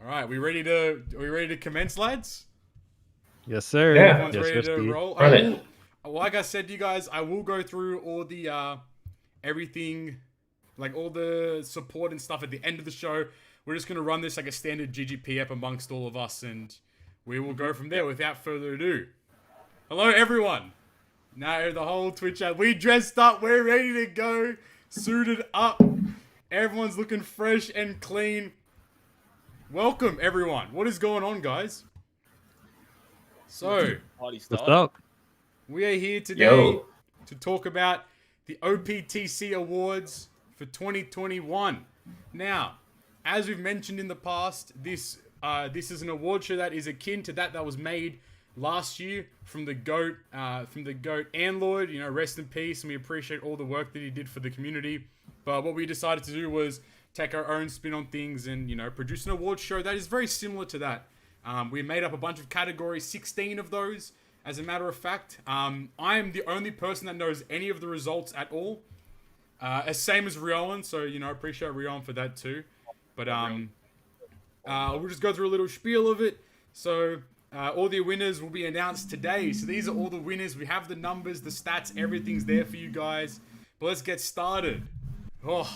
right, we ready to commence, lads? Yes, sir. Yeah. Everyone's Yes, ready sir, to Speed. roll. Run it. Like I said to you guys, I will go through all the everything, like all the support and stuff at the end of the show. We're just gonna run this like a standard GGP ep amongst all of us, and we will go from there. Without further ado, hello everyone. Now the whole Twitch chat, we dressed up, we're ready to go, suited up. Everyone's looking fresh and clean. Welcome everyone. What is going on, guys? So, Party What's started. up? we are here today Yo. to talk about the OPTC Awards for 2021. Now, as we've mentioned in the past, this is an award show that is akin to that was made last year from the GOAT, and Lloyd. You know, rest in peace, and we appreciate all the work that he did for the community. But what we decided to do was take our own spin on things and, you know, produce an award show that is very similar to that. We made up a bunch of categories, 16 of those, as a matter of fact. I am the only person that knows any of the results at all. Same as Rioan, so, you know, appreciate Rioan for that too. But we'll just go through a little spiel of it. So, all the winners will be announced today. So these are all the winners. We have the numbers, the stats, everything's there for you guys. But let's get started. Oh,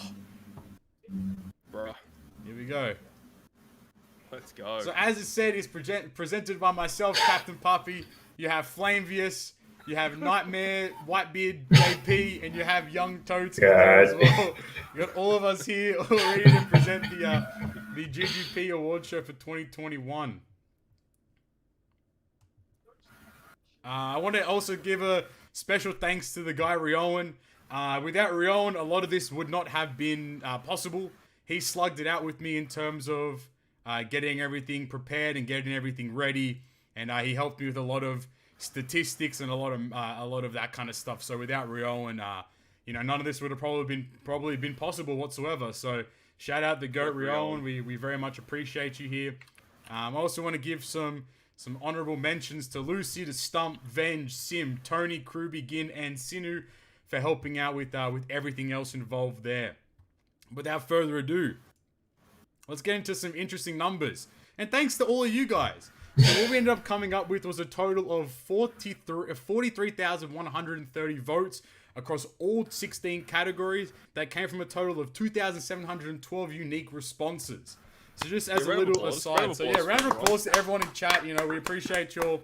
Bruh, here we go. let's go. So as it said, it's presented by myself, Captain Puppy. You have Flamevius, you have Nightmare, Whitebeard, JP, and you have Young Toads as well. You got all of us here all ready to present the GGP Award Show for 2021. I want to also give a special thanks to the guy Rioan. Without Rioan, a lot of this would not have been possible. He slugged it out with me in terms of getting everything prepared and getting everything ready, and he helped me with a lot of statistics and a lot of that kind of stuff. So without Rioan, you know, none of this would have probably been possible whatsoever. So shout out the GOAT Rioan. We very much appreciate you here. I also want to give some honorable mentions to Lucy, to Stump, Venge, Sim, Tony, Kruby, Gin, and Sinu for helping out with everything else involved there. Without further ado, let's get into some interesting numbers. And thanks to all of you guys. So what we ended up coming up with was a total of 43,130 votes across all 16 categories. That came from a total of 2,712 unique responses. So just as a little aside, so yeah, round of applause to everyone in chat. You know, we appreciate your.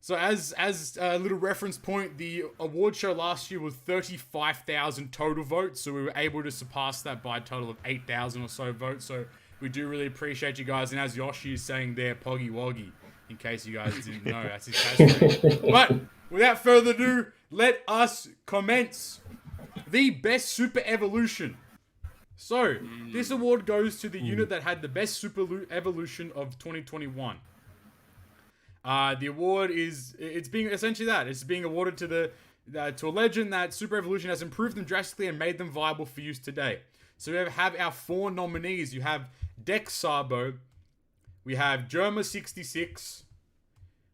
So as a little reference point, the award show last year was 35,000 total votes. So we were able to surpass that by a total of 8,000 or so votes. So we do really appreciate you guys. And as Yoshi is saying there, Poggy Woggy, in case you guys didn't know, that's his catchphrase. But without further ado, let us commence the best super evolution. So, this award goes to the unit that had the best super evolution of 2021. The award it's being awarded to to a legend that super evolution has improved them drastically and made them viable for use today. So we have our 4 nominees. You have Dex Sabo, we have Germa66,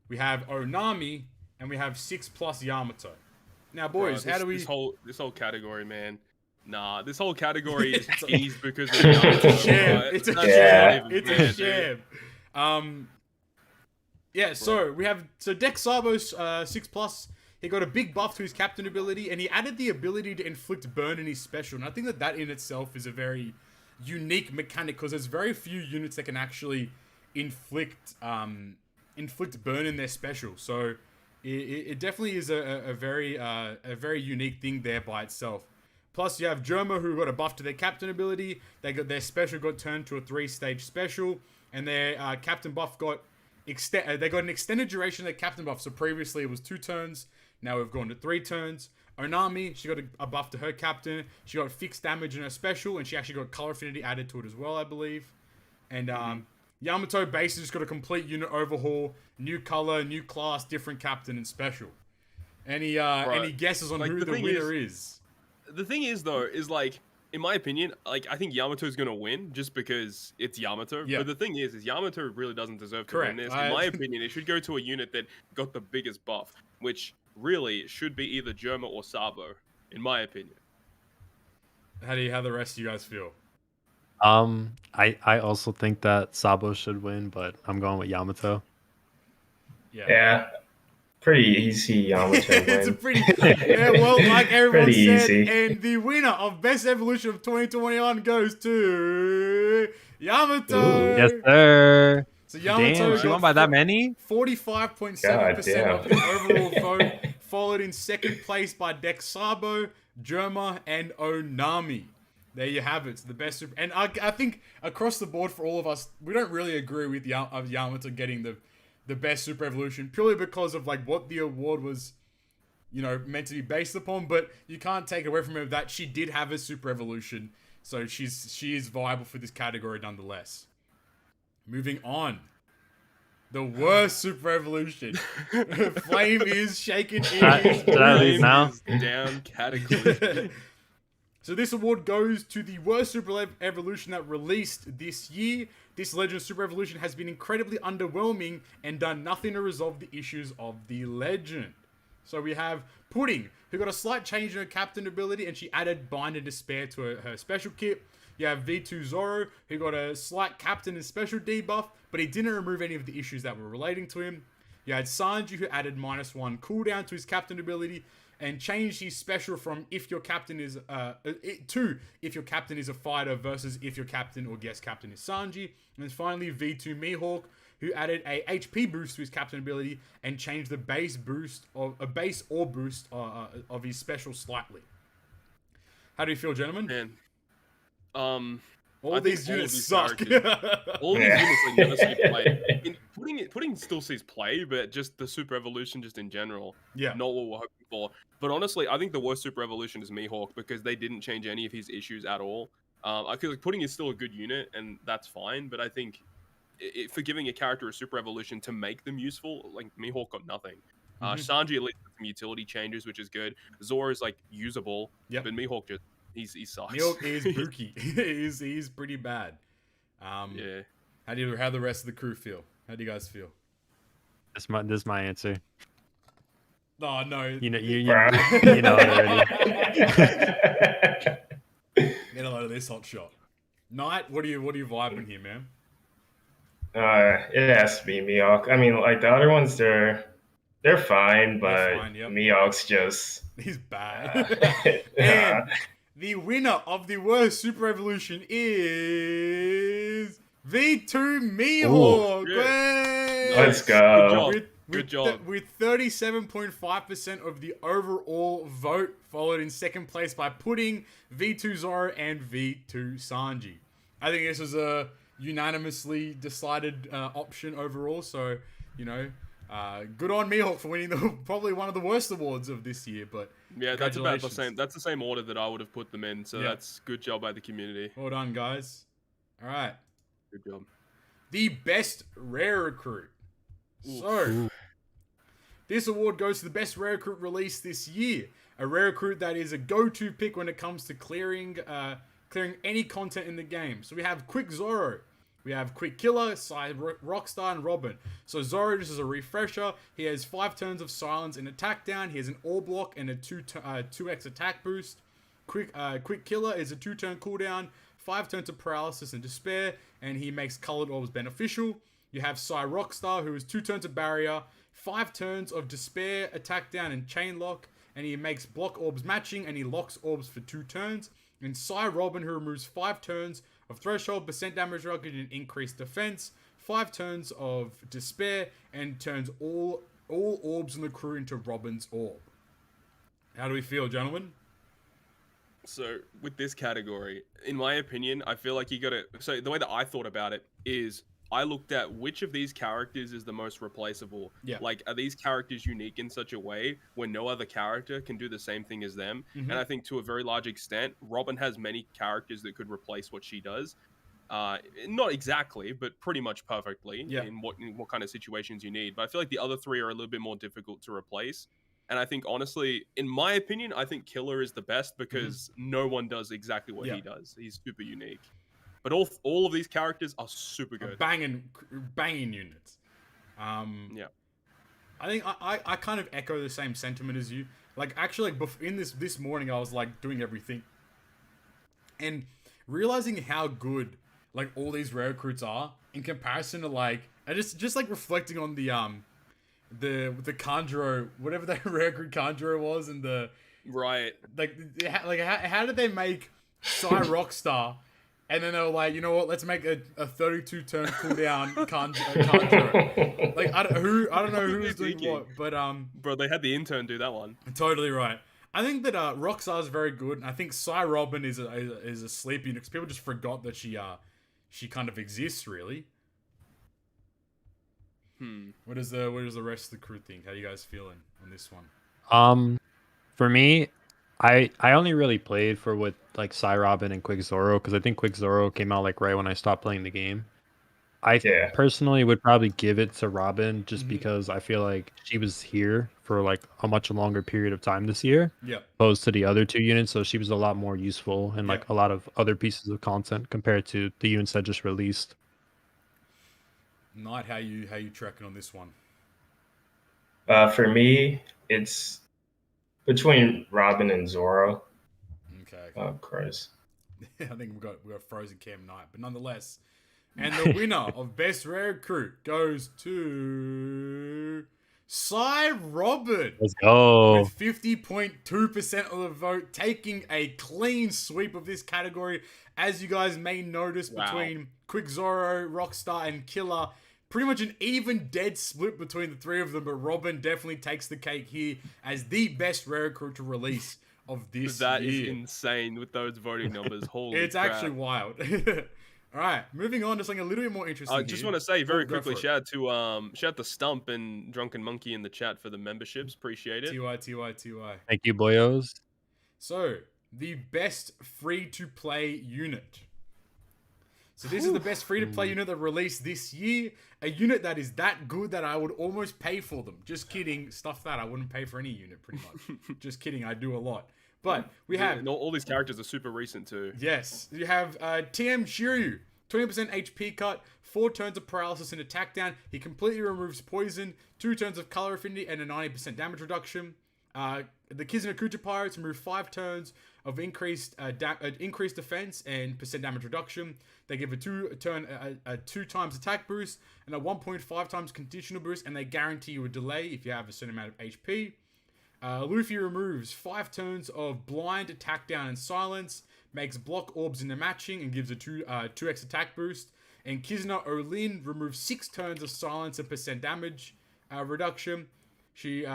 we have Onami, and we have 6+ Yamato. Now, boys, how do we... This whole category, man. Nah, this whole category is teased because of Yamato. It's a sham. It's a sham. Yeah, so we have Dex Sabo's 6+. He got a big buff to his captain ability, and he added the ability to inflict burn in his special. And I think that in itself is a very unique mechanic, because there's very few units that can actually inflict burn in their special. So it definitely is a very unique thing there by itself. Plus, you have Germa, who got a buff to their captain ability. Their special got turned to a 3-stage special, and their captain buff got they got an extended duration of their captain buff. So previously it was 2 turns. Now we've gone to 3 turns. Onami, she got a buff to her captain. She got fixed damage in her special, and she actually got color affinity added to it as well, I believe. And Yamato base just got a complete unit overhaul, new color, new class, different captain and special. Any guesses on who the winner is? The thing is, though, is like, in my opinion, like, I think Yamato's gonna win just because it's Yamato. Yeah. But the thing is Yamato really doesn't deserve to win this. In my opinion, it should go to a unit that got the biggest buff, which really should be either Germa or Sabo, in my opinion. How the rest of you guys feel? I also think that Sabo should win, but I'm going with Yamato. Yeah. Pretty easy Yamato win. It's a pretty well, like everyone Pretty said, easy. and the winner of Best Evolution of 2021 goes to Yamato. Ooh. Yes, sir. So Yamato Damn, she won by that many? 45.7% of the overall vote, followed in second place by Dex Sabo, Germa, and Onami. There you have it. It's the best super. And I think across the board for all of us, we don't really agree with Yamato getting the best Super Evolution purely because of like what the award was, meant to be based upon. But you can't take away from her that she did have a Super Evolution, so she is viable for this category nonetheless. Moving on. The worst Super Evolution. Flame is shaking. Should I leave now? Down category. So this award goes to the worst Super Evolution that released this year. This Legend Super Evolution has been incredibly underwhelming and done nothing to resolve the issues of the Legend. So we have Pudding, who got a slight change in her captain ability and she added Bind and Despair to her special kit. You have V2 Zoro, who got a slight captain and special debuff, but he didn't remove any of the issues that were relating to him. You had Sanji, who added -1 cooldown to his captain ability and changed his special from if your captain is to if your captain is a fighter versus if your captain or guest captain is Sanji. And then finally V2 Mihawk, who added a HP boost to his captain ability and changed the base boost of his special slightly. How do you feel, gentlemen? Man. All these units suck. All these units like never see play. Pudding still sees play, but just the Super Evolution, just in general, not what we're hoping for. But honestly, I think the worst Super Evolution is Mihawk because they didn't change any of his issues at all. I feel like Pudding is still a good unit, and that's fine. But I think for giving a character a Super Evolution to make them useful, like Mihawk got nothing. Sanji at least has some utility changes, which is good. Zoro is like usable, but Mihawk just. He sucks. Mihawk is bookie. he's pretty bad. Yeah. How the rest of the crew feel? How do you guys feel? This is my answer. Oh no. You know it already. Get a load of this hot shot. Knight, what are you vibing here, man? It has to be Mihawk. I mean, like the other ones, they're fine, but Mihawk's just he's bad. And the winner of the worst Super Evolution is V2 Mihawk. Let's go. Good job. With 37.5% of the overall vote, followed in second place by Pudding, V2 Zoro, and V2 Sanji. I think this was a unanimously decided option overall. So, good on Mihawk for winning probably one of the worst awards of this year. But yeah, that's about the same. That's the same order that I would have put them in. So that's good job by the community. Well done, guys. All right. Good job. The best rare recruit. So, this award goes to the best rare recruit released this year. A rare recruit that is a go-to pick when it comes to clearing any content in the game. So we have Quick Zoro. We have Quick Killer, Rockstar, and Robin. So Zoro, just as a refresher, he has 5 turns of silence and attack down. He has an all block and a 2x attack boost. Quick Killer is a 2-turn cooldown, 5 turns of paralysis and despair, and he makes colored orbs beneficial. You have Rockstar, who is 2 turns of barrier, 5 turns of despair, attack down, and chain lock, and he makes block orbs matching, and he locks orbs for 2 turns. And Robin, who removes 5 turns of threshold, percent damage reduction, and increased defense, 5 turns of despair, and turns all orbs in the crew into Robin's orb. How do we feel, gentlemen? So with this category, in my opinion, I feel like you gotta. So the way that I thought about it is, I looked at which of these characters is the most replaceable. Yeah. Like, are these characters unique in such a way where no other character can do the same thing as them? Mm-hmm. And I think to a very large extent, Robin has many characters that could replace what she does. Not exactly, but pretty much perfectly in what kind of situations you need. But I feel like the other 3 are a little bit more difficult to replace. And I think, honestly, in my opinion, I think Killer is the best because no one does exactly what he does. He's super unique. But all of these characters are super good. Banging units. I think I kind of echo the same sentiment as you. Like, actually, in this morning, I was like doing everything, and realizing how good like all these rare recruits are in comparison to like, I just like reflecting on the Kanjuro, whatever that rare recruit Kanjuro was, and the right, how did they make Psy Rockstar? And then they were like, you know what? Let's make a 32 turn cooldown Kanjuro. Like I don't know who was doing what, but bro, they had the intern do that one. Totally right. I think that Rockstar is very good, and I think Psy Robin is a sleeper unit because people just forgot that she kind of exists really. What does the rest of the crew think? How are you guys feeling on this one? For me, I only really played for with like Psy Robin and Quick Zoro because I think Quick Zoro came out like right when I stopped playing the game. I personally would probably give it to Robin just because I feel like she was here for like a much longer period of time this year. Yeah. Opposed to the other two units, so she was a lot more useful in like a lot of other pieces of content compared to the units that just released. Knight, how you tracking on this one? For me, it's between Robin and Zoro. Okay. Oh Christ. I think we got Frozen Cam Knight, but nonetheless. And the winner of Best Rare Recruit goes to Psy Robin. Let's go. With 50.2% of the vote, taking a clean sweep of this category. As you guys may notice, between Quick Zoro, Rockstar, and Killer, pretty much an even dead split between the three of them, but Robin definitely takes the cake here as the best rare recruit to release of this year. That is insane with those voting numbers. Holy It's crap. actually wild. All right, moving on to something a little bit more interesting. I just want to say very quickly, shout out to Stump and Drunken Monkey in the chat for the memberships. Appreciate it. TY. Thank you, boyos. So, the best free-to-play unit. So this is the best free-to-play unit that released this year. A unit that is that good that I would almost pay for them. Just kidding. Stuff that I wouldn't pay for any unit, pretty much. Just kidding. I do a lot. But we have... all these characters are super recent too. Yes. You have TM Shiryu. 20% HP cut, 4 turns of paralysis and attack down. He completely removes poison, 2 turns of color affinity, and a 90% damage reduction. The Kizuna Pirates remove 5 turns of increased defense and percent damage reduction. They give a 2 times attack boost and a 1.5 times conditional boost, and they guarantee you a delay if you have a certain amount of HP. Luffy removes 5 turns of blind, attack down, and silence, makes block orbs into matching, and gives a 2x attack boost. And Kizuna Olin removes 6 turns of silence and percent damage reduction. She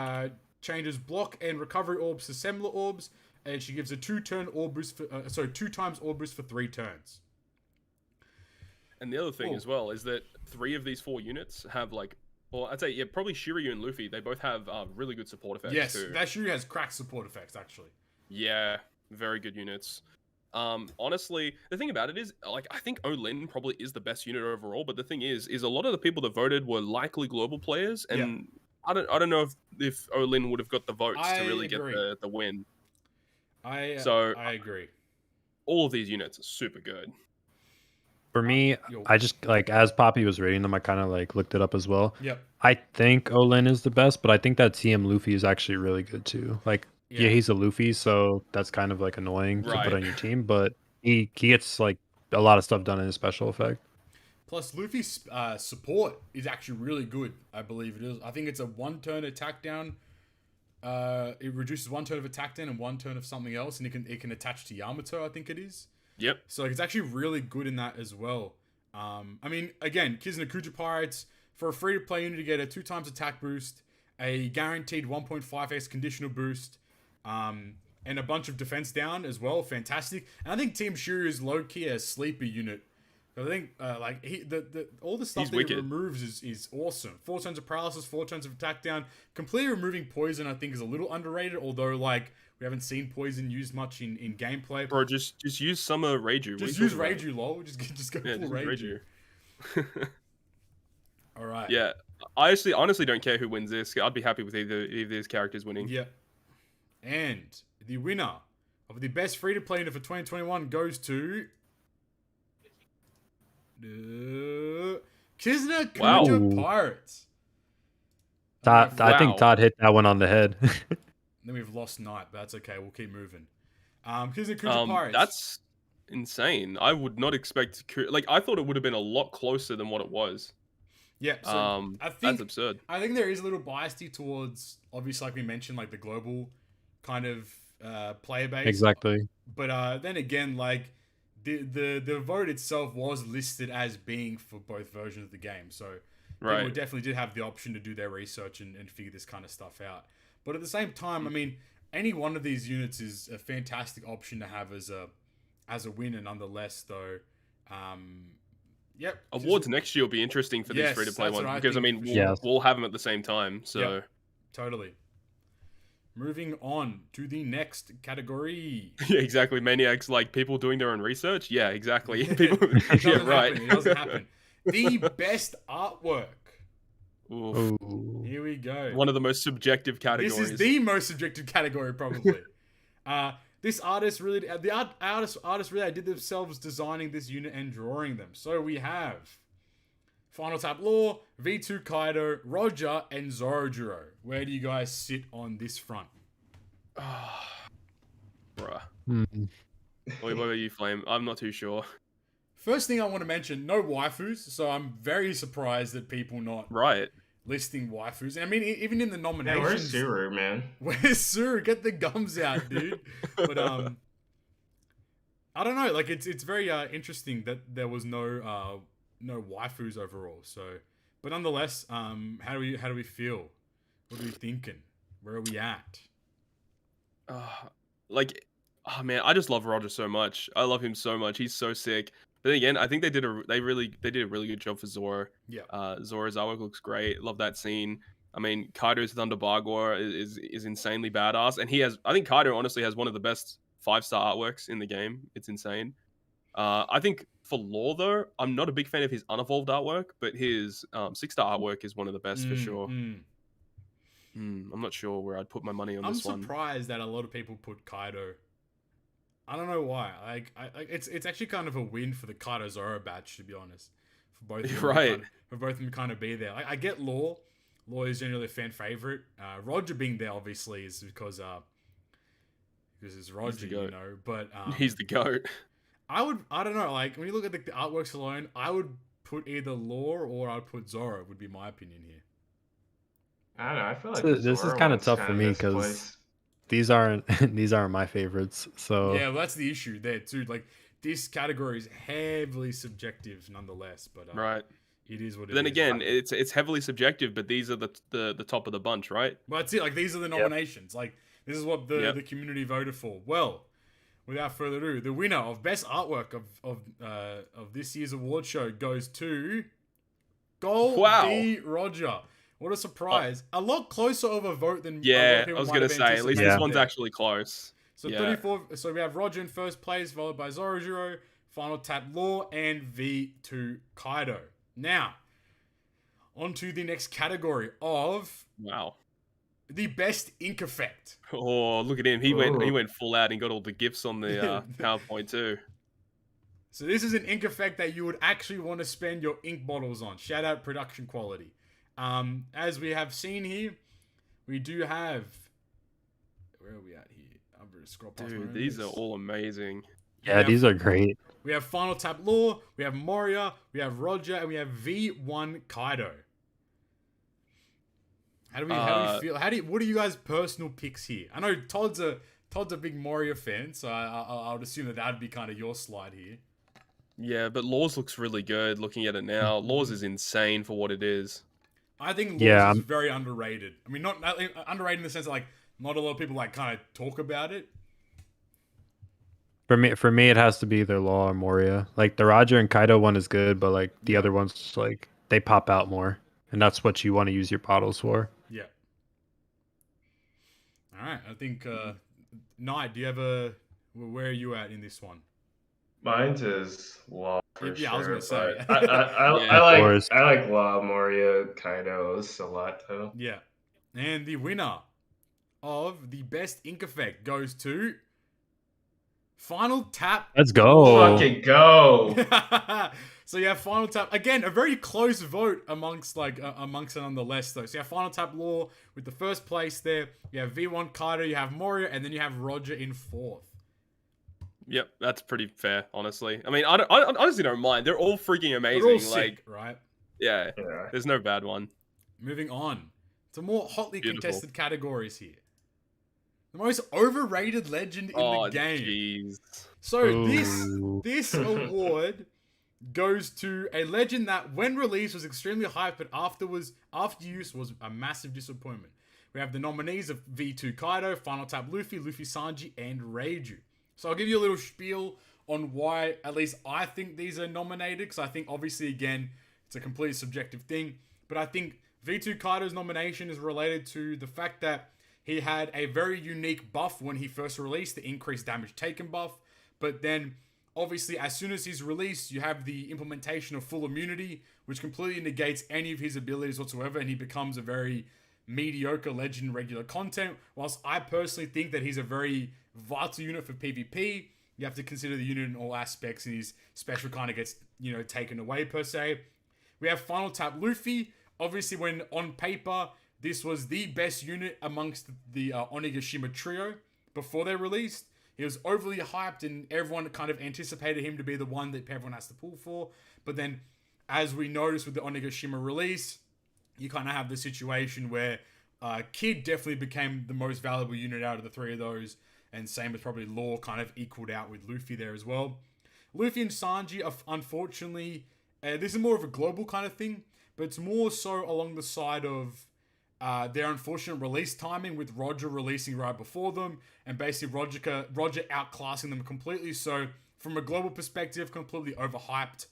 changes block and recovery orbs to similar orbs, and she gives a 2 times orb boost for 3 turns. And the other thing as well is that 3 of these 4 units have like, well, I'd say probably Shiryu and Luffy. They both have really good support effects. Yes, too. that Shiryu has cracked support effects actually. Yeah, very good units. Honestly, the thing about it is, like, I think Olin probably is the best unit overall. But the thing is a lot of the people that voted were likely global players, and I don't know if Olin would have got the votes to really get the win. I agree. All of these units are super good. For me, I just like as Poppy was rating them, I kind of like looked it up as well. Yep. I think Olin is the best, but I think that TM Luffy is actually really good too. Like, yeah he's a Luffy, so that's kind of like annoying to put on your team, but he gets like a lot of stuff done in his special effect. Plus, Luffy's support is actually really good. I believe it is. I think it's a 1 turn attack down. It reduces 1 turn of attack down and 1 turn of something else, and it can attach to Yamato. I think it is. Yep. So it's actually really good in that as well. I mean, again, Kizuna Pirates, for a free-to-play unit, you get a 2 times attack boost, a guaranteed 1.5x conditional boost, and a bunch of defense down as well. Fantastic. And I think Team Shiryu is low-key a sleeper unit. I think all the stuff that he removes is awesome. 4 turns of paralysis, 4 turns of attack down. Completely removing poison, I think, is a little underrated, although like we haven't seen poison used much in gameplay. Bro, just use Summer Reiju. Just use Reiju, lol. Just go full Reiju. All right. Yeah, I honestly don't care who wins this. I'd be happy with either of these characters winning. Yeah. And the winner of the best free-to-play unit for 2021 goes to Kizuna Pirates. I think Todd hit that one on the head. Then we've lost Knight, but that's okay. We'll keep moving. Kizuna Pirates. insane. I would not expect like I thought it would have been a lot closer than what it was. Yeah, so I think that's absurd. I think there is a little bias towards, obviously, like we mentioned, like the global kind of player base. Exactly. But then again, like the vote itself was listed as being for both versions of the game, so people definitely did have the option to do their research and figure this kind of stuff out. But at the same time, I mean, any one of these units is a fantastic option to have as a winner, nonetheless. Though, yep. Awards next year will be interesting for these free-to-play ones because I mean we'll have them at the same time. So yep, totally. Moving on to the next category. Yeah, exactly. Maniacs, like people doing their own research. Yeah, exactly. People, right. It doesn't happen. The best artwork. Oof. Here we go. One of the most subjective categories. This is the most subjective category, probably. This artist really, the artist really did themselves designing this unit and drawing them. So we have Final Tap Law, V2 Kaido, Roger, and Zorojuro. Where do you guys sit on this front? Bruh. What about you, Flame? I'm not too sure. First thing I want to mention, no waifus, so I'm very surprised that people not listing waifus. And I mean, even in the nominations... Yeah, where's Suru, man? Where's Suru? Get the gums out, dude. But, I don't know, like, it's very interesting that there was no waifus overall, so... But nonetheless, how do we feel? What are we thinking? Where are we at? Man, I just love Roger so much. I love him so much. He's so sick. But then again, I think they did a really good job for Zoro. Yeah. Zoro's artwork looks great. Love that scene. I mean, Kaido's Thunder Bagua is insanely badass, and I think Kaido honestly has one of the best 5-star artworks in the game. It's insane. I think for Law though, I'm not a big fan of his unevolved artwork, but his 6-star artwork is one of the best for sure. I'm not sure where I'd put my money on this one. I'm surprised that a lot of people put Kaido. I don't know why. Like, it's actually kind of a win for the Kaido Zoro batch, to be honest. For both of them, for both of them to kind of be there. I get Law. Law is generally a fan favorite. Roger being there obviously is because it's Roger, you know. But he's the GOAT. I don't know. Like when you look at the artworks alone, I would put either Law or I'd put Zoro. Would be my opinion here. I don't know. I feel like this is kind of tough for me because these aren't my favorites. So yeah, well, that's the issue there too. Like this category is heavily subjective, nonetheless. But it is what it is. Then again, it's heavily subjective, but these are the top of the bunch, right? Well, that's it. Like these are the nominations. Like this is what the community voted for. Well, without further ado, the winner of best artwork of this year's award show goes to Goldie Roger. What a surprise. A lot closer of a vote than I was going to say. At least this one's actually close. So 34. So we have Roger in first place, followed by Zorojuro, Final Tap Law, and V2 Kaido. Now, on to the next category of... Wow. The best ink effect. Oh, look at him. He went full out and got all the GIFs on the PowerPoint too. So this is an ink effect that you would actually want to spend your ink bottles on. Shout out production quality. As we have seen here, we do have... Where are we at here? I'm going to scroll past. Dude, these are all amazing. Yeah, these are great. We have Final Tap Law, we have Moria, we have Roger, and we have V1 Kaido. How do we feel? What are you guys' personal picks here? I know Todd's a big Moria fan, so I would assume that would be kind of your slide here. Yeah, but Laws looks really good looking at it now. Laws is insane for what it is. I think Laws is very underrated. I mean, not underrated in the sense that like not a lot of people like kind of talk about it. For me, it has to be either Law or Moria. Like the Roger and Kaido one is good, but like the other ones, like they pop out more, and that's what you want to use your bottles for. Yeah. All right, I think Knight, do you have where are you at in this one? Mine is Law for sure. I was gonna say. I like Law, Moria, Kaido's a lot though. Yeah, and the winner of the best ink effect goes to Final Tap. Let's go. Fucking go. So yeah, Final Tap again, a very close vote amongst it nonetheless though. So yeah, Final Tap Law with the first place there. You have V1 Kaido, you have Moria, and then you have Roger in fourth. Yep, that's pretty fair, honestly. I mean, I honestly don't mind. They're all freaking amazing. They're all sick, right? Yeah, there's no bad one. Moving on to more hotly contested categories here. The most overrated legend in the game. Jeez. So this award goes to a legend that when released was extremely hyped, but after use was a massive disappointment. We have the nominees of V2 Kaido, Final Tap Luffy, Luffy Sanji, and Reiju. So I'll give you a little spiel on why at least I think these are nominated, because I think obviously again it's a completely subjective thing, but I think V2 Kaido's nomination is related to the fact that he had a very unique buff when he first released, the increased damage taken buff, but then obviously as soon as he's released, you have the implementation of full immunity, which completely negates any of his abilities whatsoever, and he becomes a very mediocre legend in regular content. Whilst I personally think that he's a very vital unit for PvP, you have to consider the unit in all aspects, and his special kind of gets, taken away per se. We have Final Tap Luffy. Obviously, when on paper, this was the best unit amongst the Onigashima trio before they released. He was overly hyped, and everyone kind of anticipated him to be the one that everyone has to pull for. But then, as we noticed with the Onigashima release, you kind of have the situation where Kid definitely became the most valuable unit out of the three of those, and same as probably Law kind of equaled out with Luffy there as well. Luffy and Sanji are unfortunately, this is more of a global kind of thing, but it's more so along the side of their unfortunate release timing, with Roger releasing right before them, and basically Roger outclassing them completely. So from a global perspective, completely overhyped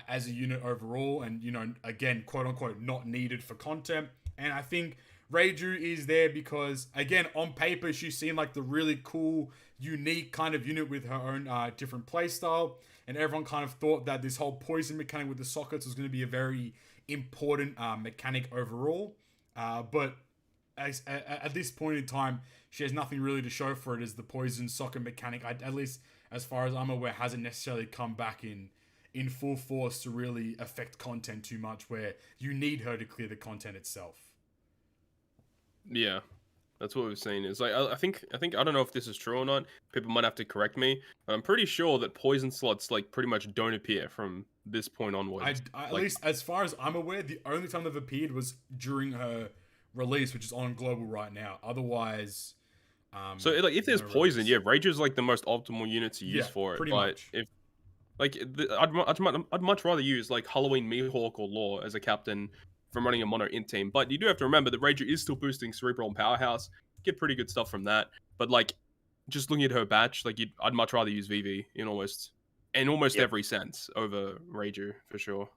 as a unit overall, and again, quote unquote, not needed for content. And I think Reiju is there because, again, on paper she seemed like the really cool, unique kind of unit with her own different playstyle, and everyone kind of thought that this whole poison mechanic with the sockets was going to be a very important mechanic overall. But at this point in time, she has nothing really to show for it, as the poison socket mechanic, at least as far as I'm aware, hasn't necessarily come back in full force to really affect content too much, where you need her to clear the content itself. Yeah, that's what we've seen. Is like I think I don't know if this is true or not. People might have to correct me, but I'm pretty sure that poison slots like pretty much don't appear from this point onwards. At least as far as I'm aware, the only time they've appeared was during her release, which is on global right now. Otherwise, so like if there's poison, yeah, Rage is like the most optimal unit to use for it. Pretty but much. If like I'd much rather use like Halloween Mihawk or Law as a captain from running a mono int team. But you do have to remember that Ranger is still boosting Cerebral and Powerhouse. Get pretty good stuff from that. But like, just looking at her batch, like I'd much rather use VV in almost every sense over Ranger for sure.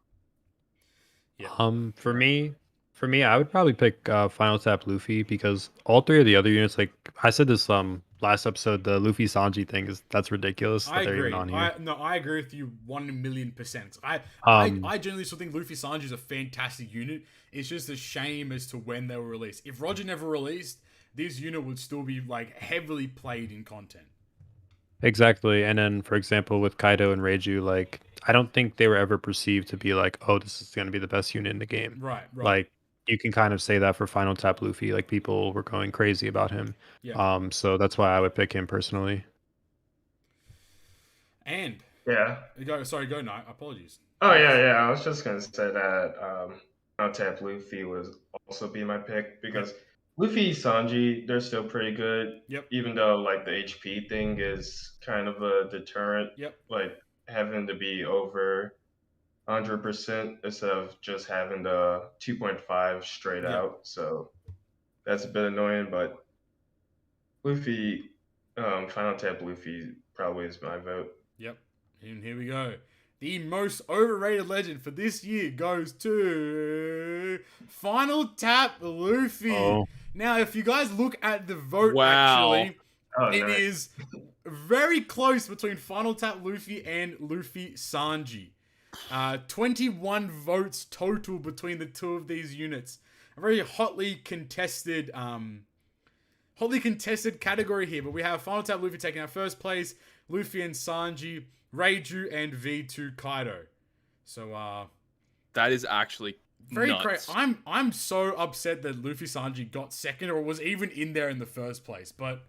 Yeah. For me, I would probably pick Final Tap Luffy, because all three of the other units, like I said this last episode, the Luffy Sanji thing that's ridiculous. I agree. I agree with you 1,000,000%. I generally still think Luffy Sanji is a fantastic unit. It's just a shame as to when they were released. If Roger never released, this unit would still be like heavily played in content. Exactly. And then, for example, with Kaido and Reiju, like I don't think they were ever perceived to be like, oh, this is going to be the best unit in the game. Right. Like, you can kind of say that for Final Tap Luffy. Like, people were going crazy about him. Yeah. So that's why I would pick him personally. And yeah, go. No, apologies. Oh yeah. I was just gonna say that Final Tap Luffy would also be my pick, because Luffy, Sanji, they're still pretty good. Yep. Even though like the HP thing is kind of a deterrent. Yep. Like having to be over 100% instead of just having the 2.5 straight out. So that's a bit annoying, but Luffy, Final Tap Luffy probably is my vote. Yep. And here we go. The most overrated legend for this year goes to Final Tap Luffy. Oh. Now, if you guys look at the vote, actually, it is very close between Final Tap Luffy and Luffy Sanji. 21 votes total between the two of these units. A very hotly contested category here, but we have Final Tap Luffy taking our first place, Luffy and Sanji, Reiju, and V2 Kaido. So that is actually very crazy. I'm so upset that Luffy Sanji got second, or was even in there in the first place. But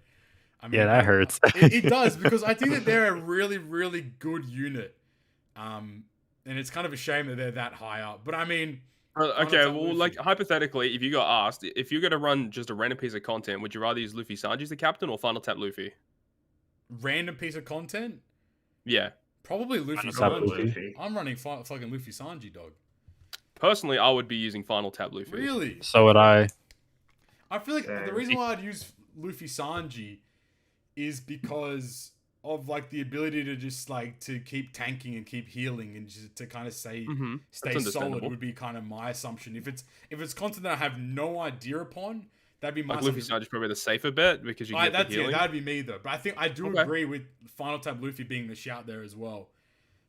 I mean, yeah, that hurts. It does, because I think that they're a really, really good unit. And it's kind of a shame that they're that high up. But I mean, okay, well, like hypothetically, if you got asked, if you're gonna run just a random piece of content, would you rather use Luffy Sanji as the captain or Final Tap Luffy? Random piece of content? Yeah. Probably Luffy Sanji. I'm running fucking Luffy Sanji, dog. Personally, I would be using Final Tap Luffy. Really? So would I. I feel like the reason why I'd use Luffy Sanji is because of like the ability to just like to keep tanking and keep healing and just to kind of stay solid would be kind of my assumption. If it's content that I have no idea upon, that'd be my like Luffy Sanji's probably the safer bet because you get the healing. That'd be me though. But I think I do agree with Final Tap Luffy being the shout there as well,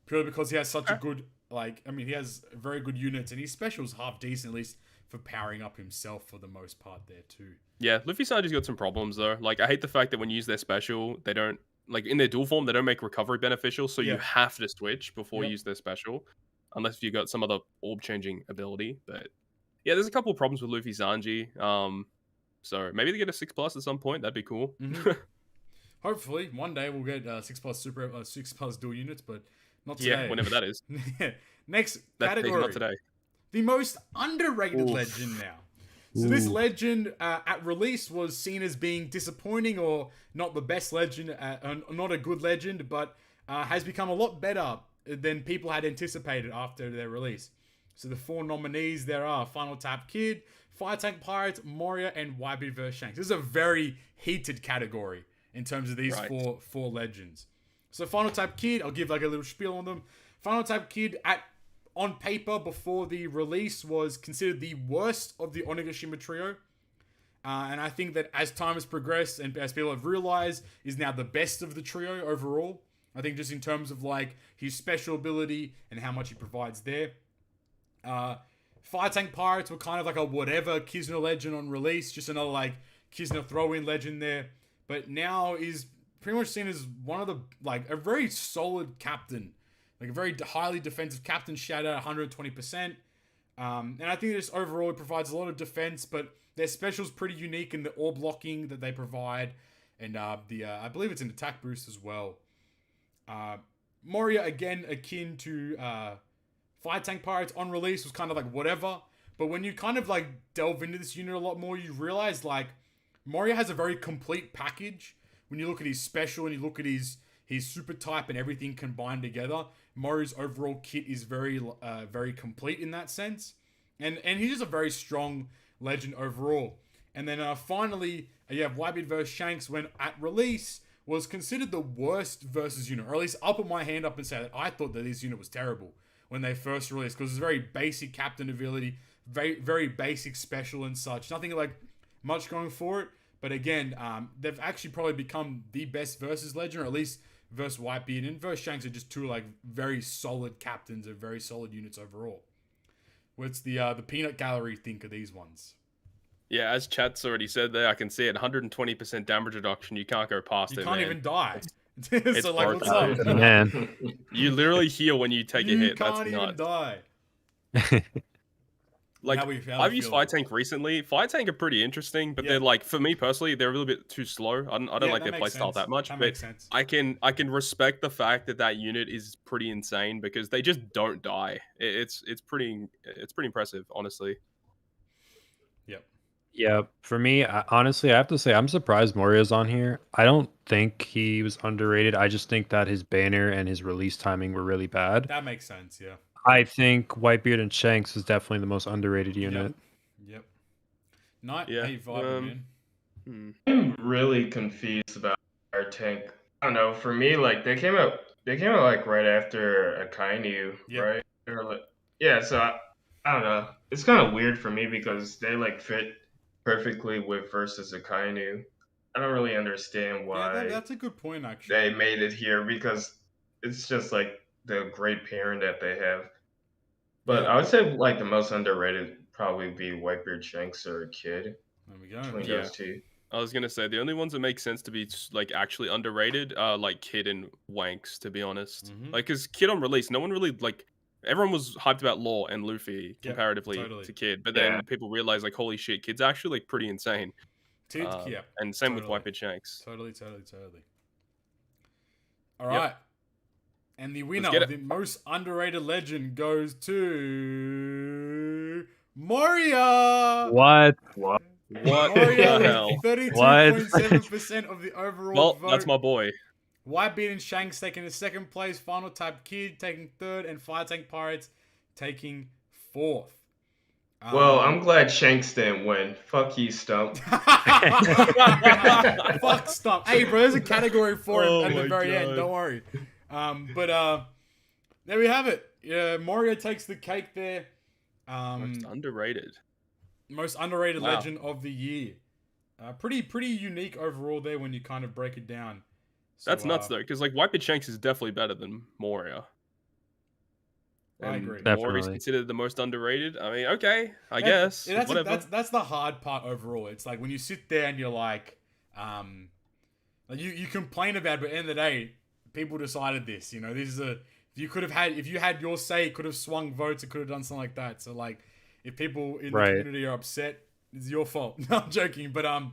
purely because he has such a good he has very good units and his special's half decent at least for powering up himself for the most part there too. Yeah, Luffy Sanji's got some problems though. Like I hate the fact that when you use their special, they don't like in their dual form they don't make recovery beneficial, so you have to switch before you use their special, unless you got some other orb changing ability. But yeah, there's a couple of problems with Luffy Sanji. So maybe they get a 6+ at some point. That'd be cool. Mm-hmm. Hopefully, one day we'll get 6+ 6+ dual units, but not today. Yeah, whenever that is. Next category. Not today. The most underrated legend now. So this legend at release was seen as being disappointing or not the best legend, not a good legend, but has become a lot better than people had anticipated after their release. So the 4 nominees there are Final Tap Kid, Fire Tank Pirates, Moria, and Whitebeard vs Shanks. This is a very heated category in terms of these four legends. So Final Tap Kid, I'll give like a little spiel on them. Final Tap Kid on paper before the release was considered the worst of the Onigashima trio. And I think that as time has progressed and as people have realized, is now the best of the trio overall. I think just in terms of like his special ability and how much he provides there. Fire Tank Pirates were kind of like a whatever Kizuna legend on release, just another like Kizuna throw-in legend there. But now is pretty much seen as one of the like a very solid captain, like a very highly defensive captain, shout out 120%. And I think this overall provides a lot of defense, but their special's pretty unique in the orb blocking that they provide, and I believe it's an attack boost as well. Moria again akin to Fire Tank Pirates on release was kind of like whatever, but when you kind of like delve into this unit a lot more, you realize like Moria has a very complete package. When you look at his special and you look at his super type and everything combined together, Moria's overall kit is very complete in that sense, and he's just a very strong legend overall. And then finally you have Whitebeard vs Shanks, when at release was considered the worst versus unit, or at least I'll put my hand up and say that I thought that this unit was terrible when they first released, because it's very basic captain ability, very, very basic special and such. Nothing like much going for it. But again, they've actually probably become the best versus legend, or at least versus Whitebeard and versus Shanks are just two like very solid captains of very solid units overall. What's the peanut gallery think of these ones? Yeah, as chat's already said there, I can see it 120% damage reduction. You can't go past it. You can't even die. It's so like, what's up? Man. You literally heal when you take a hit. You That's can't even nuts. die. Like, I've used Fire Tank recently. Fire Tank are pretty interesting, but they're like, for me personally, they're a little bit too slow. I don't like their playstyle that much. That but makes sense. I can respect the fact that unit is pretty insane because they just don't die. It's pretty impressive, honestly. Yep. Yeah, for me, honestly, I have to say I'm surprised Moria's on here. I don't think he was underrated. I just think that his banner and his release timing were really bad. That makes sense, yeah. I think Whitebeard and Shanks is definitely the most underrated unit. Yep. Not a vibe, man. I'm really confused about our tank. I don't know. For me, like they came out like right after Akainu, right? So I don't know. It's kind of weird for me because they like fit perfectly with versus Akainu. I don't really understand why. Yeah, that's a good point, actually. They made it here because it's just like the great pairing that they have. But I would say like the most underrated probably be Whitebeard, Shanks, or Kid. There we go. Between those two. I was gonna say the only ones that make sense to be like actually underrated are like Kid and Wanks, to be honest. Like, cause Kid on release, no one really like. Everyone was hyped about Law and Luffy comparatively to Kid, but then people realized like, holy shit, Kid's actually like pretty insane. Yeah. And same with Whitebeard Shanks. Totally. All right. And the winner of the most underrated legend goes to Moria. What? Moria with 32.7% of the overall vote. That's my boy. Whitebeard and Shanks taking the second place. Final Type Kid taking third. And Fire Tank Pirates taking fourth. Well, I'm glad Shanks didn't win. Fuck you, Stump. Fuck Stump. Hey, bro, there's a category for him at the very end. Don't worry. But there we have it. Yeah, Moria takes the cake there. Most underrated Legend of the year. Pretty unique overall there when you kind of break it down. So, that's nuts though, because like Whitebeard Shanks is definitely better than Moria. I agree. Moria's considered the most underrated. I mean, okay, I guess. That's the hard part overall. It's like when you sit there and you're like you complain about it, but at the end of the day, people decided this. You know, this is if you had your say, it could have swung votes, it could have done something like that. So like, if people in the community are upset, it's your fault. No, I'm joking, but I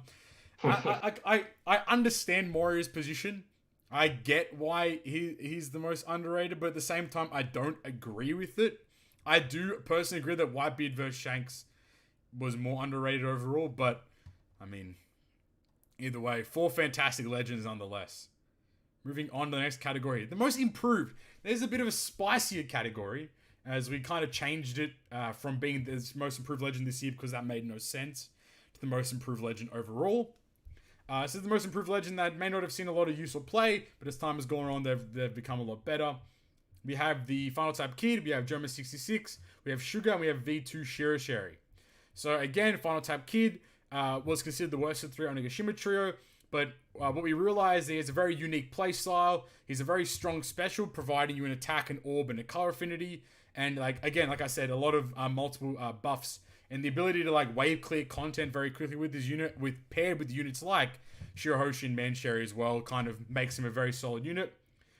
understand Moria's position. I get why he's the most underrated, but at the same time, I don't agree with it. I do personally agree that Whitebeard vs. Shanks was more underrated overall, but I mean, either way, 4 fantastic legends nonetheless. Moving on to the next category, the most improved. There's a bit of a spicier category, as we kind of changed it from being the most improved legend this year because that made no sense, to the most improved legend overall. This is the most improved legend that may not have seen a lot of use or play, but as time has gone on, they've become a lot better. We have the Final Type Kid, we have German 66, we have Sugar, and we have V2 Shirashiri. So again, Final Type Kid was considered the worst of the 3 Onigashima trio, but what we realized is a very unique playstyle. He's a very strong special, providing you an attack, an orb, and a color affinity. And like I said, a lot of multiple buffs. And the ability to like wave clear content very quickly with his unit, paired with units like Shirahoshi and Mancherry as well, kind of makes him a very solid unit.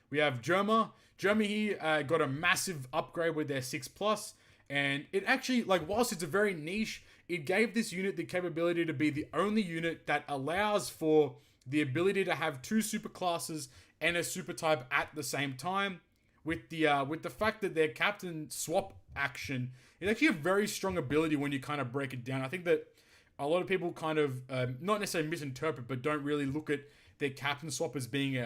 We have Germa. Germa here got a massive upgrade with their 6+, and it actually, like, whilst it's a very niche, it gave this unit the capability to be the only unit that allows for the ability to have 2 super classes and a super type at the same time. With the fact that their captain swap action is actually a very strong ability when you kind of break it down. I think that a lot of people kind of not necessarily misinterpret, but don't really look at their captain swap as being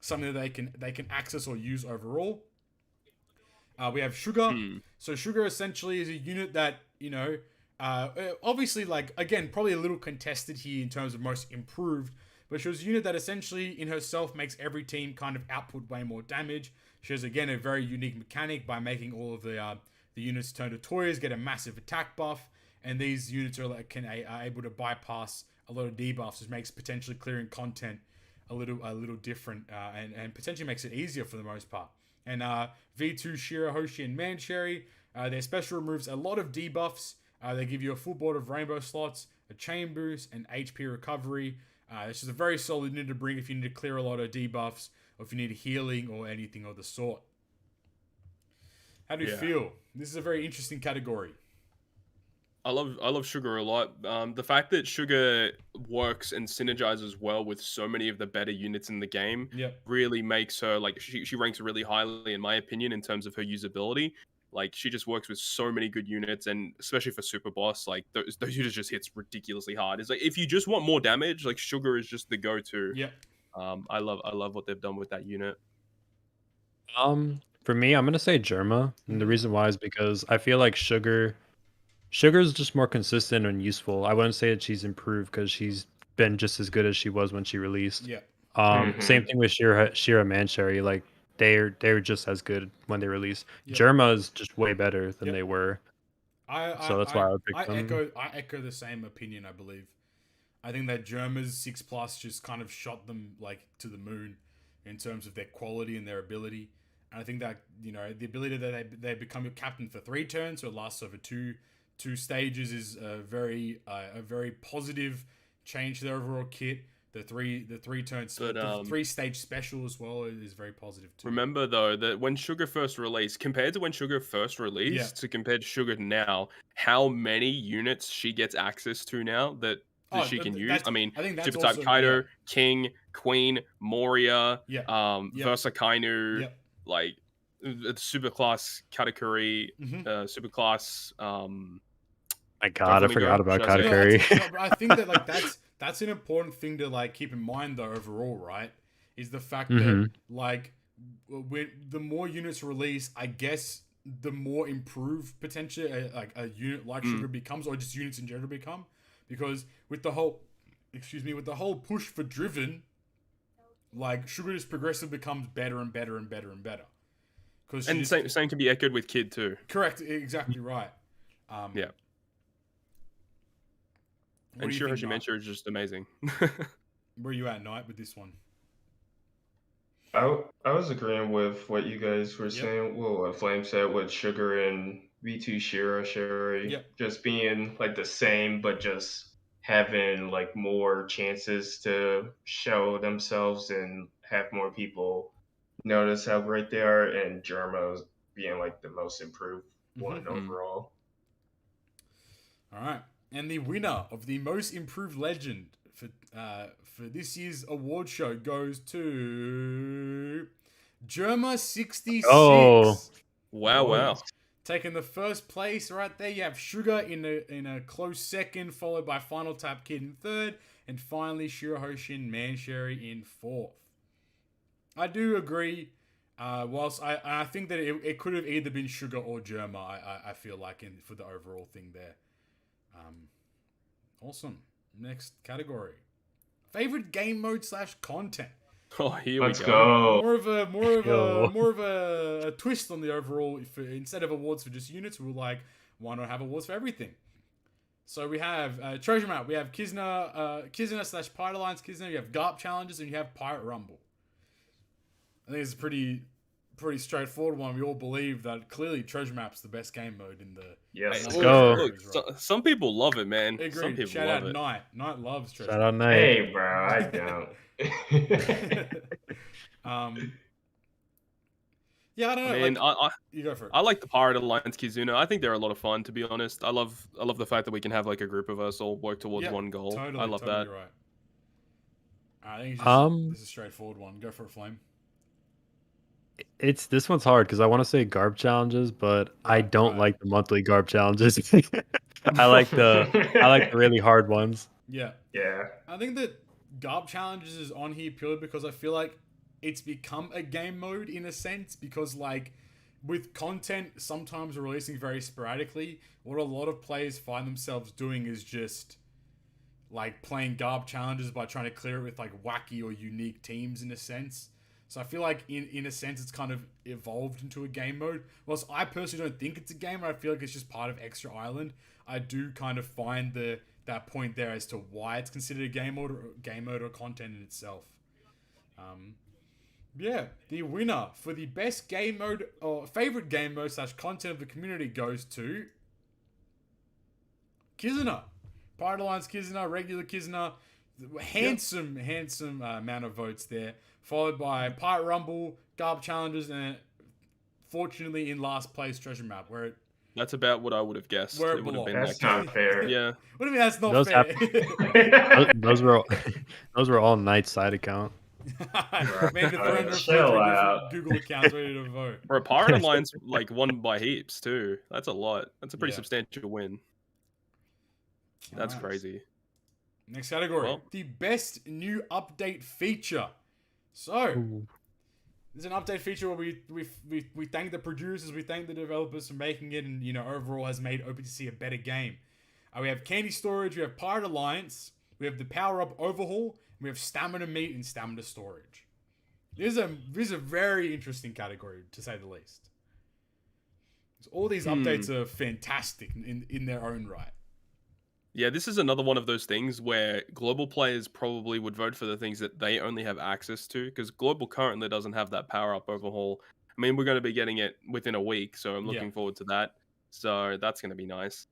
something that they can access or use overall. We have Sugar. So Sugar essentially is a unit that, you know, obviously, like, again, probably a little contested here in terms of most improved, but she was a unit that essentially in herself makes every team kind of output way more damage. She has, again, a very unique mechanic by making all of the units turn to toys, get a massive attack buff, and these units are able to bypass a lot of debuffs, which makes potentially clearing content a little different, and potentially makes it easier for the most part. And V2 Shirahoshi and Mancherry, their special removes a lot of debuffs. They give you a full board of rainbow slots, a chain boost, and HP recovery. It's just a very solid unit to bring if you need to clear a lot of debuffs, or if you need healing or anything of the sort. How do you feel? This is a very interesting category. I love Sugar a lot. The fact that Sugar works and synergizes well with so many of the better units in the game really makes her, like, she ranks really highly in my opinion in terms of her usability. Like, she just works with so many good units, and especially for Super Boss, like, those units just hits ridiculously hard. It's like, if you just want more damage, like, Sugar is just the go-to. I love what they've done with that unit. For me, I'm gonna say Germa, and the reason why is because I feel like Sugar's just more consistent and useful. I wouldn't say that she's improved because she's been just as good as she was when she released. Same thing with Shira Mancherry. Like, they're just as good when they released. Germa is just way better than they were. So that's why I would pick them. I echo the same opinion, I believe. I think that Germa's 6+ just kind of shot them, like, to the moon in terms of their quality and their ability. And I think that, you know, the ability that they become your captain for 3 turns, so it lasts over two stages, is a very positive change to their overall kit. The 3 turns, the 3-stage special as well is very positive too. Remember though that when Sugar first released, compared to when Sugar first released, to compare to Sugar now, how many units she gets access to now that that she can use. I mean, I think that's super type also, Kaido, yeah. King, Queen, Moria, Yep. Versa Kainu, Yep. like super class Katakuri, super class. My God, I forgot about Katakuri. No, but I think that like that's an important thing to like keep in mind though overall, right? Is the fact that like when the more units release, I guess the more improved potentially like a unit like Sugar becomes, or just units in general become, because with the whole push for Driven, like Sugar just progressively becomes better and better and better and better. And same can be echoed with Kid too. Correct, exactly right. Yeah. And Shirahoshi is just amazing. Where are you at, Knight, with this one? I was agreeing with what you guys were saying. Well, what Flame said with Sugar and V2 Sherry. Just being like the same, but just having like more chances to show themselves and have more people notice how great they are. And Germa being like the most improved one overall. All right. And the winner of the most improved legend for this year's award show goes to Germa66. Oh, wow! Taking the first place right there. You have Sugar in a close second, followed by Final Tap Kid in third, and finally Shirahoshin Mansherry in fourth. I do agree. Whilst I think that it could have either been Sugar or Germa. I feel like for the overall thing there. Awesome. Next category. Favorite game mode / content. Oh, here Let's we go. More of a twist on the overall. Instead of awards for just units, we're like, why not have awards for everything? So we have Treasure Map. We have Kizna / Pirate Alliance Kizna. You have Garp Challenges, and you have Pirate Rumble. I think it's a pretty straightforward one. We all believe that clearly Treasure Map's the best game mode in the. Yes. Let's go. Look, some people love it, man. Agreed. Some people Shout love out it. Knight. Knight loves Treasure Shout out Map. Knight. Hey, bro, I don't. Yeah, I don't know. I mean, you go for it. I like the Pirate Alliance Kizuna. I think they're a lot of fun, to be honest. I love the fact that we can have like a group of us all work towards one goal. Totally, I love that. Right. I think this is a straightforward one. Go for it, Flame. This one's hard because I want to say Garb challenges, but I don't like the monthly Garb challenges. I like the really hard ones. Yeah. Yeah. I think that Garb challenges is on here purely because I feel like it's become a game mode in a sense, because like with content sometimes releasing very sporadically, what a lot of players find themselves doing is just like playing Garb challenges by trying to clear it with like wacky or unique teams in a sense. So I feel like in a sense it's kind of evolved into a game mode. Whilst I personally don't think it's a game mode, I feel like it's just part of Extra Island. I do kind of find that point there as to why it's considered a game mode or content in itself. Yeah, the winner for the best game mode or favorite game mode / content of the community goes to Kizuna. Pirate Alliance Kizuna, regular Kizuna. Handsome amount of votes there. Followed by Pirate Rumble, Garb Challenges, and fortunately in last place Treasure Map, where it... That's about what I would have guessed. Where it would have been. That's not fair. Yeah. What do you mean that's not fair? Those were all Knight's side account. Maybe the Google accounts ready to vote. For a Pirate Alliance, like won by heaps too. That's a lot. That's a pretty substantial win. That's crazy. Next category, the best new update feature. So, there's an update feature where we thank the producers, we thank the developers for making it, and overall has made OPTC a better game. We have Candy Storage, we have Pirate Alliance, we have the Power Up Overhaul, and we have Stamina Meat and Stamina Storage. This is a very interesting category, to say the least. So all these updates are fantastic in their own right. Yeah, this is another one of those things where global players probably would vote for the things that they only have access to, because global currently doesn't have that power-up overhaul. I mean, we're going to be getting it within a week, so I'm looking forward to that. So that's going to be nice.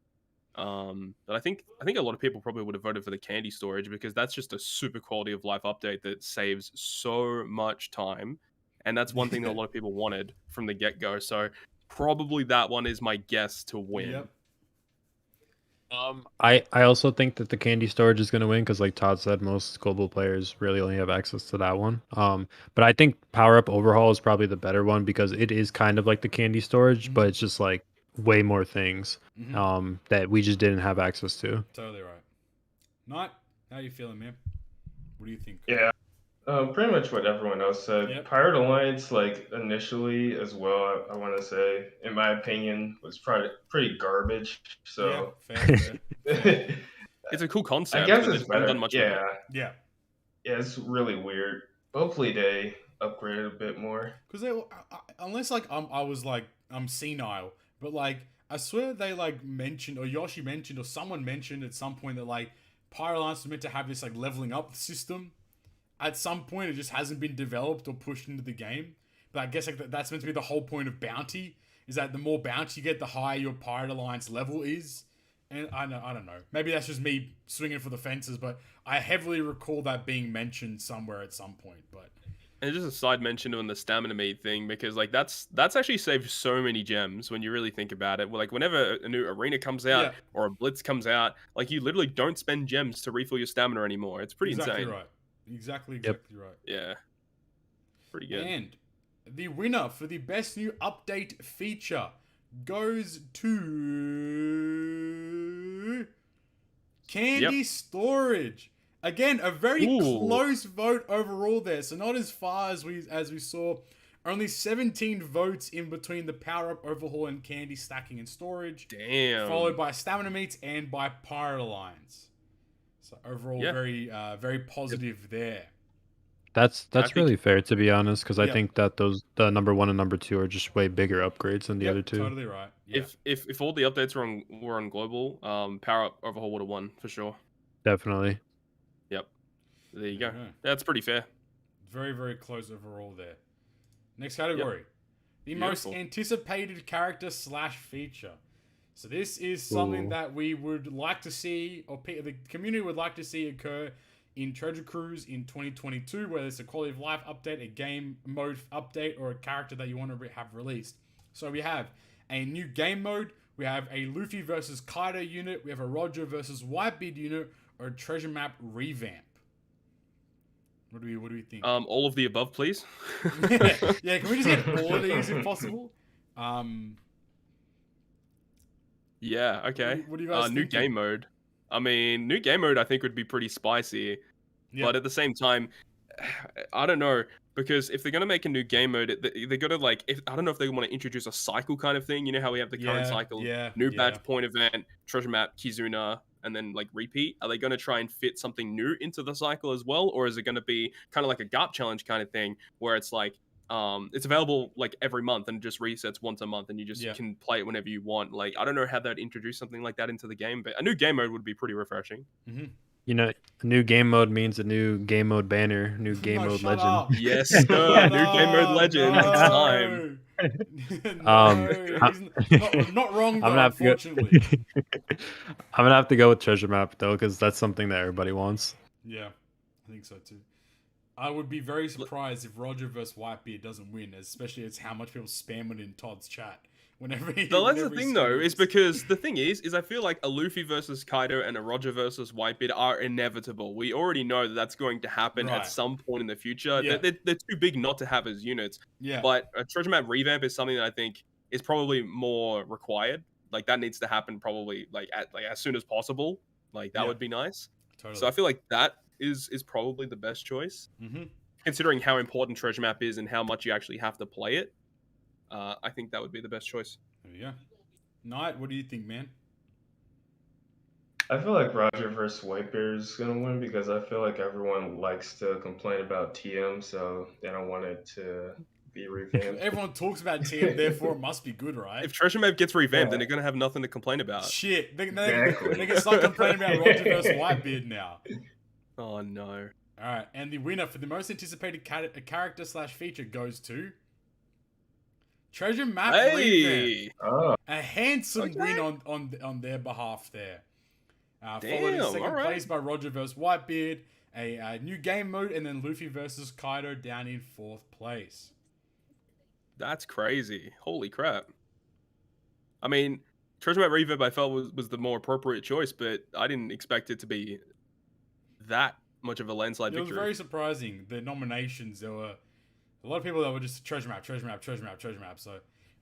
But I think a lot of people probably would have voted for the Candy Storage, because that's just a super quality of life update that saves so much time. And that's one thing that a lot of people wanted from the get-go. So probably that one is my guess to win. Yep. I also think that the candy storage is going to win because, like Todd said, most global players really only have access to that one. But I think Power Up Overhaul is probably the better one because it is kind of like the candy storage, but it's just like way more things that we just didn't have access to. Totally right. Knight, how you feeling, man? What do you think? Yeah, pretty much what everyone else said. Yep. Pirate Alliance, like initially as well, I want to say, in my opinion, was probably pretty garbage. So yeah, fair. It's a cool concept. I guess it's better. Done much with it. Yeah, it's really weird. Hopefully they upgrade it a bit more. Because unless like I was like I'm senile, but like I swear they like mentioned or Yoshi mentioned or someone mentioned at some point that like Pirate Alliance was meant to have this like leveling up system. At some point, it just hasn't been developed or pushed into the game. But I guess like that's meant to be the whole point of bounty. Is that the more bounty you get, the higher your Pirate Alliance level is. And I don't know. Maybe that's just me swinging for the fences, but I heavily recall that being mentioned somewhere at some point. But and just a side mention on the stamina meat thing, because like that's actually saved so many gems when you really think about it. Well, like whenever a new arena comes out or a blitz comes out, like you literally don't spend gems to refill your stamina anymore. It's pretty insane. Right. Exactly right. Yeah. Pretty good. And the winner for the best new update feature goes to Candy Storage. Again, a very close vote overall there. So not as far as we saw. Only 17 votes in between the Power Up Overhaul and Candy Stacking and Storage. Damn. Followed by Stamina Meats and by Pirate Alliance. So overall, very positive there. That's really fair, to be honest, because I think that the number 1 and number 2 are just way bigger upgrades than the other two. Totally right. Yeah. If all the updates were on global, Power Up Overhaul would have won for sure. Definitely. Yep. There you go. That's pretty fair. Very, very close overall there. Next category. The most anticipated character / feature. So this is something that we would like to see, or the community would like to see occur in Treasure Cruise in 2022, whether it's a quality of life update, a game mode update, or a character that you want to have released. So we have a new game mode, we have a Luffy versus Kaido unit, we have a Roger versus Whitebeard unit, or a treasure map revamp. What do we think? All of the above, please. yeah, can we just get all of these if possible? Yeah, okay. What do you guys new game mode. I mean, new game mode I think would be pretty spicy. Yeah. But at the same time, I don't know, because if they're going to make a new game mode, they're going to like, I don't know if they want to introduce a cycle kind of thing. You know how we have the current cycle, new badge point event, treasure map, Kizuna, and then like repeat. Are they going to try and fit something new into the cycle as well? Or is it going to be kind of like a GARP challenge kind of thing where it's like, it's available like every month and just resets once a month and you just can play it whenever you want. Like, I don't know how they'd introduce something like that into the game, but a new game mode would be pretty refreshing. Mm-hmm. You know, a new game mode means a new game mode banner, new game mode legend. Up. Yes, sir. New game mode legend. It's time. Not wrong, though, unfortunately. I'm gonna have to go with treasure map though, because that's something that everybody wants. Yeah, I think so too. I would be very surprised if Roger vs. Whitebeard doesn't win, especially as how much people spam it in Todd's chat. That's the thing though, is because the thing is I feel like a Luffy versus Kaido and a Roger versus Whitebeard are inevitable. We already know that that's going to happen at some point in the future. Yeah. They're too big not to have as units. Yeah. But a treasure map revamp is something that I think is probably more required. Like that needs to happen probably like as soon as possible. Like that would be nice. Totally. So I feel like that is probably the best choice, considering how important treasure map is and how much you actually have to play it. I think that would be the best choice. There you go. Knight, what do you think, man? I feel like Roger versus Whitebeard is gonna win because I feel like everyone likes to complain about TM, so they don't want it to be revamped. Everyone talks about TM, therefore it must be good, right? If treasure map gets revamped, then they're gonna have nothing to complain about. Shit, they can start complaining about Roger versus Whitebeard now. Oh no! All right, and the winner for the most anticipated character / feature goes to Treasure Map Revamp. A handsome win on their behalf there. Followed in second place by Roger vs. Whitebeard, a new game mode, and then Luffy versus Kaido down in 4th place. That's crazy. Holy crap. I mean, Treasure Map Reverb I felt was the more appropriate choice, but I didn't expect it to be that much of a landslide victory. It was very surprising. The nominations, there were a lot of people that were just Treasure Map. So I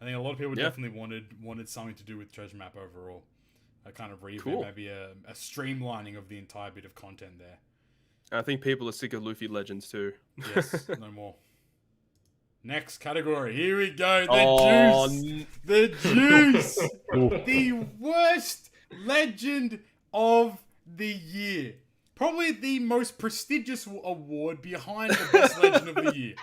think a lot of people definitely wanted something to do with Treasure Map overall. A kind of revamp, maybe a streamlining of the entire bit of content there. And I think people are sick of Luffy Legends too. Yes, no more. Next category. Here we go. The juice. The worst legend of the year. Probably the most prestigious award behind the best legend of the year.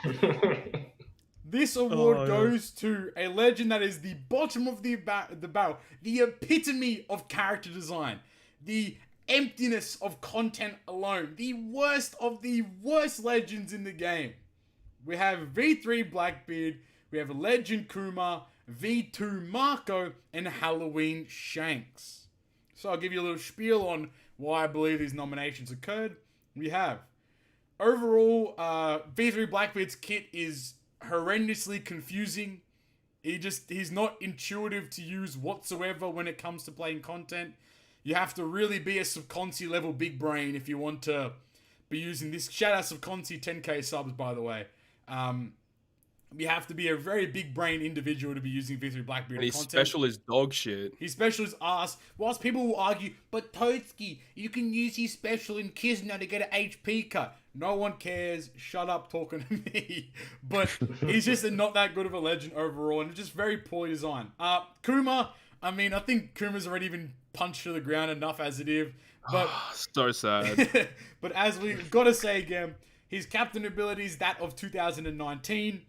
This award goes to a legend that is the bottom of the barrel, the epitome of character design, the emptiness of content alone, the worst of the worst legends in the game. We have V3 Blackbeard, we have Legend Kuma, V2 Marco, and Halloween Shanks. So I'll give you a little spiel on why I believe these nominations occurred. We have, overall, V3 Blackbeard's kit is horrendously confusing. He's not intuitive to use whatsoever when it comes to playing content. You have to really be a Subconsi level big brain if you want to be using this. Shout out Subconsi, 10k subs by the way. You have to be a very big brain individual to be using V3 Blackbeard. And his special is dog shit. His special is ass. Whilst people will argue, but Totsuki, you can use his special in Kizuna to get an HP cut. No one cares. Shut up talking to me. But he's just not that good of a legend overall, and just very poorly designed. Kuma, I mean, I think Kuma's already been punched to the ground enough as it is. But so sad. But as we've got to say again, his captain ability is that of 2019.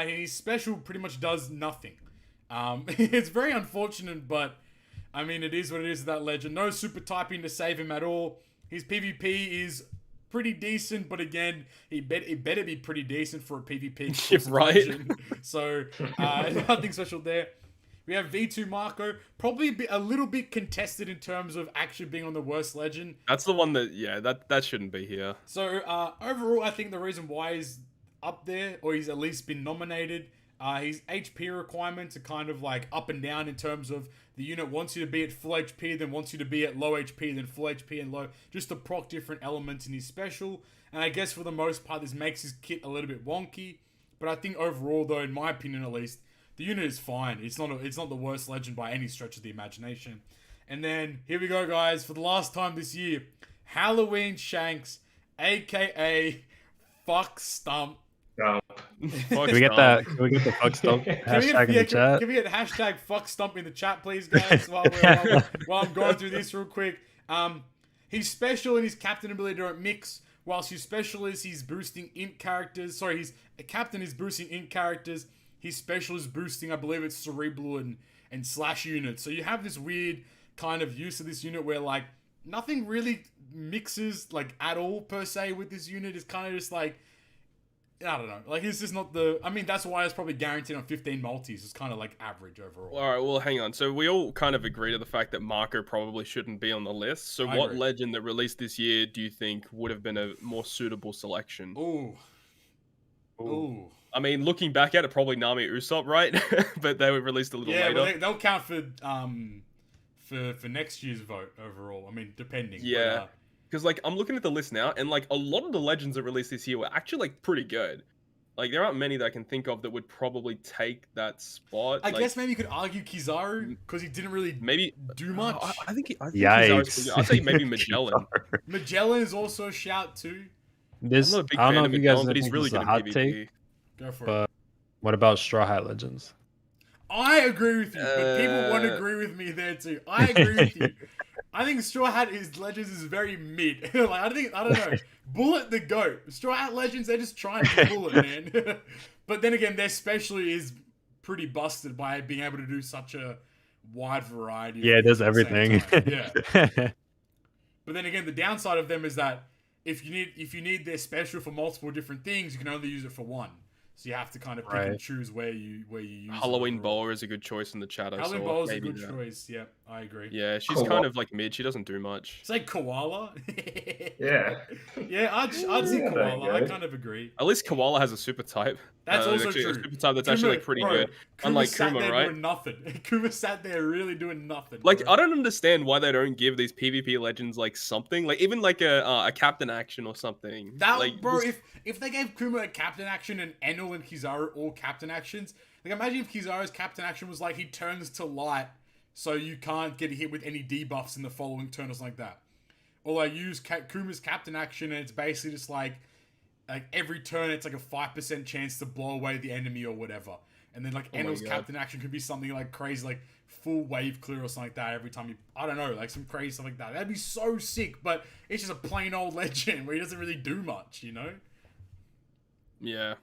His special pretty much does nothing. It's very unfortunate, but I mean, it is what it is with that legend. No super typing to save him at all. His PvP is pretty decent, but again, it better be pretty decent for a PvP. Right? Legend. So, nothing special there. We have V2 Marco, probably a little bit contested in terms of actually being on the worst legend. That's the one that shouldn't be here. So, overall, I think the reason why he's up there, or he's at least been nominated, his HP requirements are kind of like up and down in terms of the unit wants you to be at full HP, then wants you to be at low HP, then full HP and low, just to proc different elements in his special. And I guess for the most part, this makes his kit a little bit wonky. But I think overall, though, in my opinion at least, the unit is fine. It's not the worst legend by any stretch of the imagination. And then, here we go, guys, for the last time this year, Halloween Shanks, aka Fuck Stump. Can we get the fuck stump hashtag in the chat? Can we get hashtag fuck stump in the chat, please, guys? while I'm going through this real quick. His special and his captain ability don't mix. Whilst his special is he's boosting int characters. Sorry, his captain is boosting int characters. His special is boosting, I believe it's cerebral and slash units. So you have this weird kind of use of this unit where like nothing really mixes like at all per se with this unit. It's kind of just like, I don't know. Like, it's just not the... I mean, that's why it's probably guaranteed on 15 multis. It's kind of, like, average overall. All right, well, hang on. So we all kind of agree to the fact that Marco probably shouldn't be on the list. So what legend that released this year do you think would have been a more suitable selection? Ooh. I mean, looking back at it, probably Nami Usopp, right? But they were released a little later. Yeah, they'll count for next year's vote overall. I mean, depending. Yeah. But, because, like, I'm looking at the list now, and, like, a lot of the legends that released this year were actually, like, pretty good. Like, there aren't many that I can think of that would probably take that spot. I guess maybe you could argue Kizaru, because he didn't really do much. I think Kizaru's I'd say maybe Magellan. Magellan is also a shout, too. I'm not a big fan of Magellan, but he's really good at PvP. Go for it. What about Straw Hat Legends? I agree with you, but people won't agree with me there, too. I agree with you. I think Straw Hat Legends is very mid. Like, I don't know. Bullet the GOAT. Straw Hat Legends, they're just trying to bullet, man. But then again, their specialty is pretty busted by being able to do such a wide variety. Yeah, it does everything. Yeah. But then again, the downside of them is that if you need their special for multiple different things, you can only use it for one. So you have to kind of pick and choose where you use Halloween Boa is a good choice in the chat. Halloween Boa is a good choice. Yeah, I agree. Yeah, she's kind of like mid. She doesn't do much. Say Koala. Yeah. Yeah, I'd see Koala. I kind of agree. At least Koala has a super type. That's also actually, true. A super type that's actually like pretty good. Unlike Kuma, right? Doing nothing. Kuma sat there really doing nothing. Like, I don't understand why they don't give these PvP legends like something, like even like a captain action or something. That like, bro, if they gave Kuma a captain action and Enel and Kizaru all captain actions, like imagine if Kizaru's captain action was like he turns to light, so you can't get hit with any debuffs in the following turn or something like that. Or like use Kuma's captain action and it's basically just like every turn it's like a 5% chance to blow away the enemy or whatever. And then like Enel's captain action could be something like crazy, like full wave clear or something like that every time you, I don't know, like some crazy stuff like that. That'd be so sick, but it's just a plain old legend where he doesn't really do much, you know? Yeah.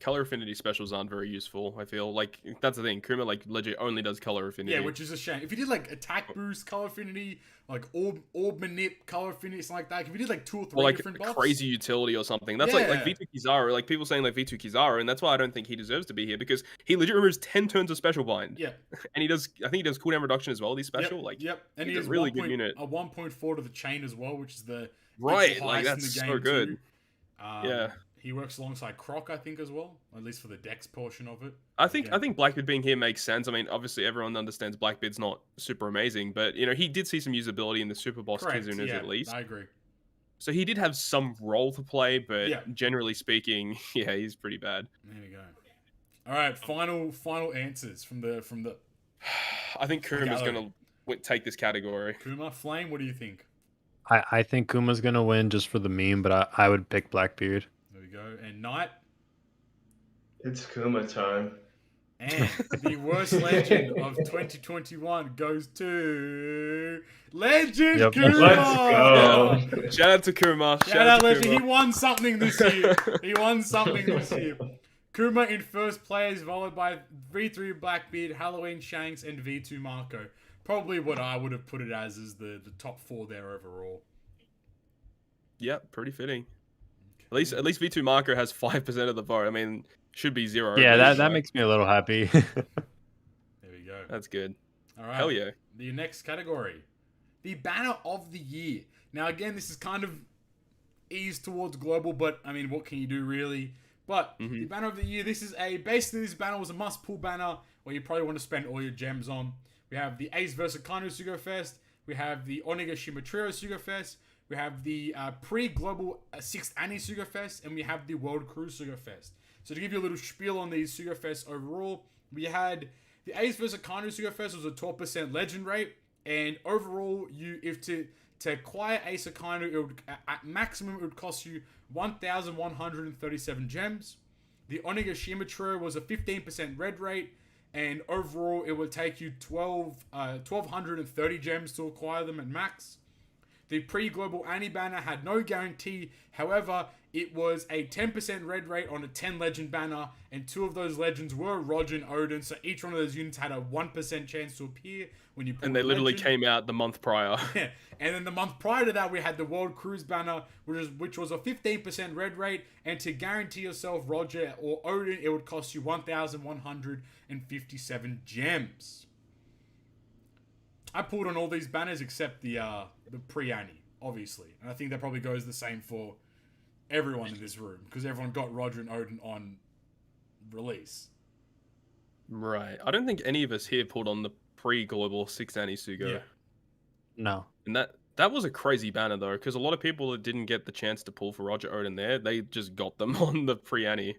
Color affinity specials aren't very useful, I feel. Like, that's the thing. Kuma, like, legit only does color affinity. Yeah, which is a shame. If you did, like, attack boost, color affinity, like, orb manip, color affinity, something like that. If you did, like, 2 or 3 different buffs. Crazy utility or something. That's like V2 Kizaru. Like, people saying, like, V2 Kizaru, and that's why I don't think he deserves to be here, because he legit removes 10 turns of special bind. Yeah. And he does, I think he does cooldown reduction as well, these special. And he has a really good unit. A 1.4 to the chain as well, which is the like, that's so good. Yeah. He works alongside Croc, I think, as well, at least for the Dex portion of it. I think Blackbeard being here makes sense. I mean, obviously everyone understands Blackbeard's not super amazing, but you know he did see some usability in the Super Boss Kizunas at least. I agree. So he did have some role to play, but generally speaking, yeah, he's pretty bad. There we go. All right, final answers from the. I think Kuma's gonna take this category. Kuma, Flame, what do you think? I think Kuma's gonna win just for the meme, but I would pick Blackbeard. Go and Knight. It's Kuma time. And the worst legend of 2021 goes to Legend Kuma. Let's go. Yeah. Shout out to Kuma. Shout out Legend. He won something this year. Kuma in first place, followed by V3 Blackbeard, Halloween Shanks, and V2 Marco. Probably what I would have put it as is the top 4 there overall. Yep, pretty fitting. At least V2 Marco has 5% of the vote. I mean, should be 0. Yeah, that makes me a little happy. There we go. That's good. All right. Hell yeah. The next category, the Banner of the Year. Now, again, this is kind of eased towards global, but I mean, what can you do really? But the Banner of the Year, basically this banner was a must-pull banner where you probably want to spend all your gems on. We have the Ace vs. Kano Sugo Fest. We have the Onigashima Trio Sugo Fest. We have the pre-global 6th Annie Sugo Fest, and we have the World Cruise Sugo Fest. So to give you a little spiel on these Sugo Fests overall, we had the Ace vs. Kano Sugo Fest was a 12% legend rate, and overall, to acquire Ace Kano, it would, at maximum, it would cost you 1,137 gems. The Onigashima Trio was a 15% red rate, and overall, it would take you 1,230 gems to acquire them at max. The pre-global Annie banner had no guarantee. However, it was a 10% red rate on a 10 legend banner, and 2 of those legends were Roger and Odin. So each one of those units had a 1% chance to appear when you. And they literally came out the month prior. Yeah, and then the month prior to that, we had the World Cruise banner, which was a 15% red rate, and to guarantee yourself Roger or Odin, it would cost you 1,157 gems. I pulled on all these banners except the pre-Annie, obviously. And I think that probably goes the same for everyone in this room, because everyone got Roger and Odin on release. Right. I don't think any of us here pulled on the pre-global 6th Annie Sugo. Yeah. No. And that was a crazy banner, though, because a lot of people that didn't get the chance to pull for Roger Odin there, they just got them on the pre-Annie.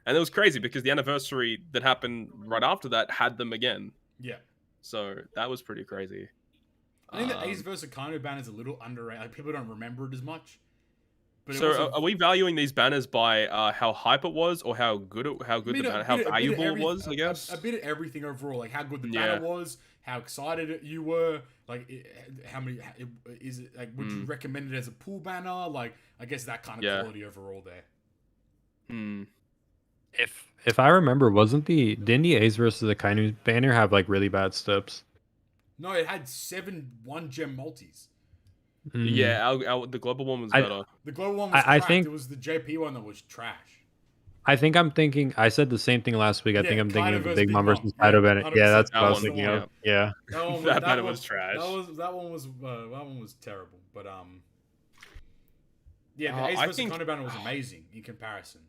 And it was crazy, because the anniversary that happened right after that had them again. Yeah. So that was pretty crazy. I think the Ace vs. Kano banner is a little underrated. Like, people don't remember it as much. But so are we valuing these banners by how hype it was, or how valuable it was? I guess a bit of everything overall, like how good the banner was, how excited you were, like how many is it? Like, would you recommend it as a pool banner? Like, I guess that kind of quality overall there. If I remember, didn't the Ace versus the Kainu banner have like really bad steps? No, it had 7 1-gem multis. Yeah, the global one was better. The global one was trash. It was the JP one that was trash. I think I'm thinking. I said the same thing last week. I think I'm thinking of the Big Mom versus Yeah, Kaido Bennett. Yeah, that's what I was 100%. thinking of. Yeah. That banner was trash. That one was terrible. But yeah, the Ace I versus think Kaido banner was amazing in comparison.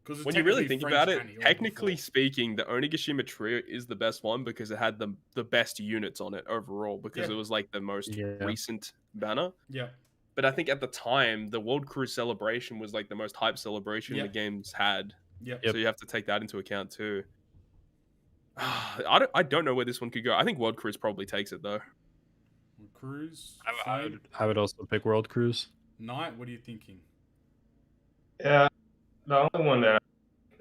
Because when you really think about it, technically speaking, the Onigashima trio is the best one because it had the best units on it overall because it was like the most recent banner. Yeah. But I think at the time, the World Cruise celebration was like the most hype celebration the game's had. Yep. So you have to take that into account too. I don't know where this one could go. I think World Cruise probably takes it though. Cruise. I would also pick World Cruise. Knight, what are you thinking? Yeah, the only one that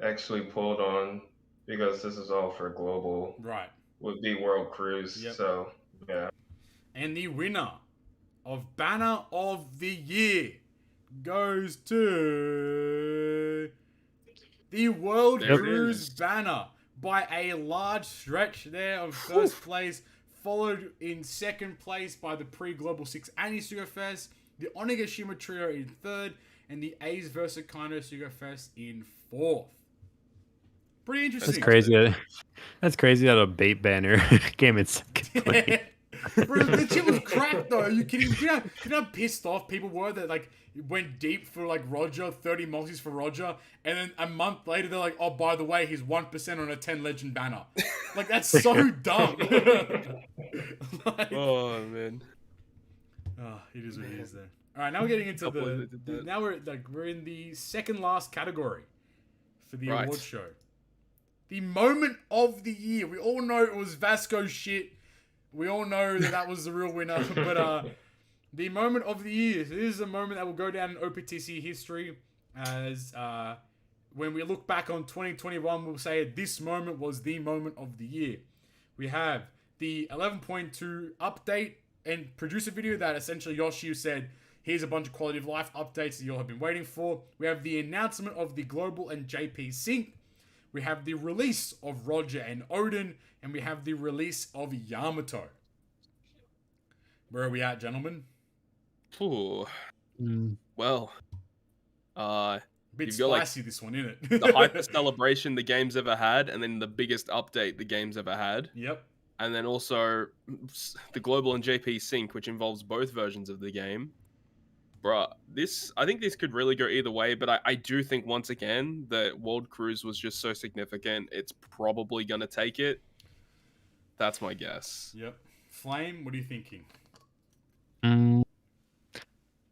I actually pulled on, because this is all for global, right, would be World Cruise. Yep. So yeah. And the winner of Banner of the Year goes to the World Cruise banner by a large stretch there of first place, followed in second place by the pre-Global 6 Anisuga Fest, the Onigashima Trio in third, and the A's versus Kaido Suga Fest in fourth. Pretty interesting. That's crazy. That's crazy that a bait banner came in second place. Bro, the shit was cracked though. Are you kidding? You know how pissed off people were that like went deep for like Roger, 30 multis for Roger, and then a month later they're like, oh, by the way, he's 1% on a 10 legend banner. Like that's so dumb. Like, oh man. Oh, it is what it is then. All right, now we're getting into now we're in the second last category for the award show. The moment of the year. We all know it was Vasco shit. We all know that was the real winner. But the moment of the year. This is a moment that will go down in OPTC history as when we look back on 2021, we'll say this moment was the moment of the year. We have the 11.2 update and producer video that essentially Yoshi said, here's a bunch of quality of life updates that you all have been waiting for. We have the announcement of the Global and JP Sync. We have the release of Roger and Odin. And we have the release of Yamato. Where are we at, gentlemen? Ooh. Well. Bit spicy, this one, isn't it? The hyper celebration the game's ever had, and then the biggest update the game's ever had. Yep. And then also the Global and JP Sync, which involves both versions of the game. Bruh, I think this could really go either way, but I do think, once again, that World Cruise was just so significant, it's probably going to take it. That's my guess. Yep. Flame, what are you thinking?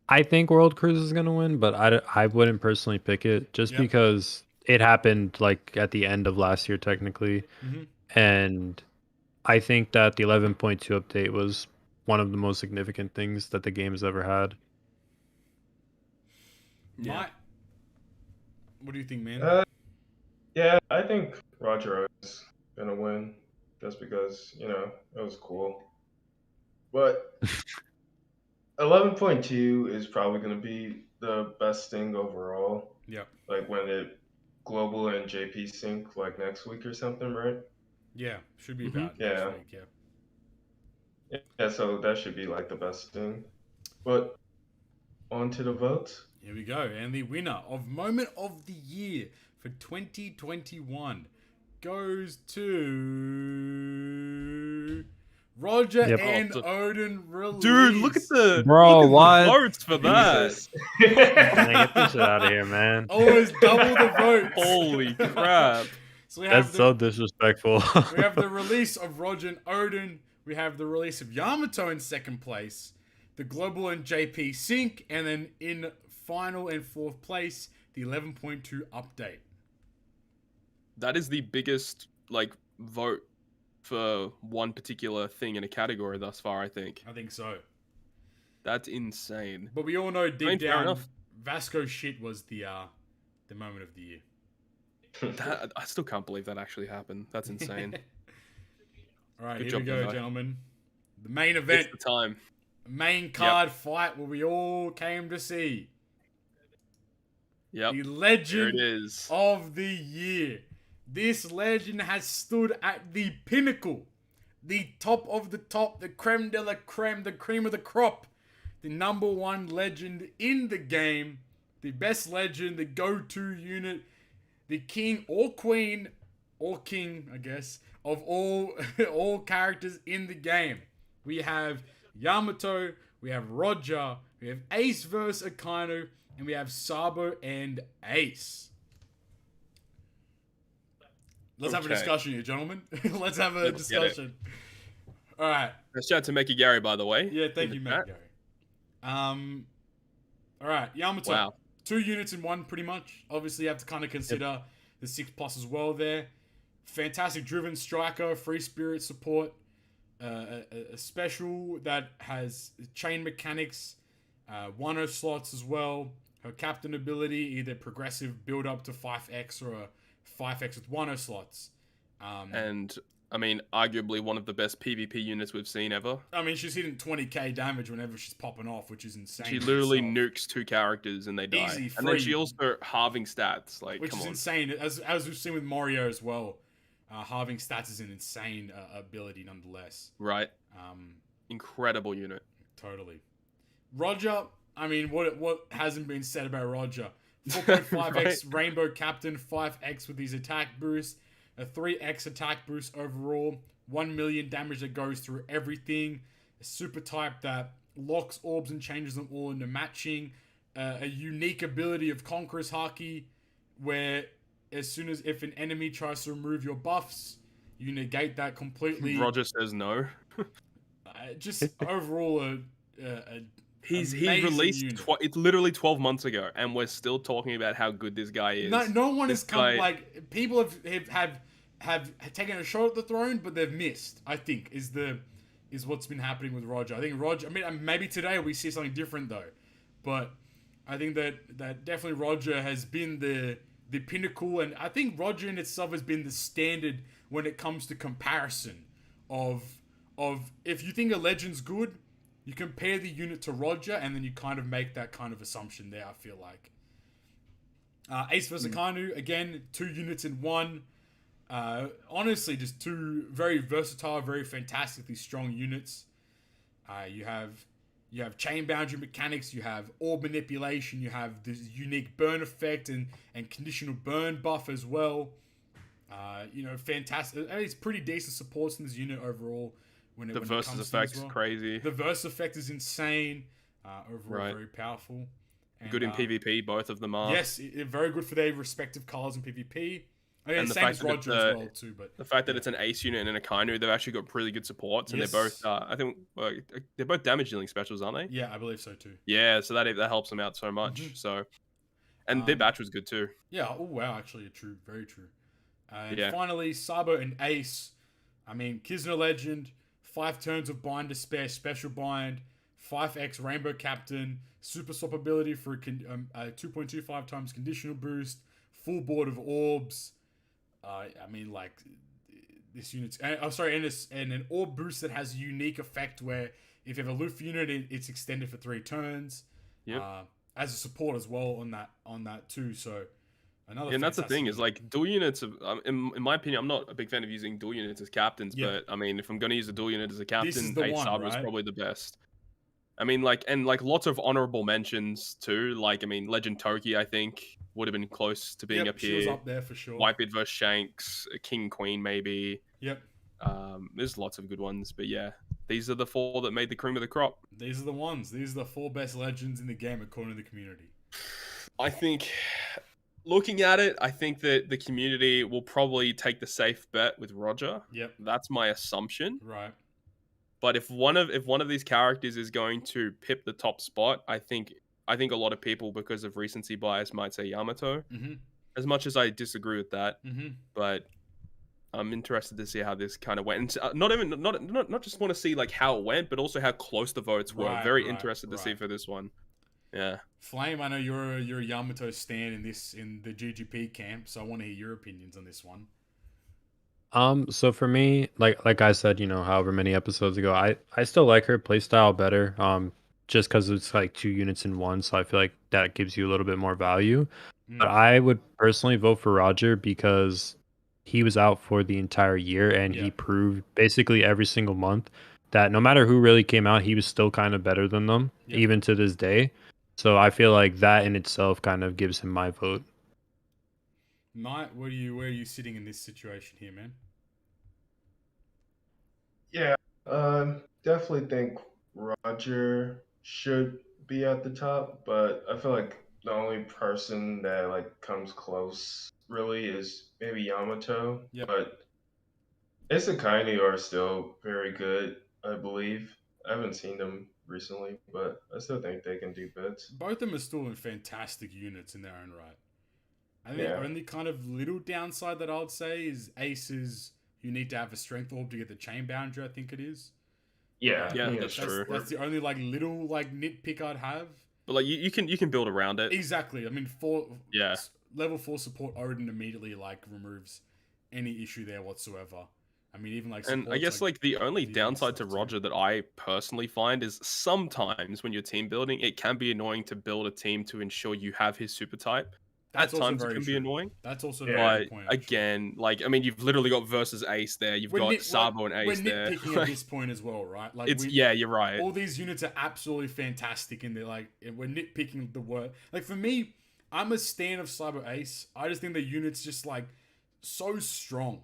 I think World Cruise is going to win, but I wouldn't personally pick it just because it happened like at the end of last year, technically. And I think that the 11.2 update was one of the most significant things that the game has ever had. Yeah. What do you think, man? Yeah, I think Roger is going to win just because, it was cool. But 11.2 is probably going to be the best thing overall. Yep. Like when it Global and JP sync like next week or something, right? Yeah, should be about next week, Yeah, so that should be like the best thing. But on to the votes. Here we go. And the winner of Moment of the Year for 2021 goes to Roger and Odin release. Dude, look at the votes for that. Get this shit out of here, man. Always double the votes. Holy crap. So we have That's so disrespectful. We have the release of Roger and Odin. We have the release of Yamato in second place. The Global and JP Sync. And then in final and fourth place, the 11.2 update. That is the biggest vote for one particular thing in a category thus far, I think. I think so. That's insane. But we all know deep down, Vasco shit was the moment of the year. I still can't believe that actually happened. That's insane. All right, here we go, gentlemen. The main event. It's the time. Main card fight where we all came to see. Yep. The legend of the year. This legend has stood at the pinnacle, the top of the top, the creme de la creme, the cream of the crop, the number one legend in the game, the best legend, the go-to unit, the king or queen or king, I guess, of all characters in the game. We have Yamato, we have Roger, we have Ace versus Akainu, and we have Sabo and Ace. Let's have a discussion here, gentlemen. Let's have a discussion. All right. Shout out to Meki Gary, by the way. Yeah, thank you, Meki Gary. All right, Yamato. Wow. 2 units in 1, pretty much. Obviously, you have to kind of consider the 6+ as well there. Fantastic driven striker, free spirit support, a special that has chain mechanics, 1-0 slots as well. Her captain ability, either progressive build up to 5x or a 5x with 1-0 slots. And I mean, arguably one of the best PvP units we've seen ever. I mean, she's hitting 20k damage whenever she's popping off, which is insane. She literally nukes 2 characters and they die. Easy, free. And then she also halving stats, which is insane. As we've seen with Mario as well, halving stats is an insane ability nonetheless. Right. Incredible unit. Totally. Roger. I mean, what hasn't been said about Roger? 4.5x right. Rainbow Captain, 5x with his attack boost, a 3x attack boost overall, 1 million damage that goes through everything, a super type that locks orbs and changes them all into matching, a unique ability of Conqueror's Haki, where as soon as if an enemy tries to remove your buffs, you negate that completely. Roger says no. Just overall he released it's literally 12 months ago, and we're still talking about how good this guy is. No one has come like people have taken a shot at the throne, but they've missed. I think is what's been happening with Roger. I think Roger. I mean, maybe today we see something different though, but I think that definitely Roger has been the pinnacle, and I think Roger in itself has been the standard when it comes to comparison of if you think a legend's good. You compare the unit to Roger, and then you kind of make that kind of assumption there, I feel like. Ace vs. Akainu, again, 2 units in 1. Honestly, just 2 very versatile, very fantastically strong units. You have chain boundary mechanics, you have orb manipulation, you have this unique burn effect and conditional burn buff as well. Fantastic. It's pretty decent supports in this unit overall. The versus effect is crazy. The versus effect is insane. Overall, very powerful. And, good in PvP, both of them are. Yes, very good for their respective colors in PvP. I mean, and same as Roger as well too. But the fact that it's an Ace unit and an Akainu, they've actually got really good supports, and they're both. I think they're both damage dealing specials, aren't they? Yeah, I believe so too. Yeah, so that helps them out so much. Mm-hmm. So, and their batch was good too. Yeah. Oh wow, actually, true, very true. And finally, Sabo and Ace. I mean, Kisner Legend. 5 turns of Bind Despair, Special Bind, 5x Rainbow Captain, Super Swap ability for a 2.25 times conditional boost, full board of orbs. I mean, like, this unit's... and an orb boost that has a unique effect where if you have a Luffy unit, it's extended for 3 turns. Yep. As a support as well on that too, so... And that's the thing is like dual units. In my opinion, I'm not a big fan of using dual units as captains, but I mean, if I'm going to use a dual unit as a captain, Ace Sabo is probably the best. I mean, like lots of honorable mentions too. Like, I mean, Legend Toki, I think would have been close to being up here. She was up there for sure. Whitebeard vs Shanks, King Queen maybe. Yep. There's lots of good ones, but yeah, these are the 4 that made the cream of the crop. These are the ones. These are the 4 best legends in the game according to the community. I think. Looking at it, I think that the community will probably take the safe bet with Roger. Yep. That's my assumption. Right. But if one of these characters is going to pip the top spot, I think a lot of people, because of recency bias, might say Yamato. Mm-hmm. As much as I disagree with that, mm-hmm. but I'm interested to see how this kind of went. And not just want to see like how it went, but also how close the votes were. Very interested to see for this one. Yeah. Flame, I know you're a Yamato stan in the GGP camp, so I want to hear your opinions on this one. So for me, like I said, however many episodes ago, I still like her playstyle better. Just because it's like 2 units in 1, so I feel like that gives you a little bit more value. But I would personally vote for Roger because he was out for the entire year, and he proved basically every single month that no matter who really came out, he was still kind of better than them, even to this day. So I feel like that in itself kind of gives him my vote. Knight, where are you sitting in this situation here, man? Yeah, definitely think Roger should be at the top, but I feel like the only person that like comes close really is maybe Yamato. Yep. But Isakaini are still very good, I believe. I haven't seen them recently, but I still think they can do bits. Both of them are still in fantastic units in their own right. I think Yeah. the only kind of little downside that I would say is aces. You need to have a strength orb to get the chain boundary. I think it is. Yeah, Yeah, I think that's it's true. That's the only like little like nitpick I'd have. But like you can build around it. Exactly. I mean, Yeah. level 4 support Odin immediately like removes any issue there whatsoever. I mean, even like And I guess like the only DD downside to stuff too. Roger that I personally find is sometimes when you're team building, it can be annoying to build a team to ensure you have his super type. That's At also times it very can be true. annoying. That's also a Yeah. very But good point. Actually. again, like I mean, you've literally got versus Ace there. You've got Sabo and Ace we're there. nitpicking at this point as well, right? Like Yeah, you're right. all these units are absolutely fantastic, and they're like we're nitpicking the word. Like for me, I'm a stan of Cyber Ace. I just think the unit's just like so strong.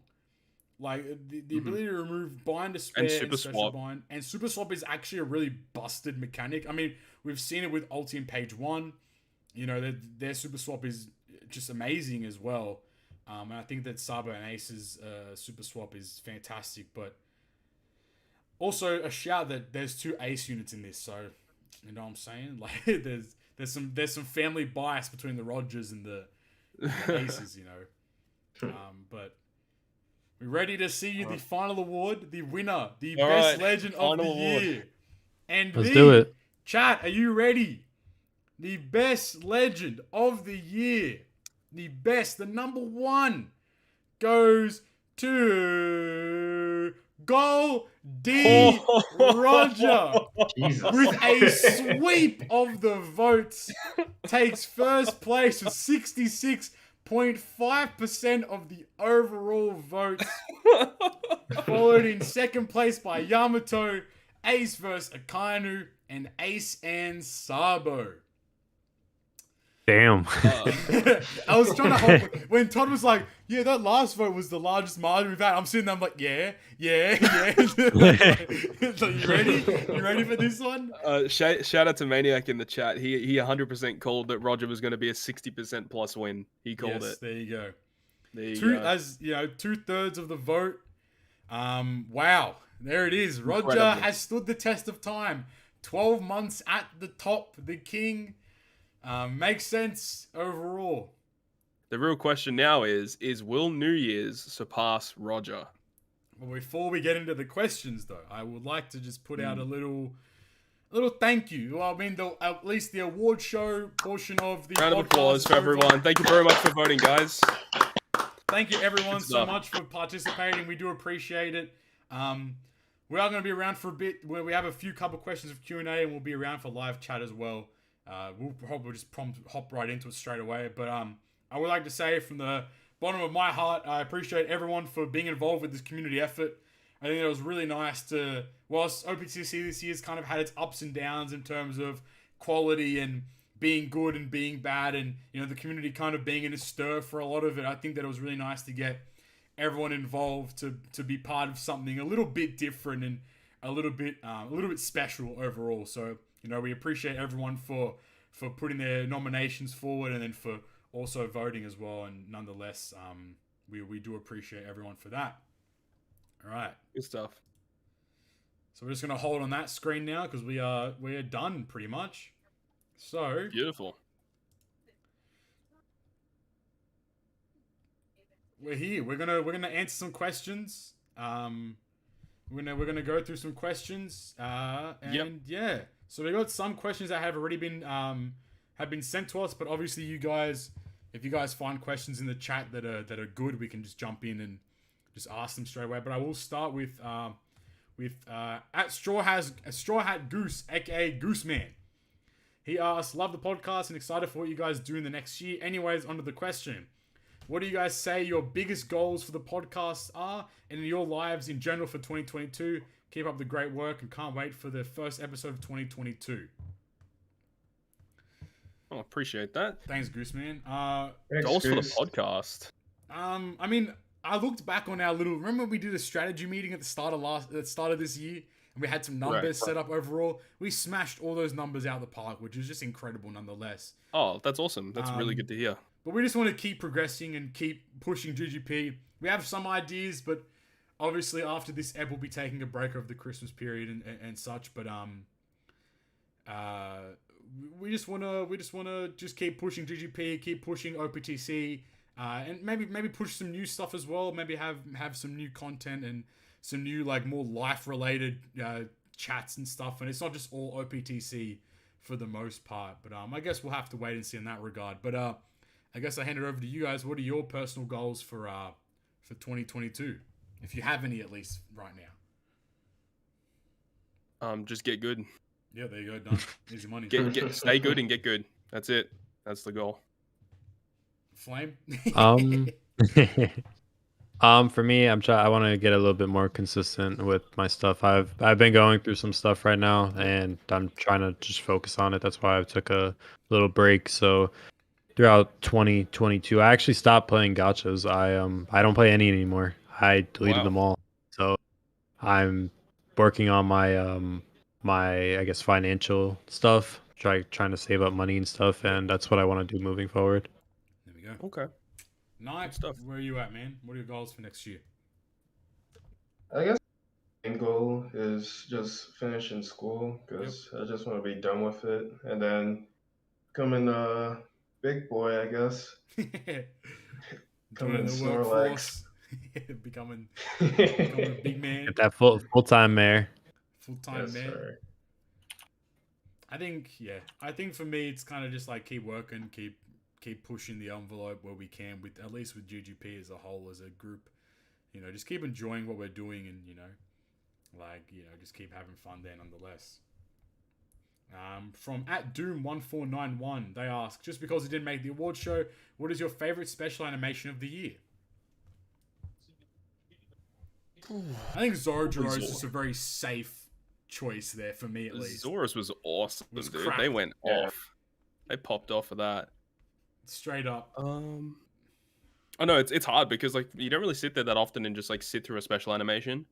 Like the ability to remove bind, despair, and Super special Swap. bind, and super swap is actually a really busted mechanic. I mean, we've seen it with Ulti and Page 1. You know, their super swap is just amazing as well. And I think that Sabo and Ace's super swap is fantastic, but also a shout that there's 2 Ace units in this, so you know what I'm saying? Like there's some family bias between the Rogers and the Aces, you know. But we're ready to see the final award, the winner, the best legend of the year. And Let's do it. Chat, are you ready? The best legend of the year. The best, the number 1 goes to Goal D Roger. Jesus. With a sweep of the votes, takes first place with 66.5% of the overall votes. Followed in second place by Yamato, Ace vs Akainu, and Ace and Sabo. Damn. I was trying to hold when Todd was like, "Yeah, that last vote was the largest margin we've had." I'm sitting there, I'm like, "Yeah." So you ready? You ready for this one? Shout out to Maniac in the chat. He 100% called that Roger was going to be a 60% plus win. He called it. There you go. There you go. As you know, 2/3 of the vote. Wow, there it is. Roger Incredible. has stood the test of time. 12 months at the top, the king. Makes sense overall. The real question now is will New Year's surpass Roger? Well, before we get into the questions, though, I would like to just put out a little thank you. Well, I mean, at least the award show portion of the Round of podcast applause for is over. everyone. Thank you very much for voting, guys. Thank you, everyone, Good so stuff. much for participating. We do appreciate it. We are going to be around for a bit. Where we have a couple questions of Q&A, and we'll be around for live chat as well. We'll probably just hop right into it straight away. But I would like to say from the bottom of my heart, I appreciate everyone for being involved with this community effort. I think it was really nice to, whilst OPTC this year's kind of had its ups and downs in terms of quality and being good and being bad, and you know the community kind of being in a stir for a lot of it. I think that it was really nice to get everyone involved to be part of something a little bit different and a little bit special overall. So you know we appreciate everyone for putting their nominations forward and then for also voting as well. And nonetheless, we do appreciate everyone for that. All right, Good stuff. so we're just gonna hold on that screen now because we're done pretty much. So Beautiful. we're here. We're gonna answer some questions. We're gonna go through some questions. And yeah, so we got some questions that have already been sent to us. But obviously, you guys, if you guys find questions in the chat that are good, we can just jump in and just ask them straight away. But I will start with at Straw Hat Goose, aka Gooseman. He asks, "Love the podcast and excited for what you guys do in the next year." Anyways, onto the question. What do you guys say your biggest goals for the podcast are and in your lives in general for 2022? Keep up the great work and can't wait for the first episode of 2022. Oh, appreciate that. Thanks, Gooseman. Thanks, Goals for the Goose. podcast. I mean, I looked back on our little. Remember we did a strategy meeting at the start of this year, and we had some numbers set up overall. We smashed all those numbers out of the park, which is just incredible, nonetheless. Oh, that's awesome. That's really good to hear. But we just want to keep progressing and keep pushing GGP. We have some ideas, but obviously after this ep, we'll be taking a break over the Christmas period and such. But we just wanna keep pushing GGP, keep pushing OPTC. And maybe push some new stuff as well. Maybe have some new content and some new like more life related chats and stuff. And it's not just all OPTC for the most part. But I guess we'll have to wait and see in that regard. But I guess I hand it over to you guys. What are your personal goals for 2022, if you have any at least right now? Just get good. Yeah, there you go. Done. Easy money. Stay good and get good. That's it. That's the goal. Flame. For me, I want to get a little bit more consistent with my stuff. I've been going through some stuff right now, and I'm trying to just focus on it. That's why I took a little break. So throughout 2022, I actually stopped playing gachas. I don't play any anymore. I deleted them all. So I'm working on my I guess financial stuff, trying to save up money and stuff, and that's what I want to do moving forward. There we go. Okay. Nice stuff. Where are you at, man? What are your goals for next year? I guess the main goal is just finishing school because I just want to be done with it and then becoming a big boy, I guess. Becoming the workforce. becoming a big man. Get that full-time mayor. Full-time mayor. I think for me it's kind of just like keep working, keep pushing the envelope where we can, with at least with GGP as a whole, as a group. Just keep enjoying what we're doing, and just keep having fun there nonetheless. From @Doom1491, they ask, just because it didn't make the award show, what is your favorite special animation of the year? I think Zoro is just a very safe choice there for me, at least. Zoro's was awesome, dude. They went off. They popped off for that. Straight up. I know it's hard because like you don't really sit there that often and just like sit through a special animation.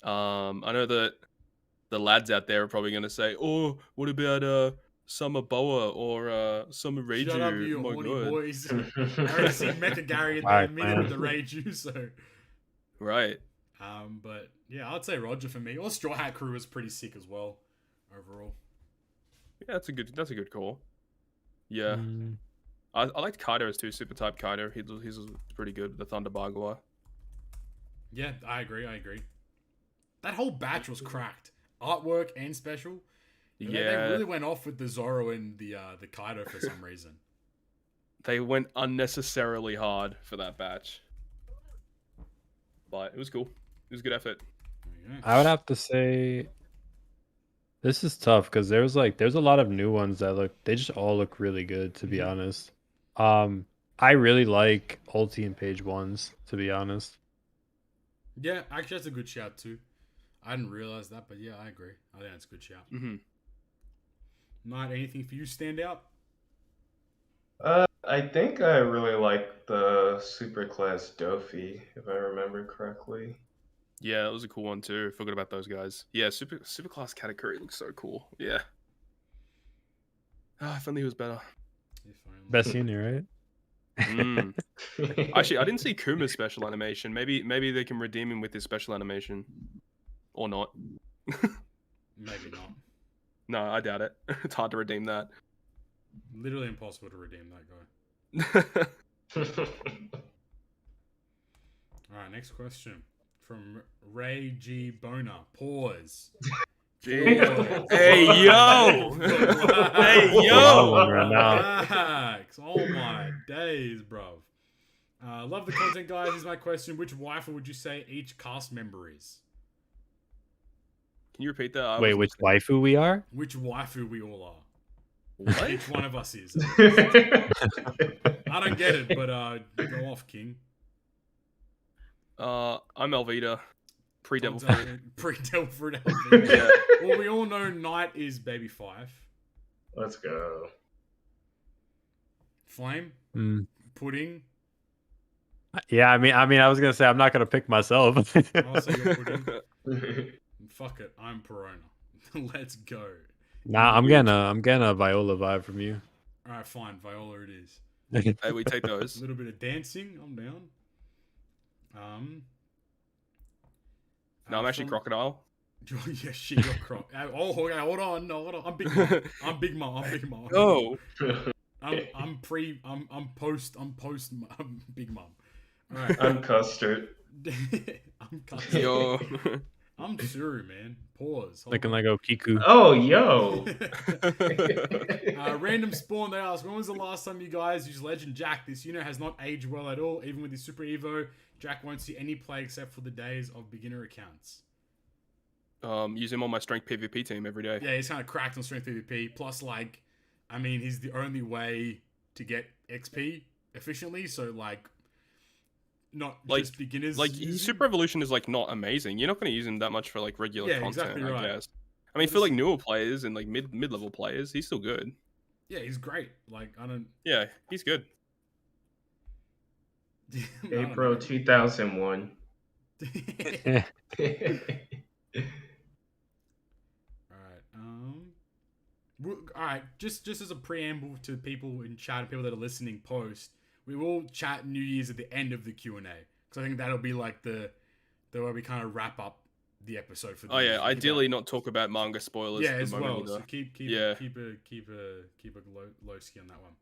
I know that the lads out there are probably gonna say, "Oh, what about Summer Boa or Summer Reiju?" Shut up, you horny boys. I already see Mecha Gary in the middle of the Reiju, so right. But yeah, I'd say Roger for me. Or Straw Hat Crew was pretty sick as well, overall. Yeah, that's a good call. Yeah. I liked Kaido's too, Super Type Kaido. He was pretty good, the Thunder Bagua. Yeah, I agree. That whole batch was cracked. Artwork and special. They really went off with the Zoro and the Kaido for some reason. They went unnecessarily hard for that batch. But it was cool. It was a good effort. I would have to say this is tough because there's a lot of new ones that they just all look really good, to be honest. I really like Ulti and Page Ones, to be honest. Yeah, actually that's a good shout too. I didn't realize that, but yeah, I agree. I think that's a good shout. Not anything for you stand out? I think I really like the Superclass Dofi, if I remember correctly. Yeah, that was a cool one too. Forgot about those guys. Yeah, Superclass Katakuri looks so cool. Yeah. If only he was better. Best senior, right? Actually, I didn't see Kuma's special animation. Maybe they can redeem him with his special animation, or not. Maybe not. No, I doubt it. It's hard to redeem that. Literally impossible to redeem that guy. All right, next question from Ray G Boner. Pause. Hey yo! Hey yo! Relax. Oh my days, bro. Love the content, guys. Here's my question: which waifu would you say each cast member is? Can you repeat that? Wait, which waifu we are? Which waifu we all are? What? Each one of us is. I don't get it, but go off, King. I'm Elvita. Pre-Devil Fruit. Pre-Devil Fruit Elvita. Yeah. Well, we all know Knight is Baby Five. Let's go. Flame? Pudding? Yeah, I was gonna say I'm not gonna pick myself. I'll say your pudding. Fuck it, I'm Perona. Let's go. Nah, I'm getting a Viola vibe from you. All right, fine. Viola it is. Hey, we take A those. little bit of dancing. I'm down. No, I'm actually Crocodile. Yeah, shit, you're Croc. Oh, okay, hold on. No, hold on. I'm Big Mom. I'm Big Mom. I'm Big Mom. Oh. I'm post Big Mom. All right. I'm Custard. I'm Custard. Yo. I'm Tsuru, man. Pause. Looking like Okiku. Oh, yo. Random Spawn, they ask, when was the last time you guys used Legend Jack? This unit has not aged well at all. Even with his Super Evo, Jack won't see any play except for the days of beginner accounts. Use him on my strength PvP team every day. Yeah, he's kind of cracked on strength PvP. Plus, like, I mean, he's the only way to get XP efficiently. So, like, not like, just beginners. Like, Super Evolution is, like, not amazing. You're not going to use him that much for, like, regular content, exactly right. I guess. I mean, for, like, newer players and, like, mid-level players, he's still good. Yeah, he's great. Like, I don't... Yeah, he's good. April 2001. Alright, just as a preamble to people in chat and people that are listening post, we will chat New Year's at the end of the Q&A. Because I think that'll be like the way we kind of wrap up the episode for the yeah, ideally not talk about manga spoilers. Yeah, as well. Either. So keep a low ski on that one.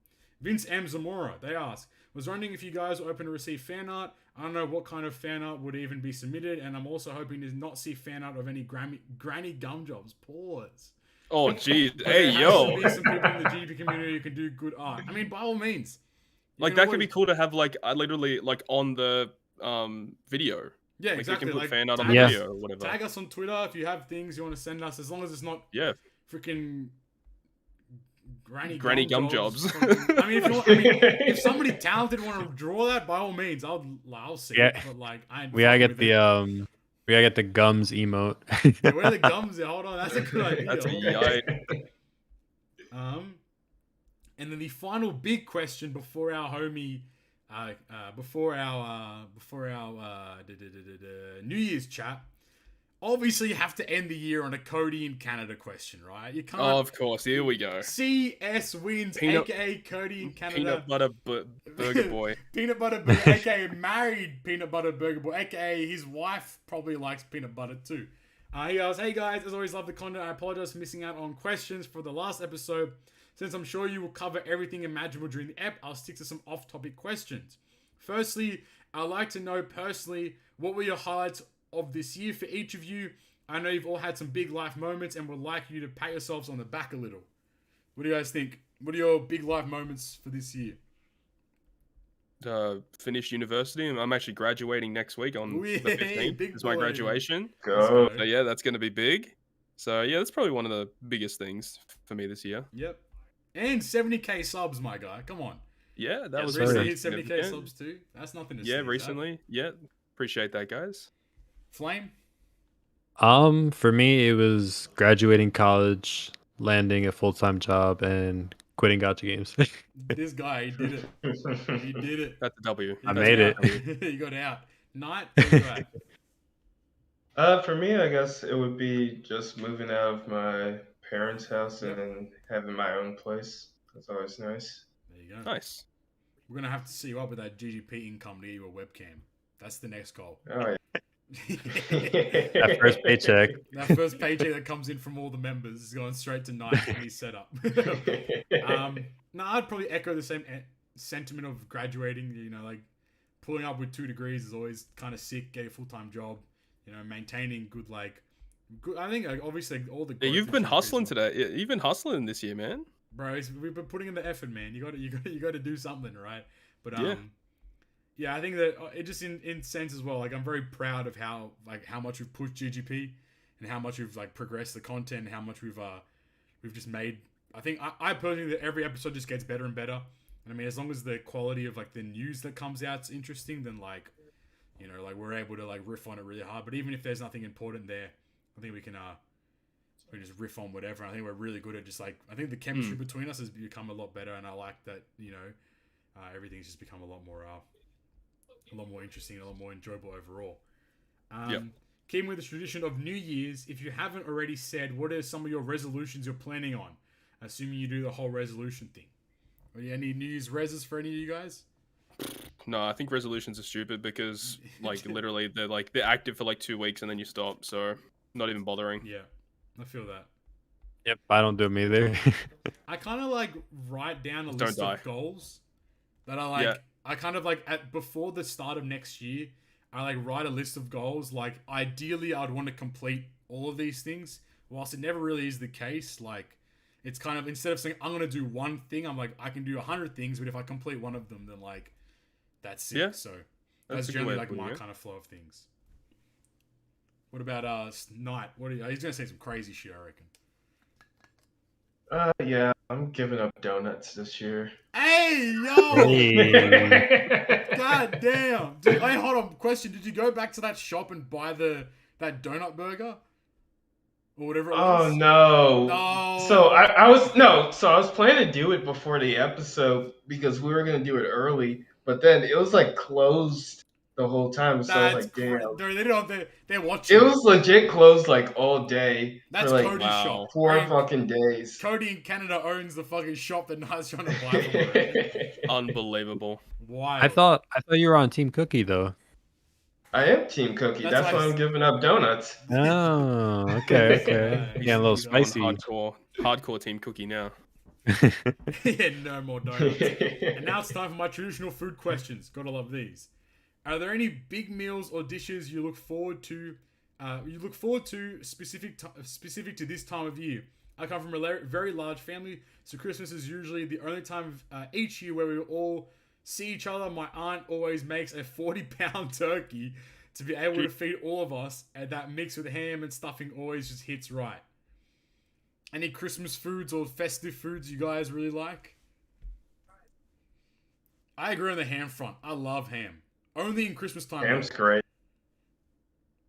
Vince M. Zamora, they ask, was wondering if you guys are open to receive fan art. I don't know what kind of fan art would even be submitted, and I'm also hoping to not see fan art of any granny gum jobs. Pause. Oh, jeez. Hey, yo. There has to be some people in the GP community who can do good art. I mean, by all means. Like, that could be cool to have, like, literally, like, on the video. Yeah, like, exactly. You can put like, fan art on the video or whatever. Tag us on Twitter if you have things you want to send us, as long as it's not freaking granny gum jobs. I mean, if somebody talented want to draw that, by all means, I'll see it. But like, we gotta get the gums emote. Yeah, where are the gums? Hold on, that's a good idea. That's a yikes. And then the final big question before our homie, before our New Year's chat. Obviously, you have to end the year on a Cody in Canada question, right? You can't. Oh, of course. Here we go. CS wins, aka Cody in Canada. Peanut butter burger boy. Peanut butter burger, aka married peanut butter burger boy, aka his wife probably likes peanut butter too. He goes, hey guys, as always, love the content. I apologize for missing out on questions for the last episode. Since I'm sure you will cover everything imaginable during the ep, I'll stick to some off-topic questions. Firstly, I'd like to know personally, what were your highlights of this year for each of you? I know you've all had some big life moments and would like you to pat yourselves on the back a little. What do you guys think? What are your big life moments for this year? Finish university. I'm actually graduating next week on the 15th. It's my graduation. Go. So yeah, that's going to be big. So yeah, that's probably one of the biggest things for me this year. Yep. And 70k subs, my guy. Come on. Yeah, that was recently hit 70k subs too. That's nothing to say. Yeah, recently. Yeah, appreciate that, guys. Flame? For me, it was graduating college, landing a full-time job, and quitting gacha games. This guy, he did it. He did it. That's a W. I made it. You got out. Night. For me, I guess it would be just moving out of my parents' house and having my own place. That's always nice. There you go. Nice. We're gonna have to see you up with that GGP income to get you a webcam. That's the next goal. Oh yeah. That first paycheck. That first paycheck that comes in from all the members is going straight to Nike and his setup. No, I'd probably echo the same sentiment of graduating. You know, like pulling up with 2 degrees is always kind of sick. Get a full-time job. You know, maintaining good good. I think obviously all the. Yeah, you've been hustling today. You've been hustling this year, man. Bro, we've been putting in the effort, man. You got to do something, right? But yeah, I think that it just in sense as well. Like I'm very proud of how much we've pushed GGP and how much we've progressed the content and how much we've just made. I think I personally that every episode just gets better and better. And I mean, as long as the quality of the news that comes out is interesting, then we're able to riff on it really hard. But even if there's nothing important there, I think we can just riff on whatever. And I think we're really good at just I think the chemistry between us has become a lot better, and I like that everything's just become a lot more a lot more interesting, a lot more enjoyable overall. Yep. Keeping with the tradition of New Year's, if you haven't already said, what are some of your resolutions you're planning on? Assuming you do the whole resolution thing. Are there any New Year's reses for any of you guys? No, I think resolutions are stupid because, like, literally, they're active for like 2 weeks and then you stop. So, not even bothering. Yeah, I feel that. Yep, I don't do them either. I kind of like write down a list of goals that I like. Yeah. I kind of like before the start of next year, I like write a list of goals. Like ideally, I'd want to complete all of these things. Whilst it never really is the case, like it's kind of instead of saying I'm gonna do one thing, I'm like I can do 100 things, but if I complete one of them, then like that's it. Yeah. So that's generally like my kind of flow of things. What about Knight? What are you? He's gonna say some crazy shit, I reckon. Yeah, I'm giving up donuts this year. Hey, yo! Hey. God damn! Dude, hey, hold on. Question: did you go back to that shop and buy that donut burger or whatever it was? Oh no! No. So I was planning to do it before the episode because we were gonna do it early, but then it was like closed the whole time. So I was like, damn. They're watching. It was legit closed like all day. That's for like Cody's shop. 4 fucking days. Cody in Canada owns the fucking shop that Knight's trying to buy from her. Unbelievable. Why? I thought you were on Team Cookie though. I am Team Cookie. That's why I'm giving up donuts. Oh, okay. Yeah, a little spicy. Hardcore Team Cookie now. Yeah, no more donuts. And now it's time for my traditional food questions. Gotta love these. Are there any big meals or dishes you look forward to? Specific to this time of year. I come from a very large family, so Christmas is usually the only time of each year where we all see each other. My aunt always makes a 40-pound turkey to be able to feed all of us, and that mix with ham and stuffing always just hits right. Any Christmas foods or festive foods you guys really like? I agree on the ham front. I love ham. Only in Christmas time. Ham's great.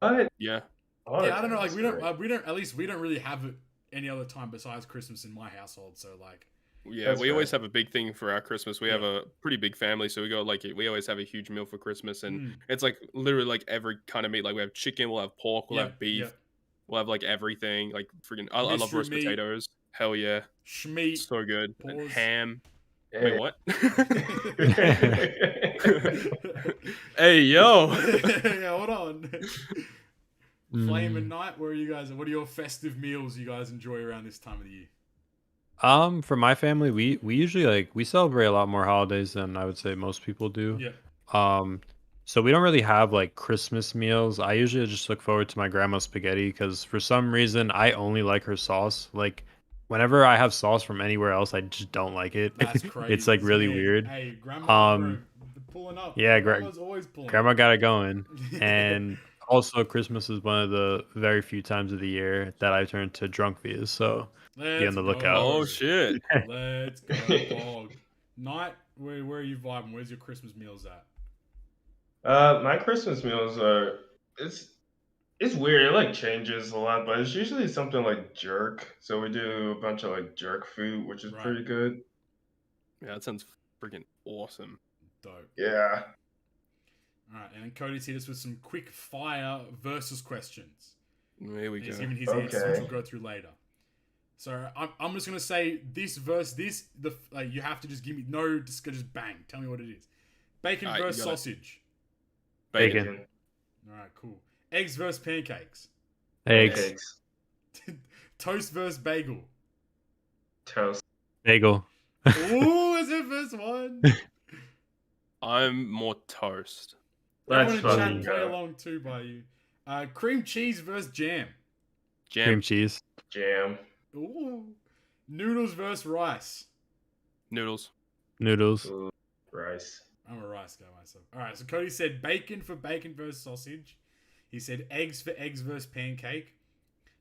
What? Yeah. Yeah, I don't know. Like we don't. At least we don't really have it any other time besides Christmas in my household. So like. Yeah, we always have a big thing for our Christmas. We have a pretty big family, so we always have a huge meal for Christmas, and it's like literally like every kind of meat. Like we have chicken, we'll have pork, we'll have beef, we'll have like everything. Like freaking, I love roast potatoes. Hell yeah, Schmeat, so good. And ham. Yeah. Wait, what? Hey yo, yeah, hold on. Flame and Night, where are you guys? What are your festive meals you guys enjoy around this time of the year? For my family, we usually we celebrate a lot more holidays than I would say most people do. Yeah. So we don't really have like Christmas meals. I usually just look forward to my grandma's spaghetti because for some reason I only like her sauce. Like whenever I have sauce from anywhere else, I just don't like it. That's crazy. It's like really weird. Hey, grandma, pulling up. Yeah, grandma's always pulling. Grandma got it going, and also Christmas is one of the very few times of the year that I turn to drunk vias. So. Be on the lookout. Oh shit! Let's go, dog. Night, where are you vibing? Where's your Christmas meals at? My Christmas meals are it's weird. It like changes a lot, but it's usually something like jerk. So we do a bunch of like jerk food, which is pretty good. Yeah, that sounds freaking awesome. Dope. Yeah. All right, and then Cody's hit us with some quick fire versus questions. Here we go. He's giving his answers, which we'll go through later. So I'm just gonna say this versus this. You have to just give me just bang. Tell me what it is. Bacon versus sausage. Bacon. All right, cool. Eggs versus pancakes. Eggs. Toast versus bagel. Toast. Bagel. Ooh, is it first one? I'm more toast. Everyone in chat play along too by you. Cream cheese versus jam. Cream cheese. Jam. Ooh. Noodles versus rice. Noodles. Ooh, rice. I'm a rice guy myself. Alright, so Cody said bacon for bacon versus sausage. He said eggs for eggs versus pancake.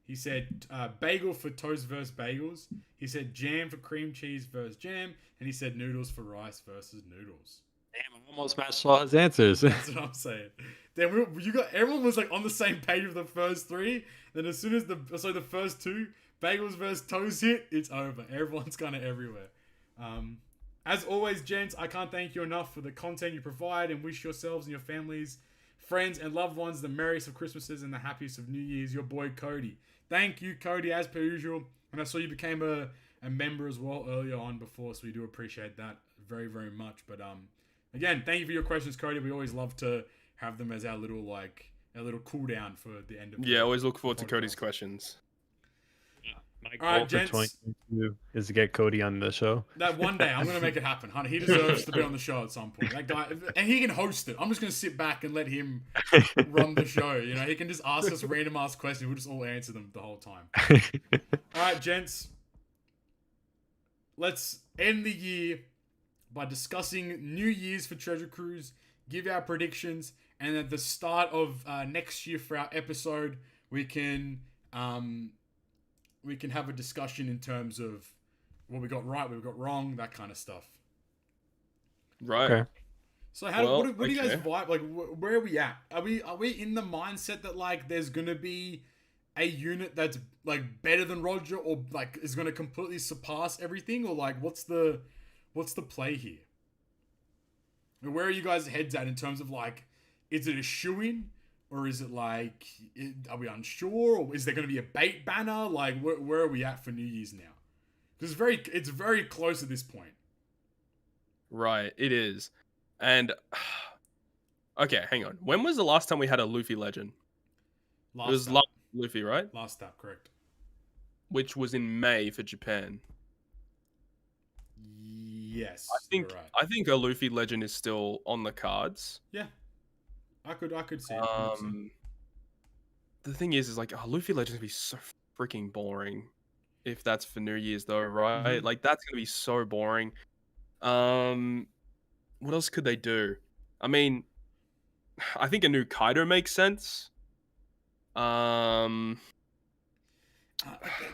He said bagel for toast versus bagels. He said jam for cream cheese versus jam. And he said noodles for rice versus noodles. Damn, I almost matched all his answers. That's what I'm saying. Damn, everyone was like on the same page with the first three. Then as soon as the first two, bagels versus toast hit, it's over. Everyone's kind of everywhere. As always, gents, I can't thank you enough for the content you provide and wish yourselves and your families, friends, and loved ones the merriest of Christmases and the happiest of New Year's. Your boy, Cody. Thank you, Cody, as per usual. And I saw you became a member as well earlier on before, so we do appreciate that very, very much. But again, thank you for your questions, Cody. We always love to have them as our little cool down for the end of the always look forward to Cody's questions. My goal for 2022 is to get Cody on the show. That one day, I'm going to make it happen, honey. He deserves to be on the show at some point. That guy, and he can host it. I'm just going to sit back and let him run the show. You know, he can just ask us random ass questions. We'll just all answer them the whole time. All right, gents. Let's end the year by discussing New Year's for Treasure Cruise, give our predictions, and at the start of next year for our episode, we can have a discussion in terms of what we got right, what we got wrong, that kind of stuff. Right. Okay. So what do you guys vibe? Like, where are we at? Are we in the mindset that like there's gonna be a unit that's like better than Roger, or like is gonna completely surpass everything, or like what's the play here? And where are you guys' heads at in terms of like, is it a shoo-in? Or is it like, are we unsure? Or is there going to be a bait banner? Like, where are we at for New Year's now? Because it's very close at this point. Right, it is. And, okay, hang on. When was the last time we had a Luffy legend? Last Luffy, right? Last step, correct. Which was in May for Japan. Yes, I think a Luffy legend is still on the cards. Yeah. I could see it. The thing is like, Luffy Legend's gonna be so freaking boring if that's for New Year's though, right? Mm-hmm. Like that's gonna be so boring. What else could they do? I mean, I think a new Kaido makes sense. There's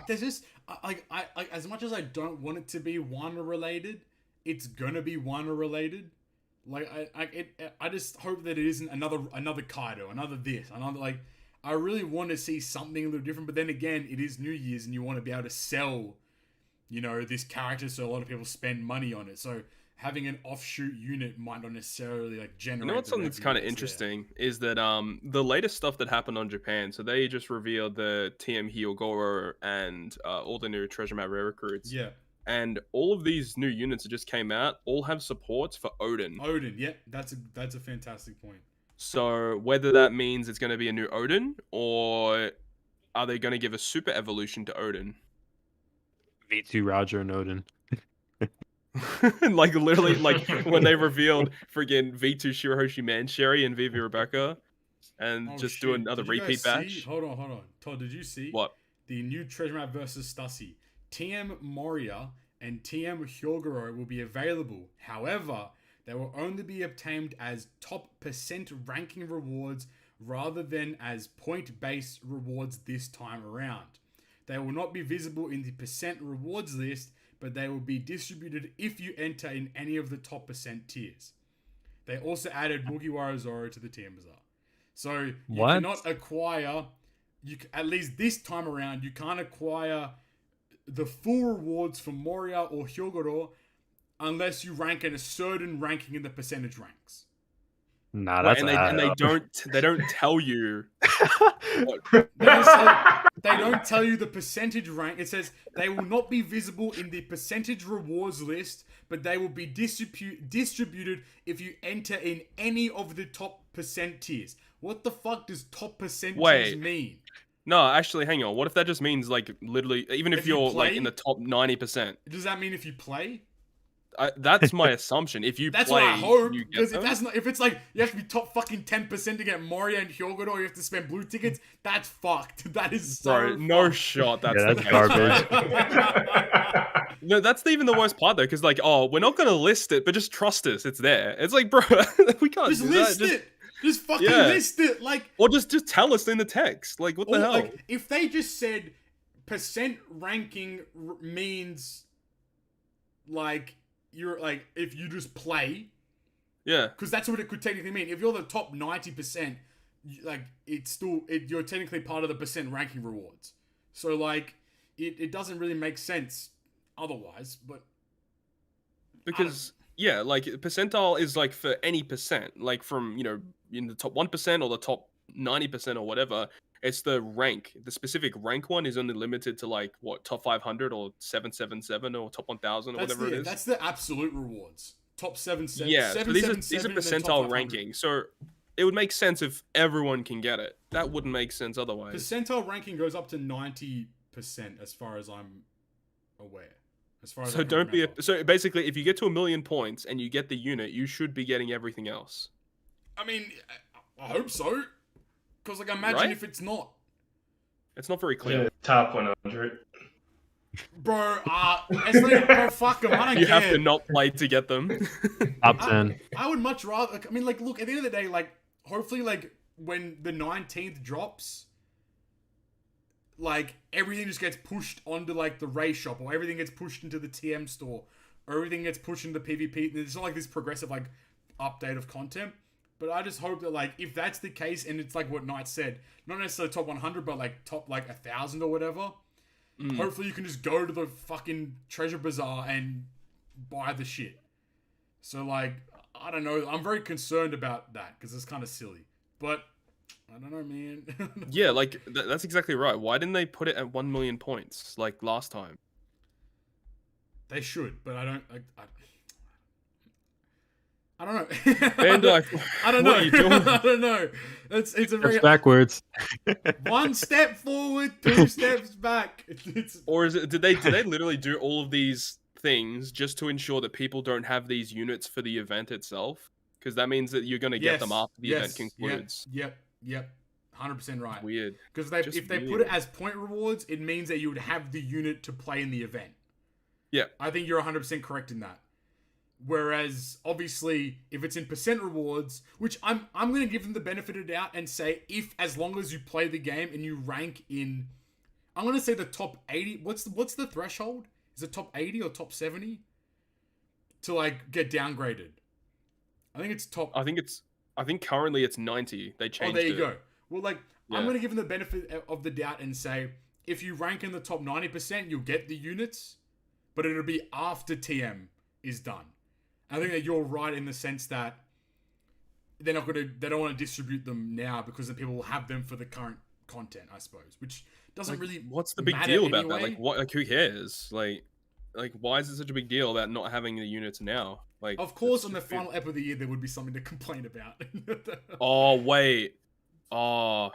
just I as much as I don't want it to be Wano related, it's gonna be Wano related. Like I just hope that it isn't another Kaido, another like. I really want to see something a little different, but then again, it is New Year's, and you want to be able to sell, this character, so a lot of people spend money on it. So having an offshoot unit might not necessarily like generate. You know what's something that's kind of interesting is that the latest stuff that happened on Japan. So they just revealed the TM Hyogoro and all the new Treasure Map rare recruits. Yeah. And all of these new units that just came out all have supports for Odin. Odin, yeah, that's a fantastic point. So whether that means it's going to be a new Odin, or are they going to give a super evolution to Odin? V2 Roger and Odin. Like literally, like when they revealed friggin' V2 Shirahoshi Mancherry and Vivi Rebecca, and do another repeat batch. Hold on. Todd, did you see what? The new Treasure Map versus Stussy. TM Moria and TM Hyogoro will be available. However, they will only be obtained as top % ranking rewards rather than as point-based rewards this time around. They will not be visible in the % rewards list, but they will be distributed if you enter in any of the top % tiers. They also added Mugiwara Zoro to the TM Bazaar. So you cannot acquire, at least this time around, you can't acquire the full rewards for Moria or Hyogoro unless you rank in a certain ranking in the percentage ranks. Nah, that's and they don't tell you. They don't tell you the percentage rank. It says they will not be visible in the percentage rewards list, but they will be distributed if you enter in any of the top % tiers. What the fuck does top percentage mean? No, actually, hang on. What if that just means like literally, even if you're like in the top 90%? Does that mean if you play? That's my assumption. If you that's play, what I hope. Because if it's like you have to be top fucking 10% to get Moria and Hyogoro, or you have to spend blue tickets, that's fucked. That is so no shot. That's garbage. No, that's even the worst part though, because like, we're not gonna list it, but just trust us, it's there. It's like, bro, we can't just list it. Just fucking list it, like, or just tell us in the text, like, what the hell? Like, if they just said % ranking means, like, you're like, if you just play, because that's what it could technically mean. If you're the top 90%, like, it's still you're technically part of the % ranking rewards. So like, it doesn't really make sense otherwise, but Because yeah, like percentile is like for any percent, like from in the top 1% or the top 90% or whatever. It's the rank. The specific rank one is only limited to like what top 500 or 777 or top 1000 or whatever it is. That's the absolute rewards. Top 777. Yeah, so these are percentile rankings. So it would make sense if everyone can get it. That wouldn't make sense otherwise. Percentile ranking goes up to 90% as far as I'm aware. As far as so basically, if you get to 1 million points and you get the unit, you should be getting everything else. I mean, I hope so. Because like, imagine if it's not. It's not very clear. Yeah, top 100. Bro, bro, fuck them. I don't care. You have to not play to get them. Top 10. I would much rather. I mean, like, look, at the end of the day, like, hopefully, like, when the 19th drops, like, everything just gets pushed onto, like, the race shop, or everything gets pushed into the TM store, or everything gets pushed into PvP. It's not like this progressive, like, update of content. But I just hope that, like, if that's the case, and it's like what Knight said, not necessarily top 100, but, like, top, like, 1,000 or whatever, hopefully you can just go to the fucking treasure bazaar and buy the shit. So, like, I don't know. I'm very concerned about that, because it's kind of silly. But, I don't know, man. Yeah, like, that's exactly right. Why didn't they put it at 1 million points, like, last time? They should, but I don't... I don't know. I don't know. What are you doing? I don't know. It's a very backwards. one step forward, 2 steps back. Or is it? Did they literally do all of these things just to ensure that people don't have these units for the event itself? Because that means that you're going to get them after the event concludes. Yep. 100% right. Weird. Because if they put it as point rewards, it means that you would have the unit to play in the event. Yeah. I think you're 100% correct in that. Whereas, obviously, if it's in percent rewards, which I'm going to give them the benefit of the doubt and say, as long as you play the game and you rank in, I'm going to say the top 80. What's the threshold? Is it top 80 or top 70 to like get downgraded? I think it's top. I think currently it's 90. They changed it. Oh, there you go. Well, like, I'm going to give them the benefit of the doubt and say, if you rank in the top 90%, you'll get the units, but it'll be after TM is done. I think that you're right in the sense that they don't want to distribute them now because the people will have them for the current content, I suppose, which doesn't really. What's the big deal about that? Like, what? Like, who cares? Like, why is it such a big deal about not having the units now? Like, of course, on the final ep of the year, there would be something to complain about. Oh wait, I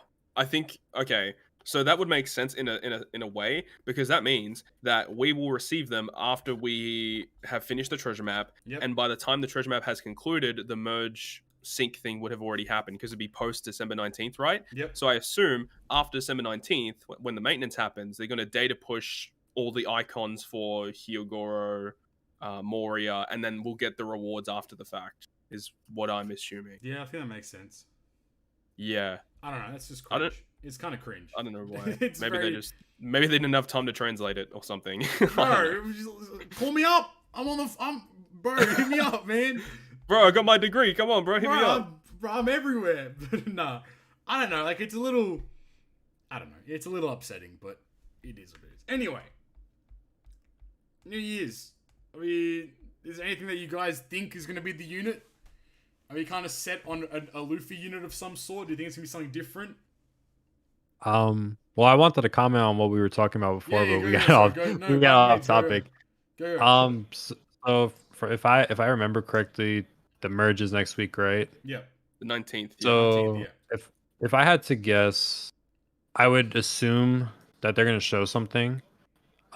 think okay. So that would make sense in a way, because that means that we will receive them after we have finished the treasure map, and by the time the treasure map has concluded, the merge sync thing would have already happened because it'd be post December 19th, right? Yep. So I assume after December 19th, when the maintenance happens, they're going to data push all the icons for Hyogoro, Moria, and then we'll get the rewards after the fact, is what I'm assuming. Yeah, I think that makes sense. Yeah. I don't know. That's just cringe. It's kind of cringe. I don't know why. Maybe they didn't have time to translate it or something. Bro, call me up. Bro, hit me up, man. Bro, I got my degree. Come on, bro, hit me up. I'm everywhere. Nah, I don't know. Like, it's a little, I don't know. It's a little upsetting, but it is what it is. Anyway, New Year's. I mean, is there anything that you guys think is going to be the unit? Are you kind of set on a Luffy unit of some sort? Do you think it's going to be something different? Well, I wanted to comment on what we were talking about before, but we got off topic. So if I remember correctly, the merge is next week, right? Yeah, the 19th. Yeah. So if I had to guess, I would assume that they're going to show something,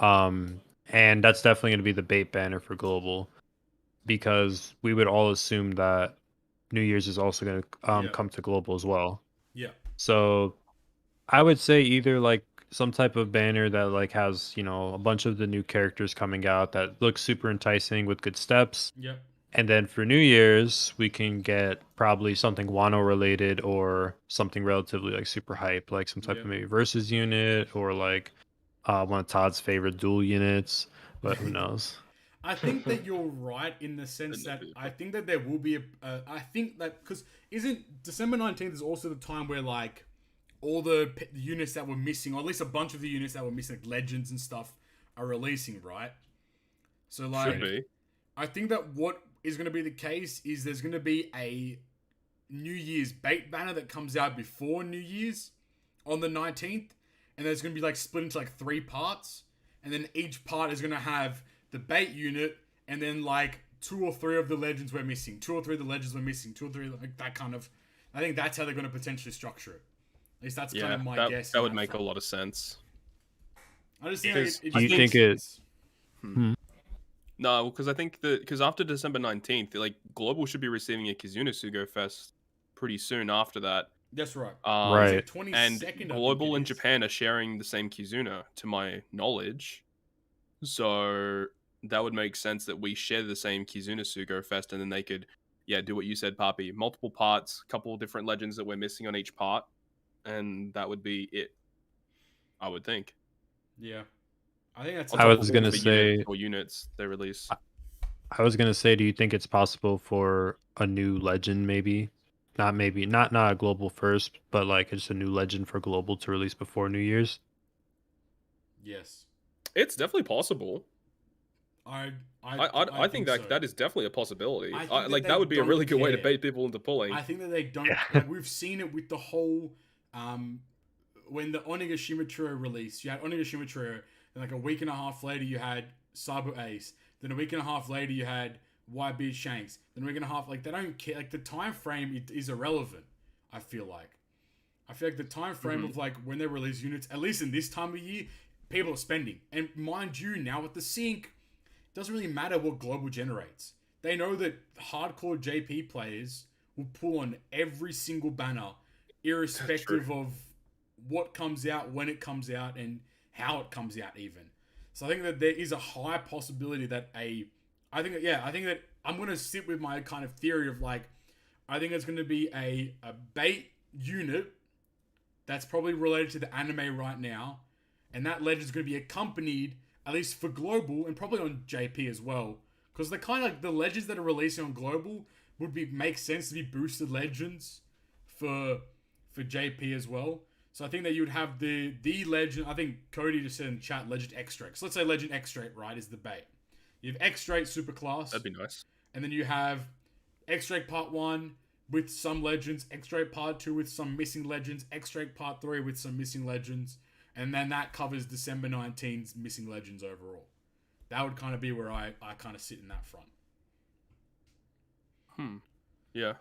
and that's definitely going to be the bait banner for global, because we would all assume that New Year's is also going to come to global as well. Yeah. So I would say either like some type of banner that like has, a bunch of the new characters coming out that looks super enticing with good steps. Yeah. And then for New Year's, we can get probably something Wano related or something relatively like super hype, like some type of maybe versus unit or like one of Todd's favorite duel units, but who knows? I think that you're right in the sense that I think that there will be I think that because isn't December 19th is also the time where like all the units that were missing, or at least a bunch of the units that were missing, like legends and stuff, are releasing, right? So like, should be. I think that what is going to be the case is there's going to be a New Year's bait banner that comes out before New Year's on the 19th, and there's going to be like split into like 3 parts, and then each part is going to have the bait unit, and then like 2 or 3 of the legends we're missing, 2 or 3 of the legends we're missing, 2 or 3 like that kind of. I think that's how they're going to potentially structure it. At least that's kind of my guess. That would make a lot of sense. I just think do you think it's? No, because I think because after December 19th, like Global should be receiving a Kizuna Sugo Fest pretty soon after that. That's right. Right. And Global and Japan are sharing the same Kizuna, to my knowledge. So that would make sense that we share the same Kizuna Sugo Fest, and then they could, do what you said, Papi. Multiple parts, couple of different legends that we're missing on each part, and that would be it. I would think. Yeah. I think that's. I was gonna say units they release. I was gonna say, do you think it's possible for a new legend, not a global first, but like just a new legend for global to release before New Year's? Yes, it's definitely possible. I think that so. That is definitely a possibility. That would be a really good way to bait people into pulling. I think that they don't. We've seen it with the whole when the Onigashima Trio released. You had Onigashima Trio. Then like a week and a half later, you had Sabu Ace. Then a week and a half later, you had YB Shanks. Then a week and a half, like they don't care. Like the time frame is irrelevant. I feel like the time frame of like when they release units, at least in this time of year, people are spending. And mind you, now with the sync, it doesn't really matter what global generates. They know that hardcore JP players will pull on every single banner, irrespective of what comes out, when it comes out, and how it comes out even. So I think that there is a high possibility that I think that I'm going to sit with my kind of theory of like, I think it's going to be a bait unit that's probably related to the anime right now. And that legend is going to be accompanied, at least for global and probably on JP as well. Because the kind of like the legends that are releasing on global would make sense to be boosted legends for JP as well. So I think that you would have the legend. I think Cody just said in chat legend X-Straight. So let's say legend X-Straight, right, is the bait. You have X-Straight Superclass. That'd be nice. And then you have X-Straight Part 1 with some legends, X-Straight Part 2 with some missing legends, X-Straight Part 3 with some missing legends. And then that covers December 19's missing legends overall. That would kind of be where I kind of sit in that front. Yeah.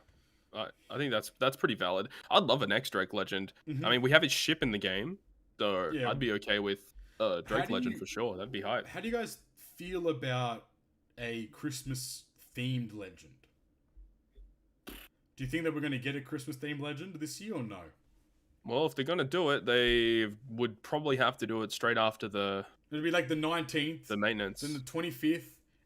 I think that's pretty valid. I'd love an X-Drake legend. I mean, we have his ship in the game, so I'd be okay with Drake legend for sure. That'd be hype. How do you guys feel about a Christmas-themed legend? Do you think that we're going to get a Christmas-themed legend this year or no? Well, if they're going to do it, they would probably have to do it straight after the... It'd be like the 19th. The maintenance. Then the 25th,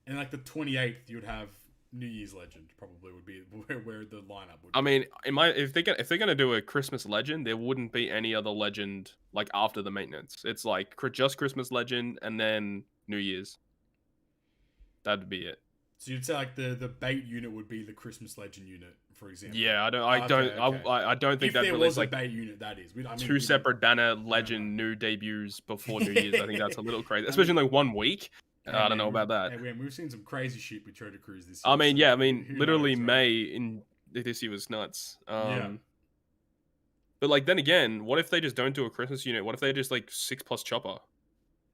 and like the 28th, you would have New Year's legend. Probably would be where the lineup would be. I mean, if they're going to do a Christmas legend, there wouldn't be any other legend like after the maintenance. It's like just Christmas legend and then New Year's. That'd be it. So you'd say like the bait unit would be the Christmas legend unit, for example. Yeah, I don't think that was like a bait unit. That is two separate banner legend new debuts before New Year's. I think that's a little crazy, especially in like 1 week. I don't know about that. We've seen some crazy shit with Trader Cruise this I year. mean, literally May in this year was nuts. But like then again, what if they just don't do a Christmas unit? What if they just like 6+ Chopper?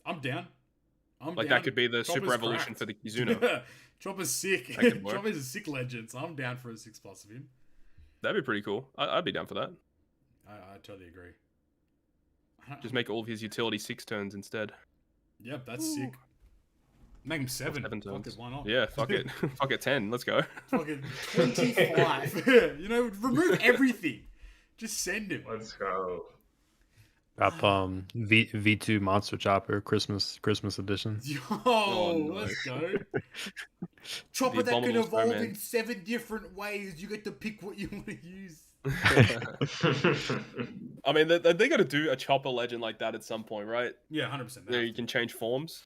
I'm down. That could be the Chopper's super evolution for the Kizuna. Chopper's sick. Chopper's a sick legend, so I'm down for a 6+ of him. That'd be pretty cool. I'd be down for that. I totally agree. Just make all of his utility 6 turns instead. Yep, that's sick. Make him 7. 7 turns. Fuck it, why not? Yeah, fuck it. Fuck it, 10. Let's go. Fuck it, 25. Remove everything. Just send him. Let's go. Up V2 Monster Chopper Christmas edition. Yo, let's go. Chopper that can evolve in 7 different ways. You get to pick what you want to use. I mean, they got to do a Chopper legend like that at some point, right? Yeah, 100%. There you can change forms.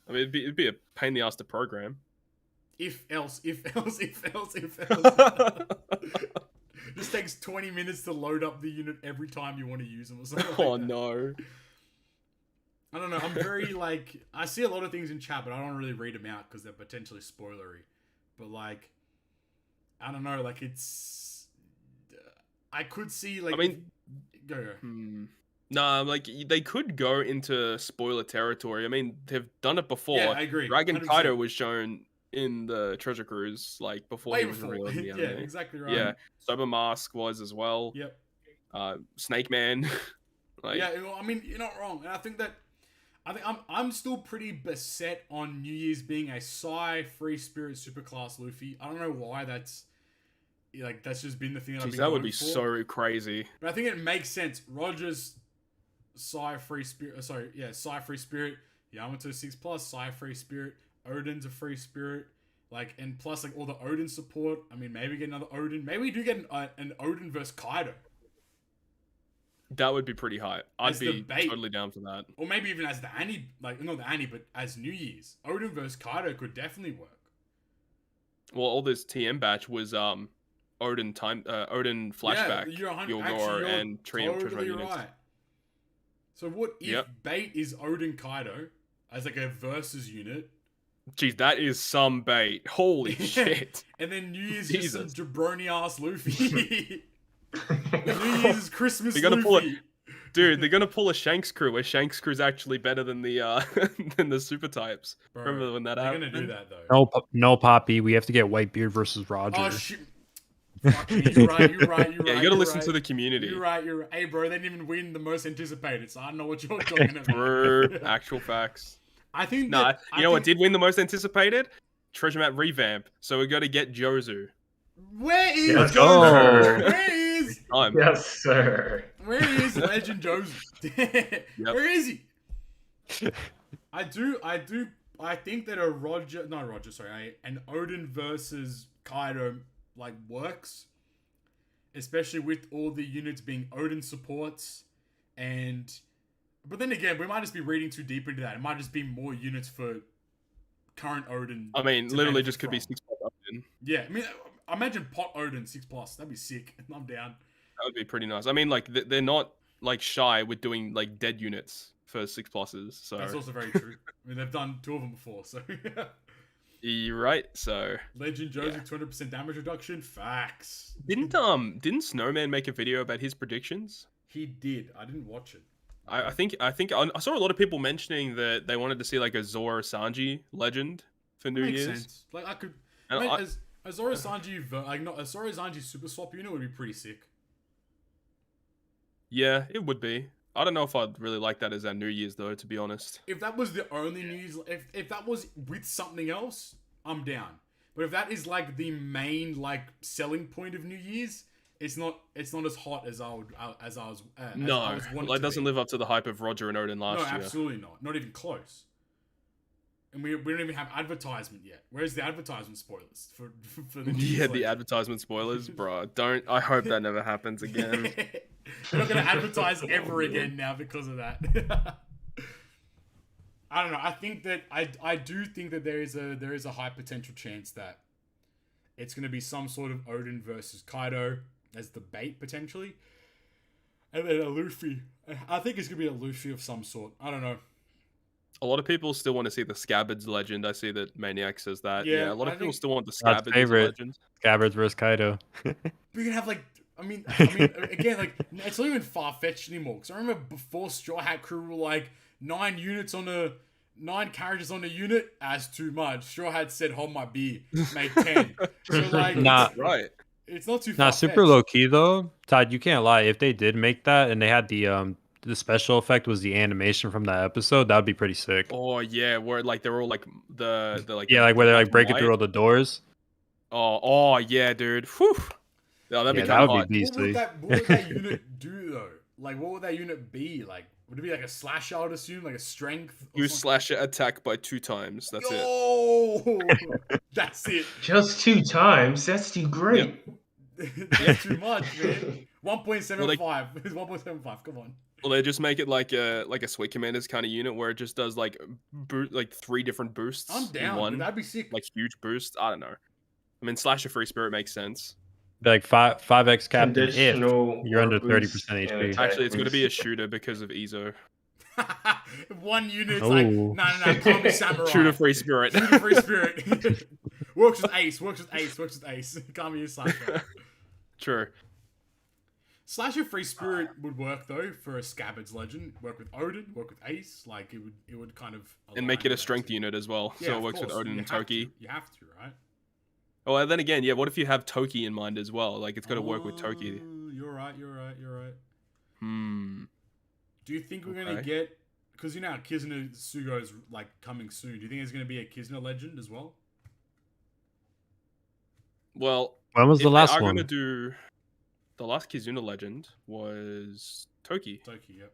I mean, it'd be a pain in the ass to program. If else. Just takes 20 minutes to load up the unit every time you want to use them or something. Oh no. I don't know. I'm very like I see a lot of things in chat, but I don't really read them out because they're potentially spoilery. But like, I don't know. Like it's, I could see like. I mean, go. Nah, like they could go into spoiler territory. I mean, they've done it before. Yeah, I agree. Dragon 100%. Kaido was shown in the Treasure Cruise, like before Way he was before. revealed in the anime. Yeah, exactly right. Yeah, Sober Mask was as well. Yep. Snake Man. Like, yeah, well, I mean, you're not wrong, and I think I'm still pretty beset on New Year's being a Psy Free Spirit Superclass Luffy. I don't know why that's just been the thing that I've been that would going be for. so crazy. But I think it makes sense. Roger's Psy Free Spirit. Psy Free Spirit. Yamato 6+, Psy Free Spirit. Odin's a Free Spirit. Like, and plus like all the Odin support. I mean, maybe get another Odin. Maybe we do get an Odin versus Kaido. That would be pretty hype. I'd be totally down for that. Or maybe even as the Annie, like not the Annie, but as New Year's. Odin versus Kaido could definitely work. Well, all this TM batch was Odin flashback, Yogor, and Treasure units. Right. So what if bait is Odin Kaido as like a versus unit? Jeez, that is some bait. Holy shit. And then New Year's just some jabroni ass Luffy. New Year's Christmas Luffy. They're gonna pull a Shanks crew where Shanks crew's actually better than the than the super types. Bro, remember when that happened? They're gonna do that though. No, Poppy. We have to get Whitebeard versus Roger. Oh shit. Fuck me. You're right. Yeah, you gotta listen to the community. You're right. Hey, bro, they didn't even win the most anticipated, so I don't know what you're talking about. True. Actual facts. I think. What did win the most anticipated? Treasure Map revamp. So we got to get Jozu. Where is Let's go. Where is? Yes, sir. Where is Legend Jozu? Where is he? I think that an Odin versus Kaido like works, especially with all the units being Odin supports, but then again, we might just be reading too deep into that. It might just be more units for current Odin. I mean, literally just could be 6+ Odin. Yeah, I mean, imagine pot Odin 6+. That'd be sick. I'm down. That would be pretty nice. I mean, like they're not like shy with doing like dead units for 6+. So that's also very true. I mean, they've done 2 of them before, so. You're right. So Legend Josie 200% damage reduction. Facts. Didn't Snowman make a video about his predictions? He did. I didn't watch it. I think I saw a lot of people mentioning that they wanted to see like a Zoro Sanji legend for New Year's. Makes sense. Like a Zoro Sanji, a Zoro Sanji super swap unit would be pretty sick. Yeah, it would be. I don't know if I'd really like that as our New Year's though, to be honest. If that was the only New Year's, if that was with something else, I'm down. But if that is like the main like selling point of New Year's, it's not as hot as I was. No, it doesn't live up to the hype of Roger and Odin last year. No, absolutely not. Not even close. And we don't even have advertisement yet. Where's the advertisement spoilers for the New Year's the advertisement spoilers, bro. I hope that never happens again. We're not gonna advertise ever again now because of that. I don't know. I think that I do think that there is a high potential chance that it's gonna be some sort of Odin versus Kaido as the bait potentially, and then a Luffy. I think it's gonna be a Luffy of some sort. I don't know. A lot of people still want to see the Scabbards legend. I see that Maniac says that. Yeah, a lot of people still want the Scabbards legend. Scabbards versus Kaido. We can have like. I mean, again, like it's not even far fetched anymore. Because I remember before Straw Hat Crew were like 9 characters on a unit as too much. Straw Hat said, "Hold my beer, make 10." So like, right. It's not too far. Super low key though, Todd. You can't lie. If they did make that and they had the special effect was the animation from that episode, that would be pretty sick. Oh yeah, where like they're all like the like like where they're like breaking through all the doors. Oh yeah, dude. Whew. No, that'd be that would hot. be beastly. What would that unit do though? Like, what would that unit be? Like, would it be like a slasher? I would assume, like a strength. You slasher attack by 2 times. That's it. Oh, that's it. Just 2 times. That's too great. That's too much, man. 1.75. It's 1.75. Come on. Well, they just make it like a Sweet Commanders kind of unit where it just does like 3 different boosts. I'm down. In one. Dude, that'd be sick. Like huge boosts. I don't know. I mean, Slasher Free Spirit makes sense. Like 5x captain if you're under 30% HP. Actually, it's going to be a shooter because of Izo. One unit's like, no, can't be samurai. Shoot a free spirit. Shoot a free spirit. Works with ace. Can't be a slasher. True. Slasher free spirit would work though for a Scabbard's Legend. Work with Odin. Work with Ace. Like it would kind of. And make it a strength unit as well, so it works with Odin and Toki. You have to, right? Oh, and then again, yeah. What if you have Toki in mind as well? Like it's got to work with Toki. You're right. Do you think we're gonna get? Because you know, Kizuna Sugo is like coming soon. Do you think there's gonna be a Kizuna Legend as well? Well, when was the last one? Gonna do. The last Kizuna Legend was Toki. Yep.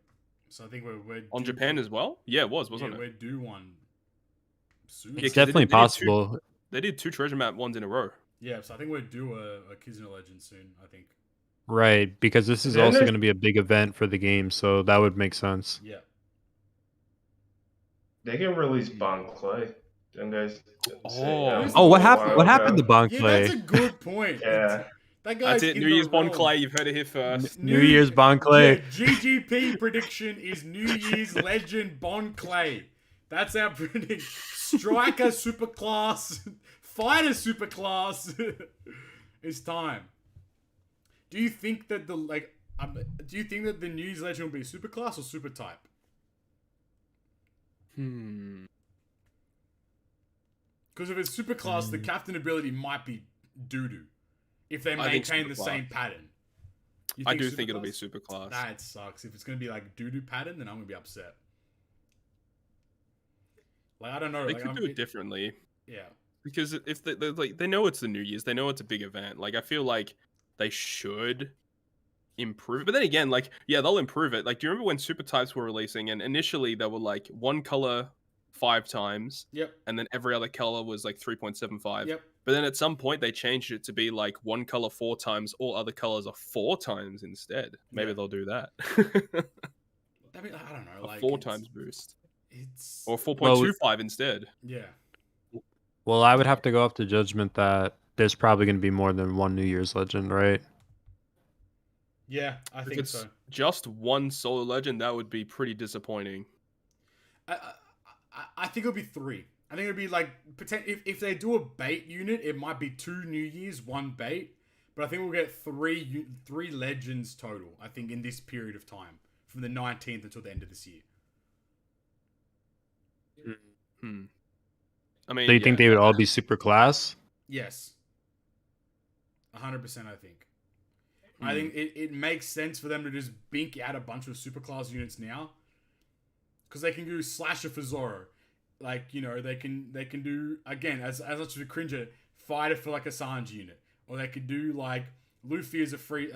So I think we're on Japan as well. Yeah, it was, wasn't it? We're due one soon. It's definitely possible. They did 2 treasure map ones in a row. Yeah, so I think we're due a Kizuna Legend soon. I think. Right, because this is also going to be a big event for the game, so that would make sense. Yeah. They can release Bon Clay. Didn't they? What happened? What happened to Bon Clay? That's a good point. Yeah. That's it. New Year's Bon Clay. You've heard it here first. New Year's Bon Clay. Yeah, GGP prediction is New Year's Legend Bon Clay. That's our prediction. Striker Superclass, Fighter Superclass. It's time. Do you think that the New Year's Legend will be Superclass or Super Type? Because if it's Superclass, the captain ability might be doo-doo. If they maintain the same pattern. I do think it'll be Superclass. Nah, it sucks. If it's going to be like doo-doo pattern, then I'm going to be upset. Like, I don't know. They could do it differently. Yeah. Because if they know it's the New Year's, they know it's a big event. Like, I feel like they should improve it. But then again, like, yeah, they'll improve it. Like, do you remember when Super Types were releasing? And initially, they were like one color 5 times. Yep. And then every other color was like 3.75. Yep. But then at some point they changed it to be like one color 4 times, all other colors are 4 times instead. Maybe they'll do that. I mean, I don't know. Like 4 times boost. It's or 4.25 instead. Yeah. Well, I would have to go up to judgment that there's probably going to be more than one New Year's Legend, right? Yeah, I think so. Just one solo legend, that would be pretty disappointing. I think it'll be 3. I think it'll be like if they do a bait unit, it might be 2 New Year's, 1 bait. But I think we'll get 3 legends total. I think in this period of time, from the 19th until the end of this year. I mean, do you think they would all be super class? Yes. 100%, I think. I think it makes sense for them to just bink out a bunch of superclass units now. Because they can do Slasher for Zoro. Like, you know, they can do, again, as much as a cringer, Fighter for like a Sanji unit. Or they could do like Luffy as a free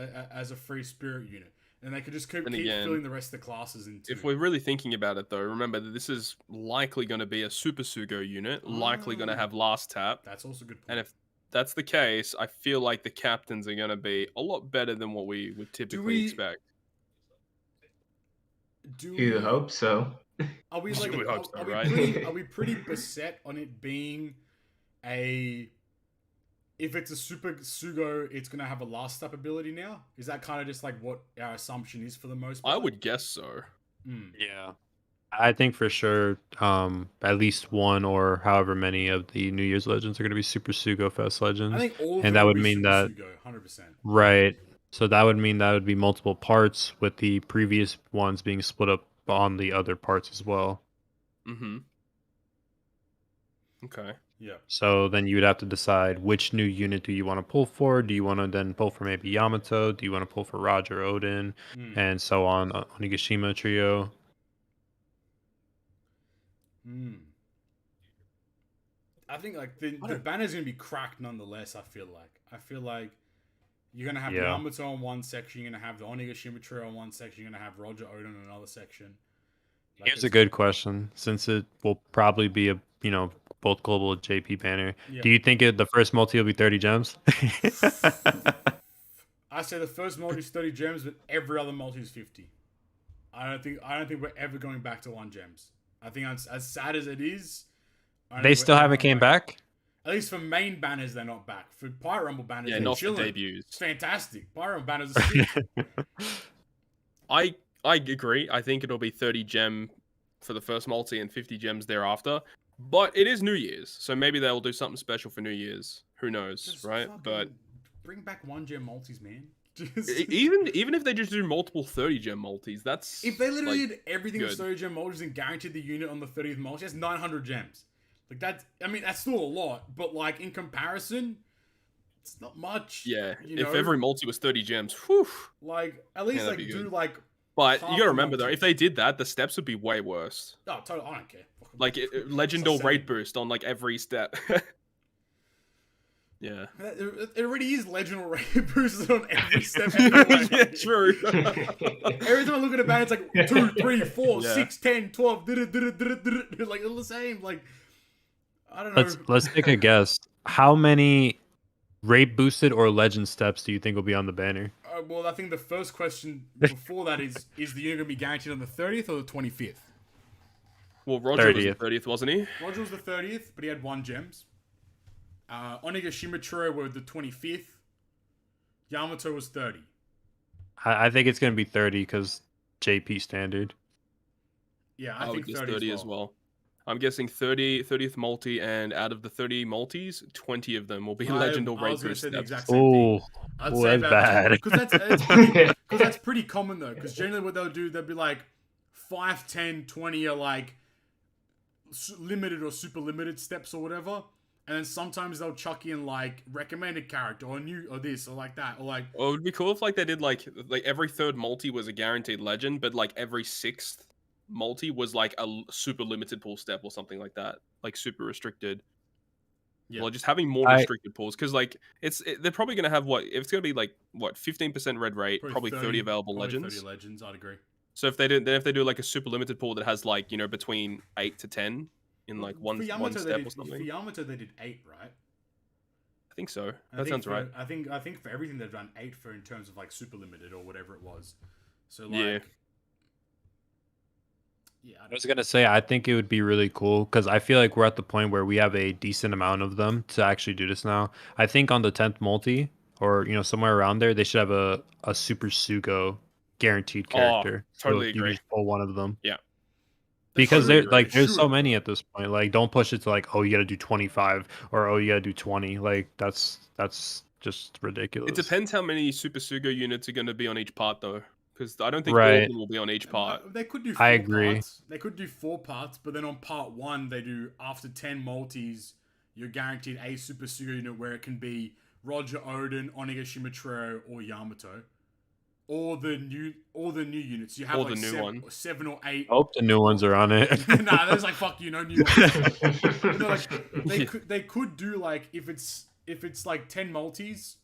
spirit unit. And they could just keep filling the rest of the classes in too. If we're really thinking about it though, remember that this is likely going to be a Super Sugo unit, likely going to have last tap. That's also a good point. And if that's the case, I feel like the captains are going to be a lot better than what we would typically expect. You hope so. Are we like? Are we pretty beset on it being a? If it's a Super Sugo, it's gonna have a last step ability now. Is that kind of just like what our assumption is for the most part? I would guess so. Yeah, I think for sure, at least one or however many of the New Year's Legends are going to be Super Sugo Fest Legends. I think all of and them that would be mean Super that Sugo, 100%. Right. So that would mean that would be multiple parts, with the previous ones being split up on the other parts as well. Okay. Yeah. So then you would have to decide which new unit do you want to pull for. Do you want to then pull for maybe Yamato? Do you want to pull for Roger Odin? And so on, Onigashima trio. I think like the banner's going to be cracked nonetheless, I feel like you're going to have Yamato on one section, you're going to have the Onigashima trio on one section, you're going to have Roger Odin on another section. Like, here's a good question, since it will probably be a, both global JP banner. Yeah. Do you think the first multi will be 30 gems? I say the first multi is 30 gems, but every other multi is 50. I don't think we're ever going back to 1 gems. I think as sad as it is, they still haven't came back. At least for main banners, they're not back. For Pyro Rumble banners, they're not chilling. For debuts. It's fantastic. Pyro Rumble banners are sick. I agree. I think it'll be 30 gem for the first multi and 50 gems thereafter. But it is New Year's, so maybe they'll do something special for New Year's. Who knows, Just right? But bring back 1 gem multis, man. even if they just do multiple 30 gem multis, that's if they literally like, did everything with good. 30 gem multis and guaranteed the unit on the 30th multi, that's 900 gems. Like that's, I mean, that's still a lot, but like in comparison, it's not much. Yeah, you know? if every multi was 30 gems, whew. Like at least like do good. like. But you gotta remember though, if they did that, the steps would be way worse. Oh, totally. I don't care. Like legend or rate boost on like every step. Yeah. It already is legend or rate boosted on every step. Anyway. Yeah, true. Every time I look at a band, it's like 2, 3, 4, 6, 10, 12, like all the same. Like I don't know. Let's take a guess. How many rate boosted or legend steps do you think will be on the banner? Well, I think the first question before that is the unit going to be guaranteed on the 30th or the 25th? Well, Roger was the 30th, wasn't he? Roger was the 30th, but he had 1 gems. Onigashima were the 25th. Yamato was 30. I think it's going to be 30 because JP standard. Yeah, I think 30 as well. I'm guessing 30th multi, and out of the 30 multis, 20 of them will be legend or rate boost steps. Oh, that's bad. Because that's pretty common though. Because generally what they'll do, they'll be like 5, 10, 20 are like limited or super limited steps or whatever. And then sometimes they'll chuck in like recommended character or new or this or like that or like. Well, it would be cool if like they did like every 3rd multi was a guaranteed legend, but like every 6th multi was like a super limited pool step or something like that, like super restricted. Yeah. Well, just having more restricted pools, because like they're probably gonna have if it's gonna be like 15% red rate, probably 30 available legends. 30 legends, I'd agree. So if they do like a super limited pool that has like between 8 to 10 in like one step or something. For Yamato they did 8, right? I think so. That sounds right. I think for everything they've done 8 for in terms of like super limited or whatever it was. So like. Yeah. I was gonna say I think it would be really cool because I feel like we're at the point where we have a decent amount of them to actually do this now. I think on the 10th multi or somewhere around there they should have a Super Sugo guaranteed character. Totally agree. You just pull one of them. Yeah. Because there's so many at this point. Like don't push it to like, oh, you gotta do 25 or oh, you gotta do 20. Like that's just ridiculous. It depends how many Super Sugo units are gonna be on each part though. Because I don't think all of them will be on each part. They could do 4 parts. They could do 4 parts, but then on part 1, they do after 10 multis, you're guaranteed a Super Sugo unit where it can be Roger Odin, Onigashima Trio, or Yamato. Or the new units. You have all like the new 7 or 8. I hope the new ones are on it. Nah, there's like fuck you, no new ones. They could do like if it's like 10 multis,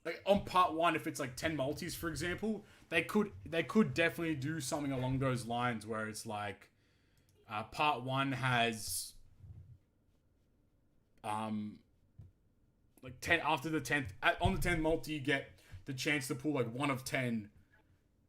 like on part 1, if it's like 10 multis, for example. They could definitely do something along those lines where it's like part 1 has like 10 after the 10th on the 10th multi you get the chance to pull like 1 of 10